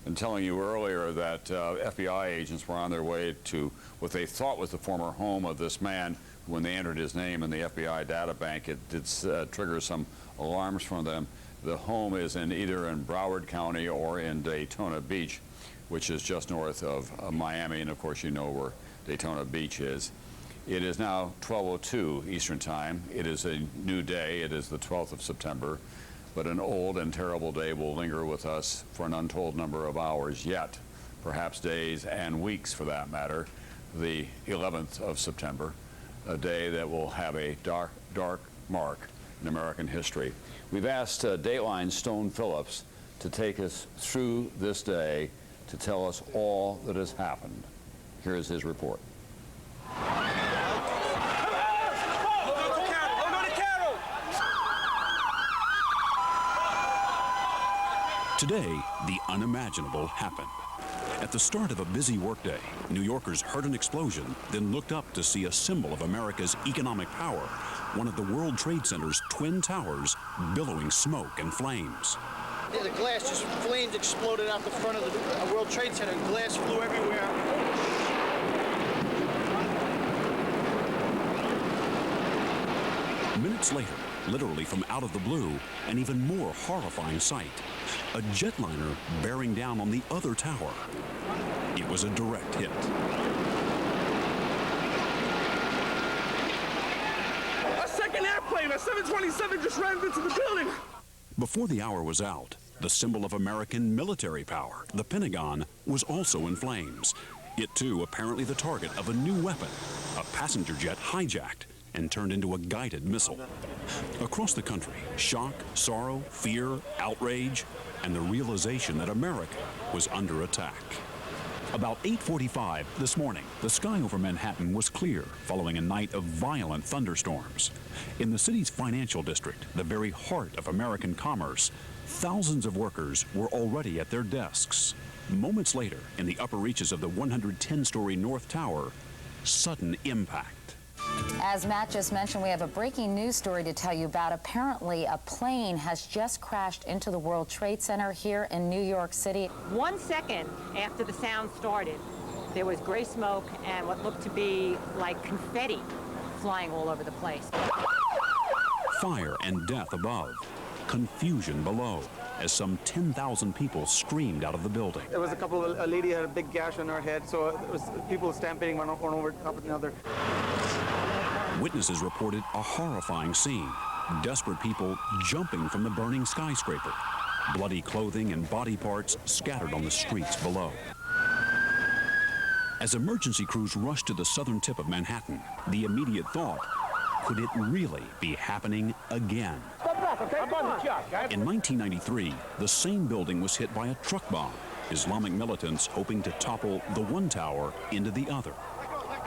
been telling you earlier that FBI agents were on their way to what they thought was the former home of this man. When they entered his name in the FBI data bank, it did trigger some alarms from them. The home is either in Broward County or in Daytona Beach, which is just north of Miami, and of course you know where Daytona Beach is. It is now 12:02 Eastern Time. It is a new day. It is the 12th of September, but an old and terrible day will linger with us for an untold number of hours yet, perhaps days and weeks for that matter. The 11th of September, a day that will have a dark, dark mark in American history. We've asked Dateline Stone Phillips to take us through this day to tell us all that has happened. Here is his report. Today, the unimaginable happened. At the start of a busy workday, New Yorkers heard an explosion, then looked up to see a symbol of America's economic power, one of the World Trade Center's twin towers billowing smoke and flames. The glass, just flames exploded out the front of the World Trade Center. Glass flew everywhere. Minutes later, literally from out of the blue, an even more horrifying sight. A jetliner bearing down on the other tower. It was a direct hit. A second airplane, a 727, just rammed into the building. Before the hour was out, the symbol of American military power, the Pentagon, was also in flames. It too apparently the target of a new weapon, a passenger jet hijacked and turned into a guided missile. Across the country, shock, sorrow, fear, outrage, and the realization that America was under attack. About 8:45 this morning, the sky over Manhattan was clear following a night of violent thunderstorms. In the city's financial district, the very heart of American commerce, thousands of workers were already at their desks. Moments later, in the upper reaches of the 110-story North Tower, sudden impact. As Matt just mentioned, we have a breaking news story to tell you about. Apparently, a plane has just crashed into the World Trade Center here in New York City. 1 second after the sound started, there was gray smoke and what looked to be like confetti flying all over the place. Fire and death above, confusion below, as some 10,000 people streamed out of the building. There was a lady had a big gash on her head, so it was people stampeding one over top of another. Witnesses reported a horrifying scene. Desperate people jumping from the burning skyscraper. Bloody clothing and body parts scattered on the streets below. As emergency crews rushed to the southern tip of Manhattan, the immediate thought, Could it really be happening again? In 1993, the same building was hit by a truck bomb, Islamic militants hoping to topple the one tower into the other.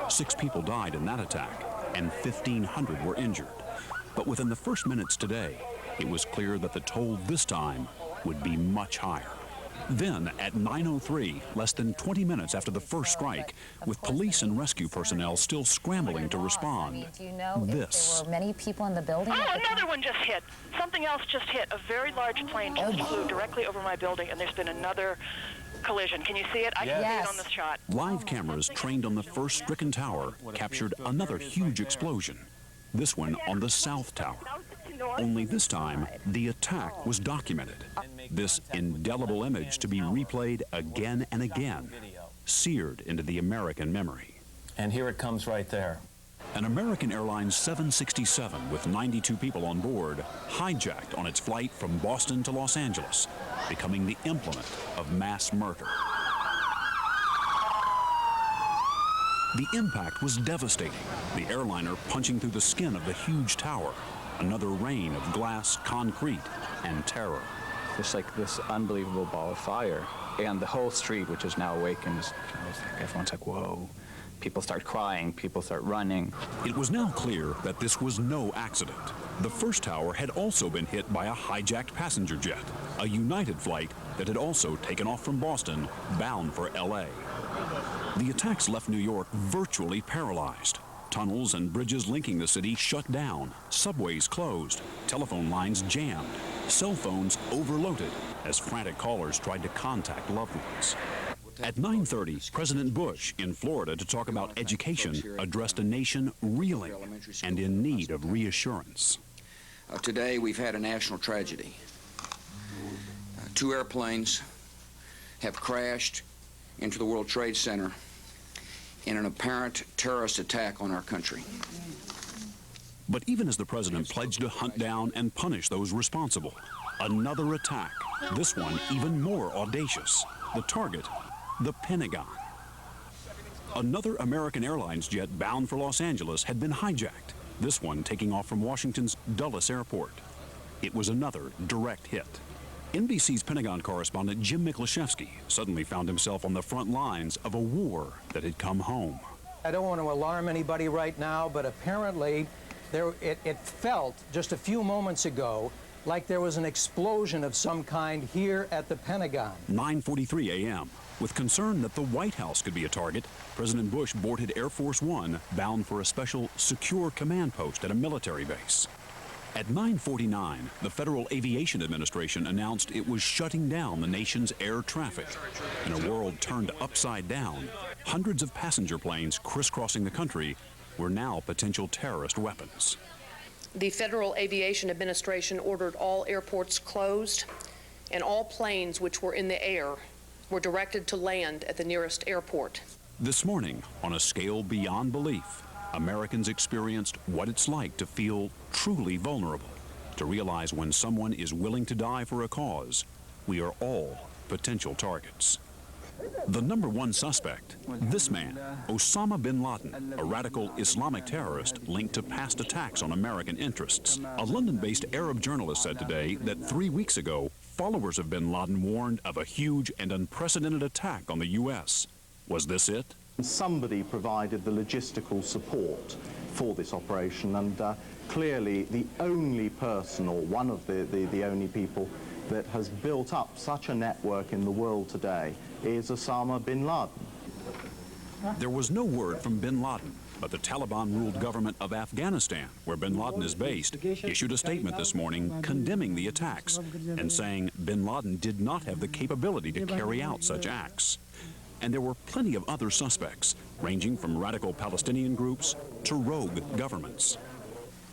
6 people died in that attack, and 1,500 were injured. But within the first minutes today, it was clear that the toll this time would be much higher. Then, at 9:03, less than 20 minutes after the first strike, with police and rescue personnel still scrambling to respond, Do you know if this. there were many people in the building? Oh, another one just hit. Something else just hit. A very large plane just flew directly over my building, and there's been another collision. Can you see it? I can see it on the shot. Live cameras trained on the first stricken tower captured another huge explosion, this one on the south tower. Only this time, the attack was documented. This indelible image to be replayed again and again, seared into the American memory. And here it comes right there. An American Airlines 767 with 92 people on board hijacked on its flight from Boston to Los Angeles, becoming the implement of mass murder. The impact was devastating, the airliner punching through the skin of the huge tower, another rain of glass, concrete, and terror. Just like this unbelievable ball of fire. And the whole street, which is now awakened, everyone's like, whoa. People start crying, people start running. It was now clear that this was no accident. The first tower had also been hit by a hijacked passenger jet, a United flight that had also taken off from Boston, bound for LA. The attacks left New York virtually paralyzed. Tunnels and bridges linking the city shut down, subways closed, telephone lines jammed, cell phones overloaded as frantic callers tried to contact loved ones. At 9:30, President Bush in Florida to talk about education addressed a nation reeling and in need of reassurance. Today we've had a national tragedy. 2 airplanes have crashed into the World Trade Center in an apparent terrorist attack on our country. But even as the president pledged to hunt down and punish those responsible, another attack, this one even more audacious. The target, the Pentagon. Another American Airlines jet bound for Los Angeles had been hijacked, this one taking off from Washington's Dulles Airport. It was another direct hit. NBC's Pentagon correspondent Jim Miklashevsky suddenly found himself on the front lines of a war that had come home. I don't want to alarm anybody right now, but apparently it felt just a few moments ago like there was an explosion of some kind here at the Pentagon. 9:43 a.m. With concern that the White House could be a target, President Bush boarded Air Force One bound for a special secure command post at a military base. At 9:49, the Federal Aviation Administration announced it was shutting down the nation's air traffic. In a world turned upside down, hundreds of passenger planes crisscrossing the country were now potential terrorist weapons. The Federal Aviation Administration ordered all airports closed, and all planes which were in the air were directed to land at the nearest airport. This morning, on a scale beyond belief, Americans experienced what it's like to feel truly vulnerable, to realize when someone is willing to die for a cause, we are all potential targets. The number one suspect, this man, Osama bin Laden, a radical Islamic terrorist linked to past attacks on American interests. A London-based Arab journalist said today that 3 weeks ago, followers of bin Laden warned of a huge and unprecedented attack on the U.S. Was this it? Somebody provided the logistical support for this operation, and clearly the only person, or one of the only people, that has built up such a network in the world today is Osama bin Laden. There was no word from bin Laden, but the Taliban-ruled government of Afghanistan, where bin Laden is based, issued a statement this morning condemning the attacks and saying bin Laden did not have the capability to carry out such acts. And there were plenty of other suspects, ranging from radical Palestinian groups to rogue governments.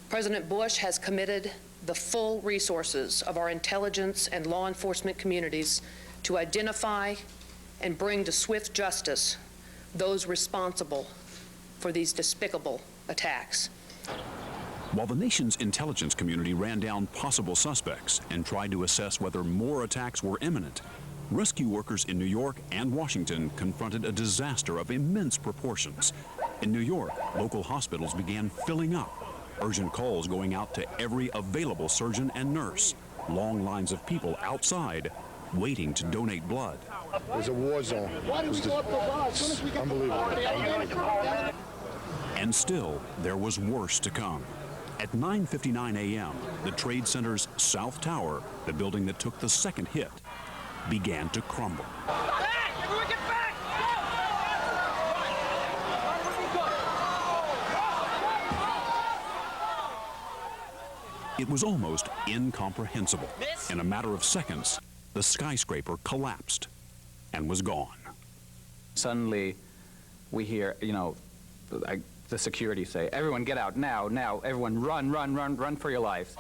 President Bush has committed the full resources of our intelligence and law enforcement communities to identify and bring to swift justice those responsible for these despicable attacks. While the nation's intelligence community ran down possible suspects and tried to assess whether more attacks were imminent, rescue workers in New York and Washington confronted a disaster of immense proportions. In New York, local hospitals began filling up, Urgent calls going out to every available surgeon and nurse. Long lines of people outside waiting to donate blood. It was a war zone. It was just unbelievable. And still, there was worse to come. At 9:59 a.m., the Trade Center's South Tower, the building that took the second hit, began to crumble. It was almost incomprehensible. In a matter of seconds, the skyscraper collapsed and was gone. Suddenly, we hear, the security say, everyone get out now, everyone run for your lives.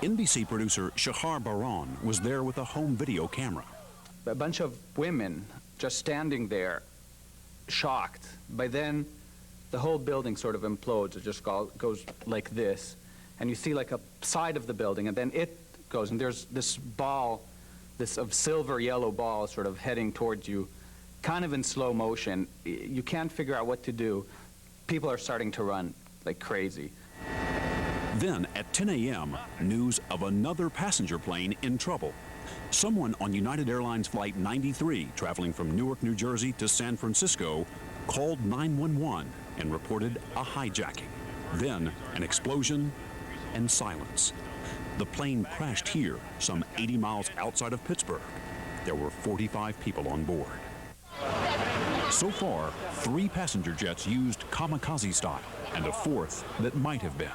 NBC producer Shahar Baran was there with a home video camera. A bunch of women just standing there, shocked. By then, the whole building sort of implodes. It just goes like this. And you see like a side of the building, and then it goes, and there's this ball, this silver yellow ball sort of heading towards you, kind of in slow motion. You can't figure out what to do. People are starting to run like crazy. Then at 10 a.m., news of another passenger plane in trouble. Someone on United Airlines Flight 93, traveling from Newark, New Jersey to San Francisco, called 911 and reported a hijacking. Then an explosion and silence. The plane crashed here, some 80 miles outside of Pittsburgh. There were 45 people on board. So far, 3 passenger jets used kamikaze style, and a 4th that might have been.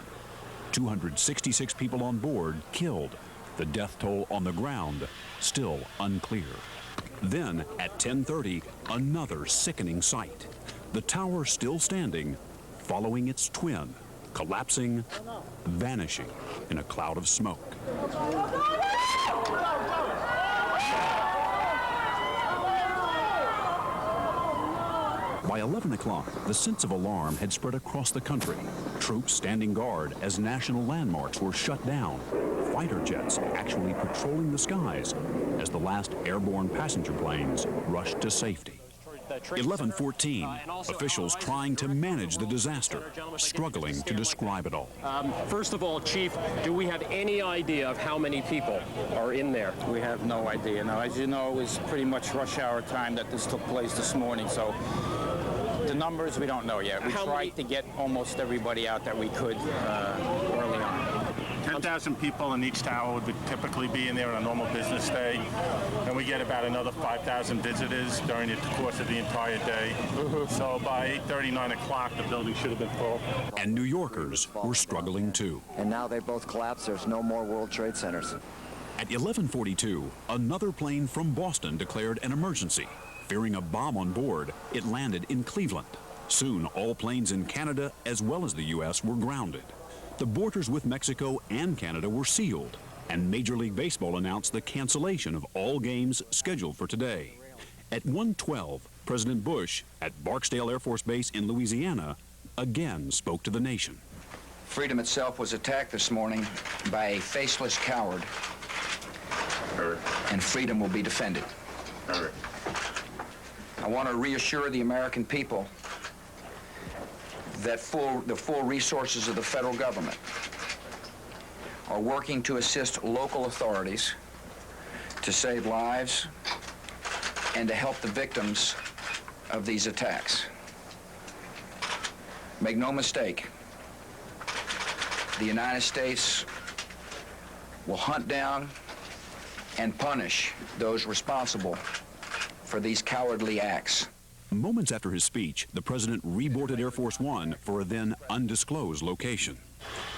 266 people on board killed. The death toll on the ground still unclear. Then, at 10:30, another sickening sight. The tower still standing, following its twin, collapsing, vanishing in a cloud of smoke. By 11 o'clock, the sense of alarm had spread across the country. Troops standing guard as national landmarks were shut down. Fighter jets actually patrolling the skies as the last airborne passenger planes rushed to safety. 11:14, officials trying to manage the disaster, struggling to describe it all. First of all, Chief, do we have any idea of how many people are in there? We have no idea. Now, as you know, it was pretty much rush hour time that this took place this morning, so the numbers we don't know yet. We tried to get almost everybody out that we could early on. 10,000 people in each tower would typically be in there on a normal business day, and we get about another 5,000 visitors during the course of the entire day. So by 8:30, 9 o'clock, the building should have been full. And New Yorkers were struggling too. And now they both collapsed. There's no more World Trade Centers. At 11:42, another plane from Boston declared an emergency. Fearing a bomb on board, it landed in Cleveland. Soon, all planes in Canada as well as the U.S. were grounded. The borders with Mexico and Canada were sealed, and Major League Baseball announced the cancellation of all games scheduled for today. At 1:12, President Bush, at Barksdale Air Force Base in Louisiana, again spoke to the nation. Freedom itself was attacked this morning by a faceless coward, and freedom will be defended. I want to reassure the American people that the full resources of the federal government are working to assist local authorities to save lives and to help the victims of these attacks. Make no mistake, the United States will hunt down and punish those responsible for these cowardly acts. Moments after his speech, the president reboarded Air Force One for a then undisclosed location.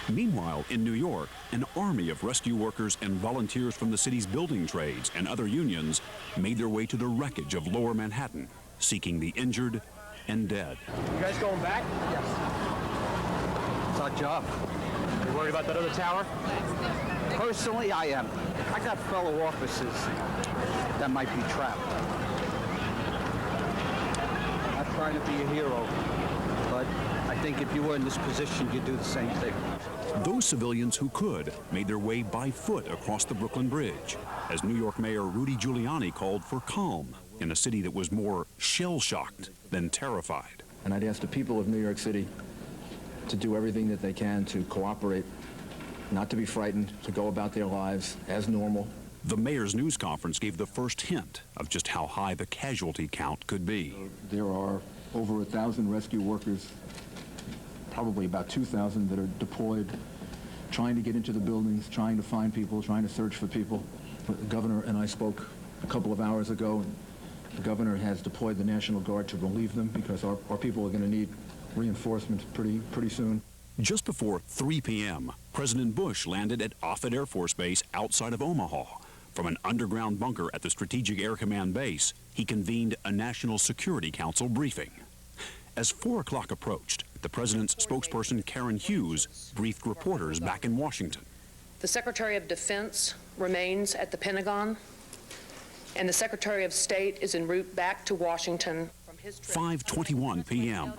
Meanwhile, in New York, an army of rescue workers and volunteers from the city's building trades and other unions made their way to the wreckage of Lower Manhattan, seeking the injured and dead. You guys going back? Yes. It's our job. You worried about that other tower? Personally, I am. I got fellow officers that might be trapped. I'm not trying to be a hero, but I think if you were in this position, you'd do the same thing. Those civilians who could made their way by foot across the Brooklyn Bridge, as New York Mayor Rudy Giuliani called for calm in a city that was more shell-shocked than terrified. And I'd ask the people of New York City to do everything that they can to cooperate, not to be frightened, to go about their lives as normal. The mayor's news conference gave the first hint of just how high the casualty count could be. There are over 1,000 rescue workers, probably about 2,000 that are deployed, trying to get into the buildings, trying to find people, trying to search for people. The governor and I spoke a couple of hours ago, and the governor has deployed the National Guard to relieve them because our people are going to need reinforcements pretty soon. Just before 3 p.m., President Bush landed at Offutt Air Force Base outside of Omaha. From an underground bunker at the Strategic Air Command Base, he convened a National Security Council briefing. As 4 o'clock approached, the president's spokesperson, Karen Hughes, briefed reporters back in Washington. The Secretary of Defense remains at the Pentagon, and the Secretary of State is en route back to Washington. 5:21 p.m.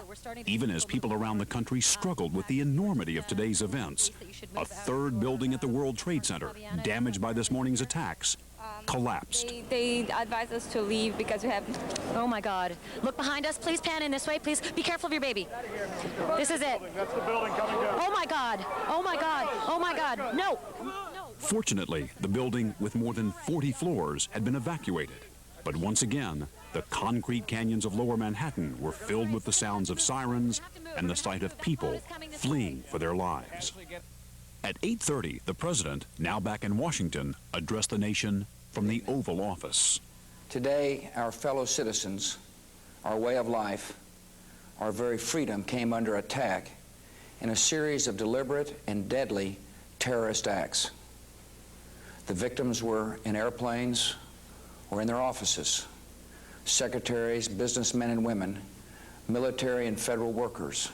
Even as people around the country struggled with the enormity of today's events, a third building at the World Trade Center, damaged by this morning's attacks, collapsed. They advised us to leave because we have... Oh my God. Look behind us, please pan in this way, please. Be careful of your baby. This is it. That's the building coming down. Oh my God. Oh my God. Oh my God. No. Fortunately, the building with more than 40 floors had been evacuated. But once again, the concrete canyons of Lower Manhattan were filled with the sounds of sirens and the sight of people fleeing for their lives. At 8:30, the president, now back in Washington, addressed the nation from the Oval Office. Today, our fellow citizens, our way of life, our very freedom came under attack in a series of deliberate and deadly terrorist acts. The victims were in airplanes or in their offices. Secretaries, businessmen and women, military and federal workers,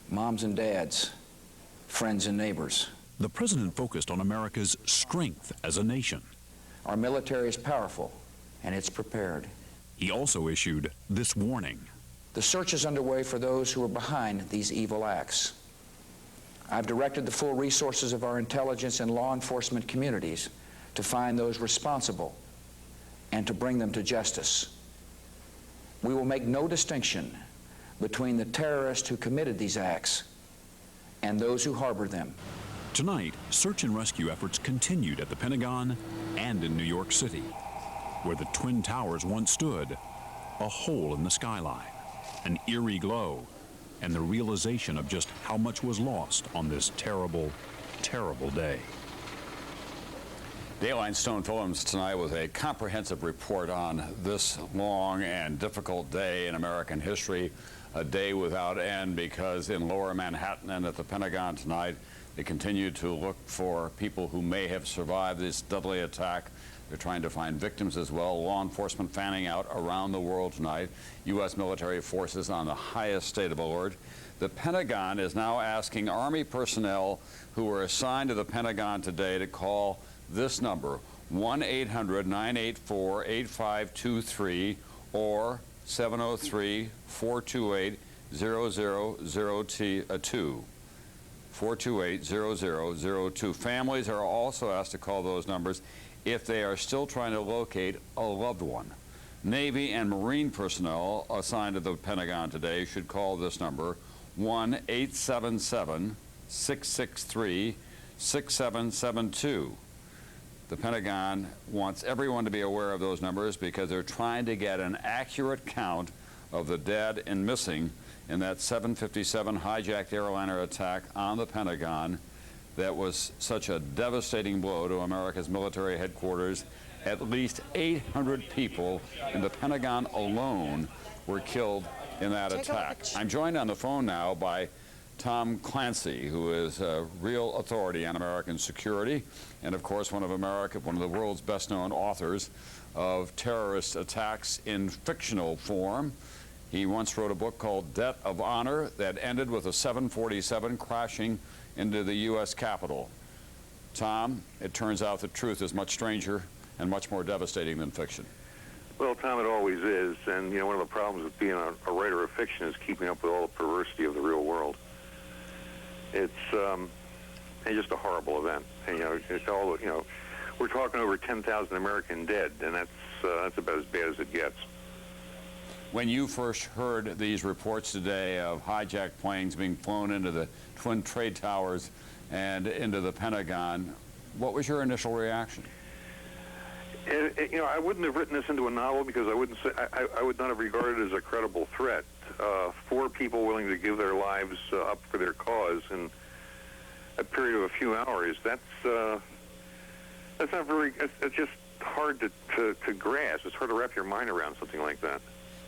moms and dads, friends and neighbors. The president focused on America's strength as a nation. Our military is powerful, and it's prepared. He also issued this warning. The search is underway for those who are behind these evil acts. I've directed the full resources of our intelligence and law enforcement communities to find those responsible and to bring them to justice. We will make no distinction between the terrorists who committed these acts and those who harbored them. Tonight, search and rescue efforts continued at the Pentagon and in New York City, where the Twin Towers once stood, a hole in the skyline, an eerie glow, and the realization of just how much was lost on this terrible, terrible day. Dayline Stone Films tonight with a comprehensive report on this long and difficult day in American history, a day without end, because in Lower Manhattan and at the Pentagon tonight, they continue to look for people who may have survived this deadly attack. They're trying to find victims as well. Law enforcement fanning out around the world tonight. U.S. military forces on the highest state of alert. The Pentagon is now asking Army personnel who were assigned to the Pentagon today to call this number, 1-800-984-8523 or 703-428-0002. 428-0002. Families are also asked to call those numbers if they are still trying to locate a loved one. Navy and Marine personnel assigned to the Pentagon today should call this number, 1-877-663-6772. The Pentagon wants everyone to be aware of those numbers because they're trying to get an accurate count of the dead and missing in that 757 hijacked airliner attack on the Pentagon that was such a devastating blow to America's military headquarters. At least 800 people in the Pentagon alone were killed in that attack. I'm joined on the phone now by Tom Clancy, who is a real authority on American security, and of course one of the world's best-known authors of terrorist attacks in fictional form. He once wrote a book called Debt of Honor that ended with a 747 crashing into the U.S. Capitol. Tom, it turns out the truth is much stranger and much more devastating than fiction. Well, Tom, it always is, and you know, one of the problems with being a writer of fiction is keeping up with all the perversity of the real world. It's just a horrible event. And, it's all, we're talking over 10,000 American dead, and that's about as bad as it gets. When you first heard these reports today of hijacked planes being flown into the Twin Trade Towers and into the Pentagon, what was your initial reaction? You know, I wouldn't have written this into a novel because I would not have regarded it as a credible threat. 4 people willing to give their lives up for their cause in a period of a few hours. That's not very. It's just hard to grasp. It's hard to wrap your mind around something like that.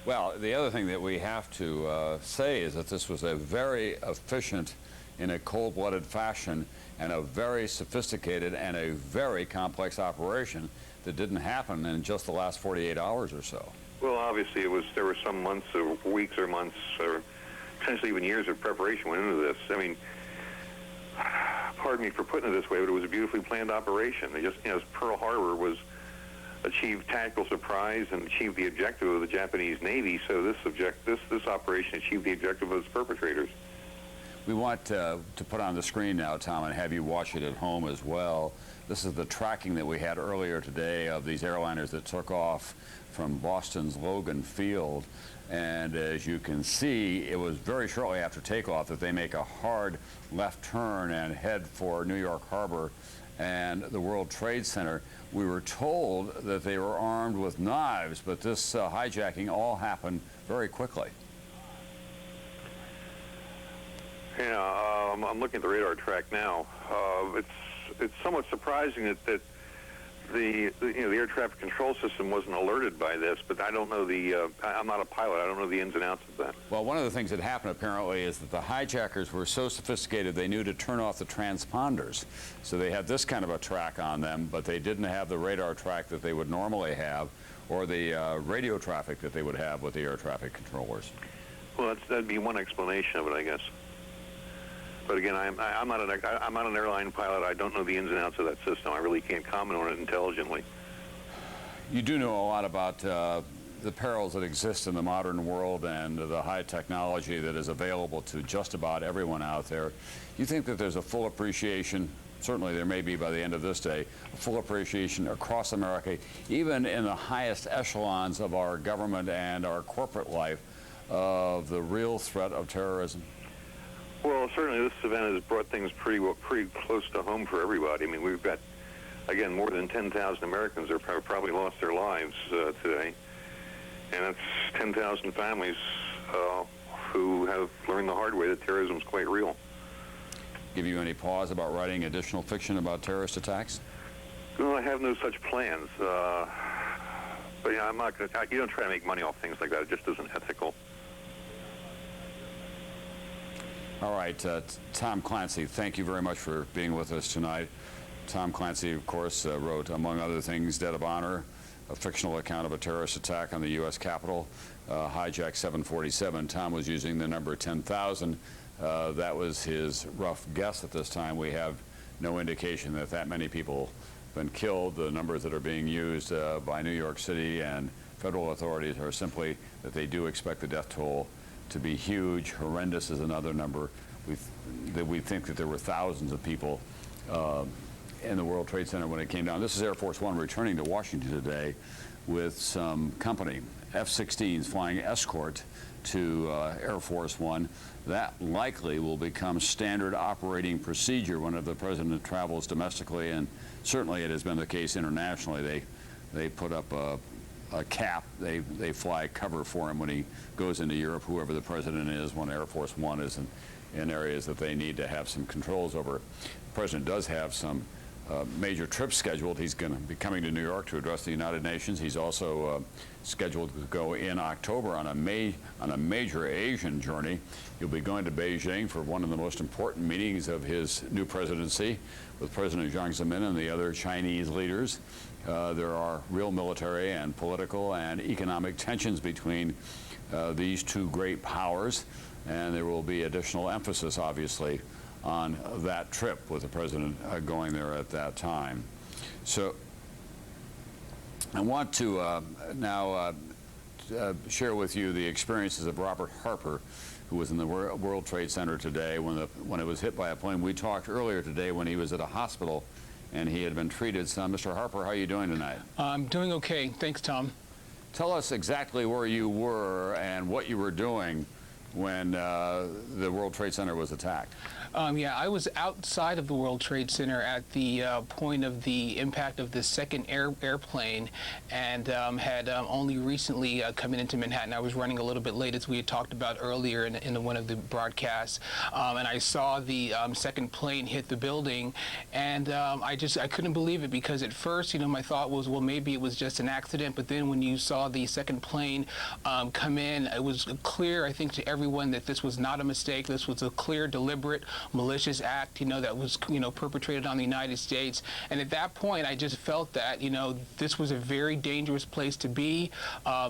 Well, the other thing that we have to say is that this was a very efficient, in a cold-blooded fashion, and a very sophisticated and a very complex operation that didn't happen in just the last 48 hours or so. Well, obviously, there were some months or weeks or months or potentially even years of preparation went into this. I mean, pardon me for putting it this way, but it was a beautifully planned operation. They just, you know, Pearl Harbor was achieved tactical surprise and achieved the objective of the Japanese Navy. So this operation achieved the objective of its perpetrators. We want to put on the screen now, Tom, and have you watch it at home as well. This is the tracking that we had earlier today of these airliners that took off from Boston's Logan Field. And as you can see, it was very shortly after takeoff that they make a hard left turn and head for New York Harbor and the World Trade Center. We were told that they were armed with knives, but this hijacking all happened very quickly. Yeah, I'm looking at the radar track now. It's somewhat surprising that the air traffic control system wasn't alerted by this, but I don't know I'm not a pilot. I don't know the ins and outs of that. Well, one of the things that happened apparently is that the hijackers were so sophisticated they knew to turn off the transponders. So they had this kind of a track on them, but they didn't have the radar track that they would normally have, or the radio traffic that they would have with the air traffic controllers. Well, that'd be one explanation of it, I guess. But again, I'm not an airline pilot. I don't know the ins and outs of that system. I really can't comment on it intelligently. You do know a lot about the perils that exist in the modern world and the high technology that is available to just about everyone out there. You think that there's a full appreciation, certainly there may be by the end of this day, a full appreciation across America, even in the highest echelons of our government and our corporate life, of the real threat of terrorism? Well, certainly this event has brought things pretty close to home for everybody. I mean, we've got, again, more than 10,000 Americans that have probably lost their lives today. And that's 10,000 families who have learned the hard way that terrorism is quite real. Give you any pause about writing additional fiction about terrorist attacks? No, I have no such plans. But yeah, I'm not going to. You don't try to make money off things like that. It just isn't ethical. All right, Tom Clancy, thank you very much for being with us tonight. Tom Clancy, of course, wrote, among other things, Debt of Honor, a fictional account of a terrorist attack on the U.S. Capitol, Hijack 747. Tom was using the number 10,000. That was his rough guess at this time. We have no indication that that many people have been killed. The numbers that are being used by New York City and federal authorities are simply that they do expect the death toll to be huge. Horrendous is another number. We think that there were thousands of people in the World Trade Center when it came down. This is Air Force One returning to Washington today with some company, F-16s flying escort to Air Force One. That likely will become standard operating procedure whenever the president travels domestically, and certainly it has been the case internationally. They put up a cap. They fly cover for him when he goes into Europe, whoever the president is, when Air Force One is in areas that they need to have some controls over. The president does have some major trips scheduled. He's going to be coming to New York to address the United Nations. He's also scheduled to go in October on a major Asian journey. He'll be going to Beijing for one of the most important meetings of his new presidency with President Jiang Zemin and the other Chinese leaders. There are real military and political and economic tensions between these two great powers, and there will be additional emphasis, obviously, on that trip with the president going there at that time. So I want to now share with you the experiences of Robert Harper, who was in the World Trade Center today when it was hit by a plane. We talked earlier today when he was at a hospital and he had been treated. So, Mr. Harper, how are you doing tonight? I'm doing okay. Thanks, Tom. Tell us exactly where you were and what you were doing when the World Trade Center was attacked. Yeah, I was outside of the World Trade Center at the point of the impact of the second airplane, and had only recently come into Manhattan. I was running a little bit late, as we had talked about earlier in one of the broadcasts, and I saw the second plane hit the building, and I couldn't believe it, because at first, you know, my thought was, well, maybe it was just an accident. But then when you saw the second plane come in, it was clear, I think, to everyone that this was not a mistake. This was a clear, deliberate, malicious act, you know, that was, you know, perpetrated on the United States. And at that point, I just felt that, you know, this was a very dangerous place to be.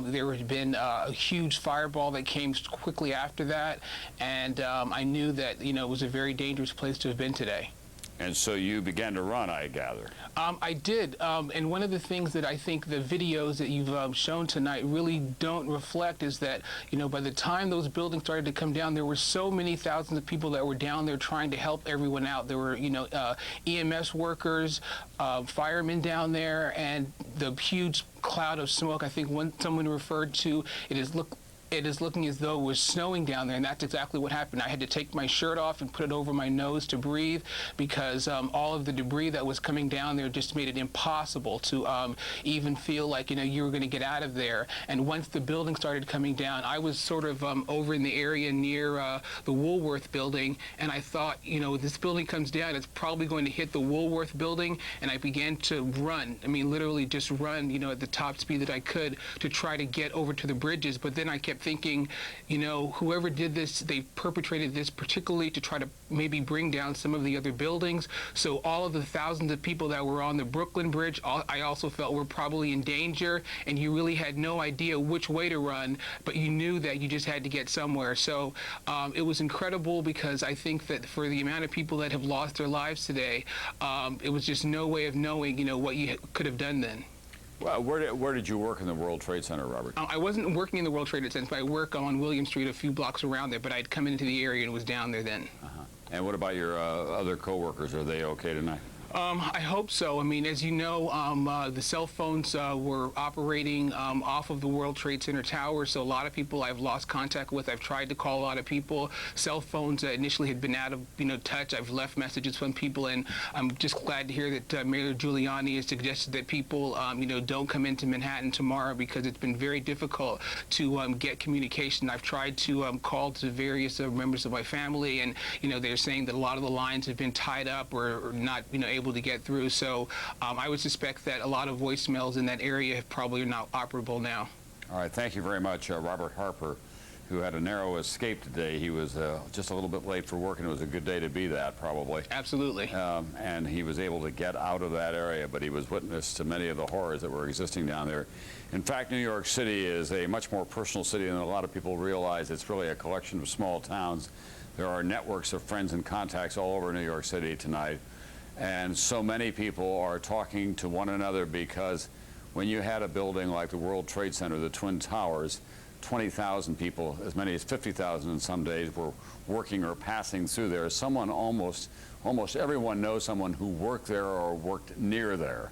There had been a huge fireball that came quickly after that, and I knew that, you know, it was a very dangerous place to have been today. And so you began to run, I gather. I did, and one of the things that I think the videos that you've shown tonight really don't reflect is that, you know, by the time those buildings started to come down, there were so many thousands of people that were down there trying to help everyone out. There were, you know, EMS workers, firemen down there, and the huge cloud of smoke. I think someone referred to it is looking as though it was snowing down there, and that's exactly what happened. I had to take my shirt off and put it over my nose to breathe, because all of the debris that was coming down there just made it impossible to even feel like, you know, you were going to get out of there. And once the building started coming down, I was sort of over in the area near the Woolworth building, and I thought, you know, this building comes down, it's probably going to hit the Woolworth building, and I began to run. I mean, literally just run, you know, at the top speed that I could to try to get over to the bridges. But then I kept thinking, you know, whoever did this, they perpetrated this particularly to try to maybe bring down some of the other buildings. So all of the thousands of people that were on the Brooklyn Bridge, I also felt were probably in danger, and you really had no idea which way to run, but you knew that you just had to get somewhere. So it was incredible, because I think that for the amount of people that have lost their lives today, it was just no way of knowing, you know, what you could have done then. Well, where did you work in the World Trade Center, Robert? I wasn't working in the World Trade Center, but I work on William Street, a few blocks around there, but I'd come into the area and was down there then. And what about your other co-workers? Are they okay tonight? I hope so. I mean, as you know, the cell phones were operating off of the World Trade Center tower, so a lot of people I've lost contact with. I've tried to call a lot of people. Cell phones initially had been out of, you know, touch. I've left messages from people, and I'm just glad to hear that Mayor Giuliani has suggested that people, you know, don't come into Manhattan tomorrow, because it's been very difficult to get communication. I've tried to call to various members of my family, and, you know, they're saying that a lot of the lines have been tied up or not, you know, able to get through. So I would suspect that a lot of voicemails in that area probably are not operable now. All right, thank you very much, Robert Harper, who had a narrow escape today. He was just a little bit late for work, and it was a good day to be that, probably. Absolutely. And he was able to get out of that area, but he was witness to many of the horrors that were existing down there. In fact, New York City is a much more personal city than a lot of people realize. It's really a collection of small towns. There are networks of friends and contacts all over New York City tonight. And so many people are talking to one another, because when you had a building like the World Trade Center, the Twin Towers, 20,000 people, as many as 50,000 in some days, were working or passing through there. Someone almost everyone knows someone who worked there or worked near there.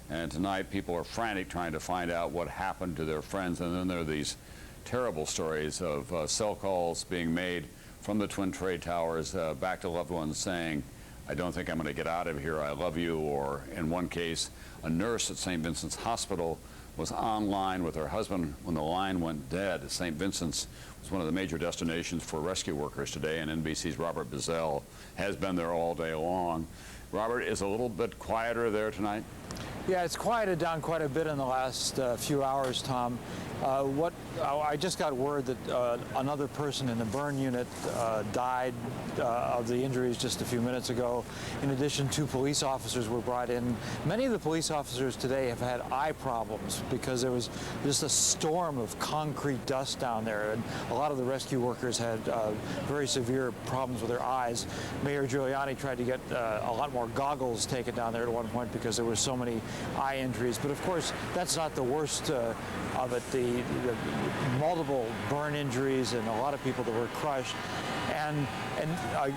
And tonight people are frantic trying to find out what happened to their friends. And then there are these terrible stories of cell calls being made from the Twin Trade Towers back to loved ones saying, I don't think I'm going to get out of here, I love you. Or in one case, a nurse at St. Vincent's Hospital was online with her husband when the line went dead. St. Vincent's was one of the major destinations for rescue workers today, and NBC's Robert Bazell has been there all day long. Robert, is a little bit quieter there tonight? Yeah, it's quieted down quite a bit in the last few hours, Tom. I just got word that another person in the burn unit died of the injuries just a few minutes ago. In addition, 2 police officers were brought in. Many of the police officers today have had eye problems because there was just a storm of concrete dust down there, and a lot of the rescue workers had very severe problems with their eyes. Mayor Giuliani tried to get a lot more goggles taken down there at one point because there were so many eye injuries. But of course, that's not the worst of it. The multiple burn injuries and a lot of people that were crushed. And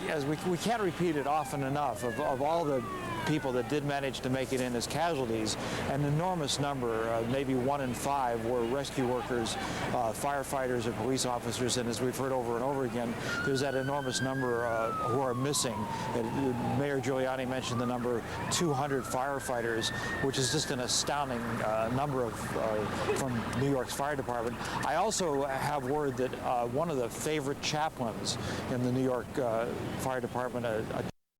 as we can't repeat it often enough, of all the people that did manage to make it in as casualties, an enormous number, maybe 1 in 5, were rescue workers, firefighters, or police officers. And as we've heard over and over again, there's that enormous number who are missing. Mayor Giuliani mentioned the number 200 firefighters, which is just an astounding number from New York's fire department. I also have word that one of the favorite chaplains in the New York Fire Department,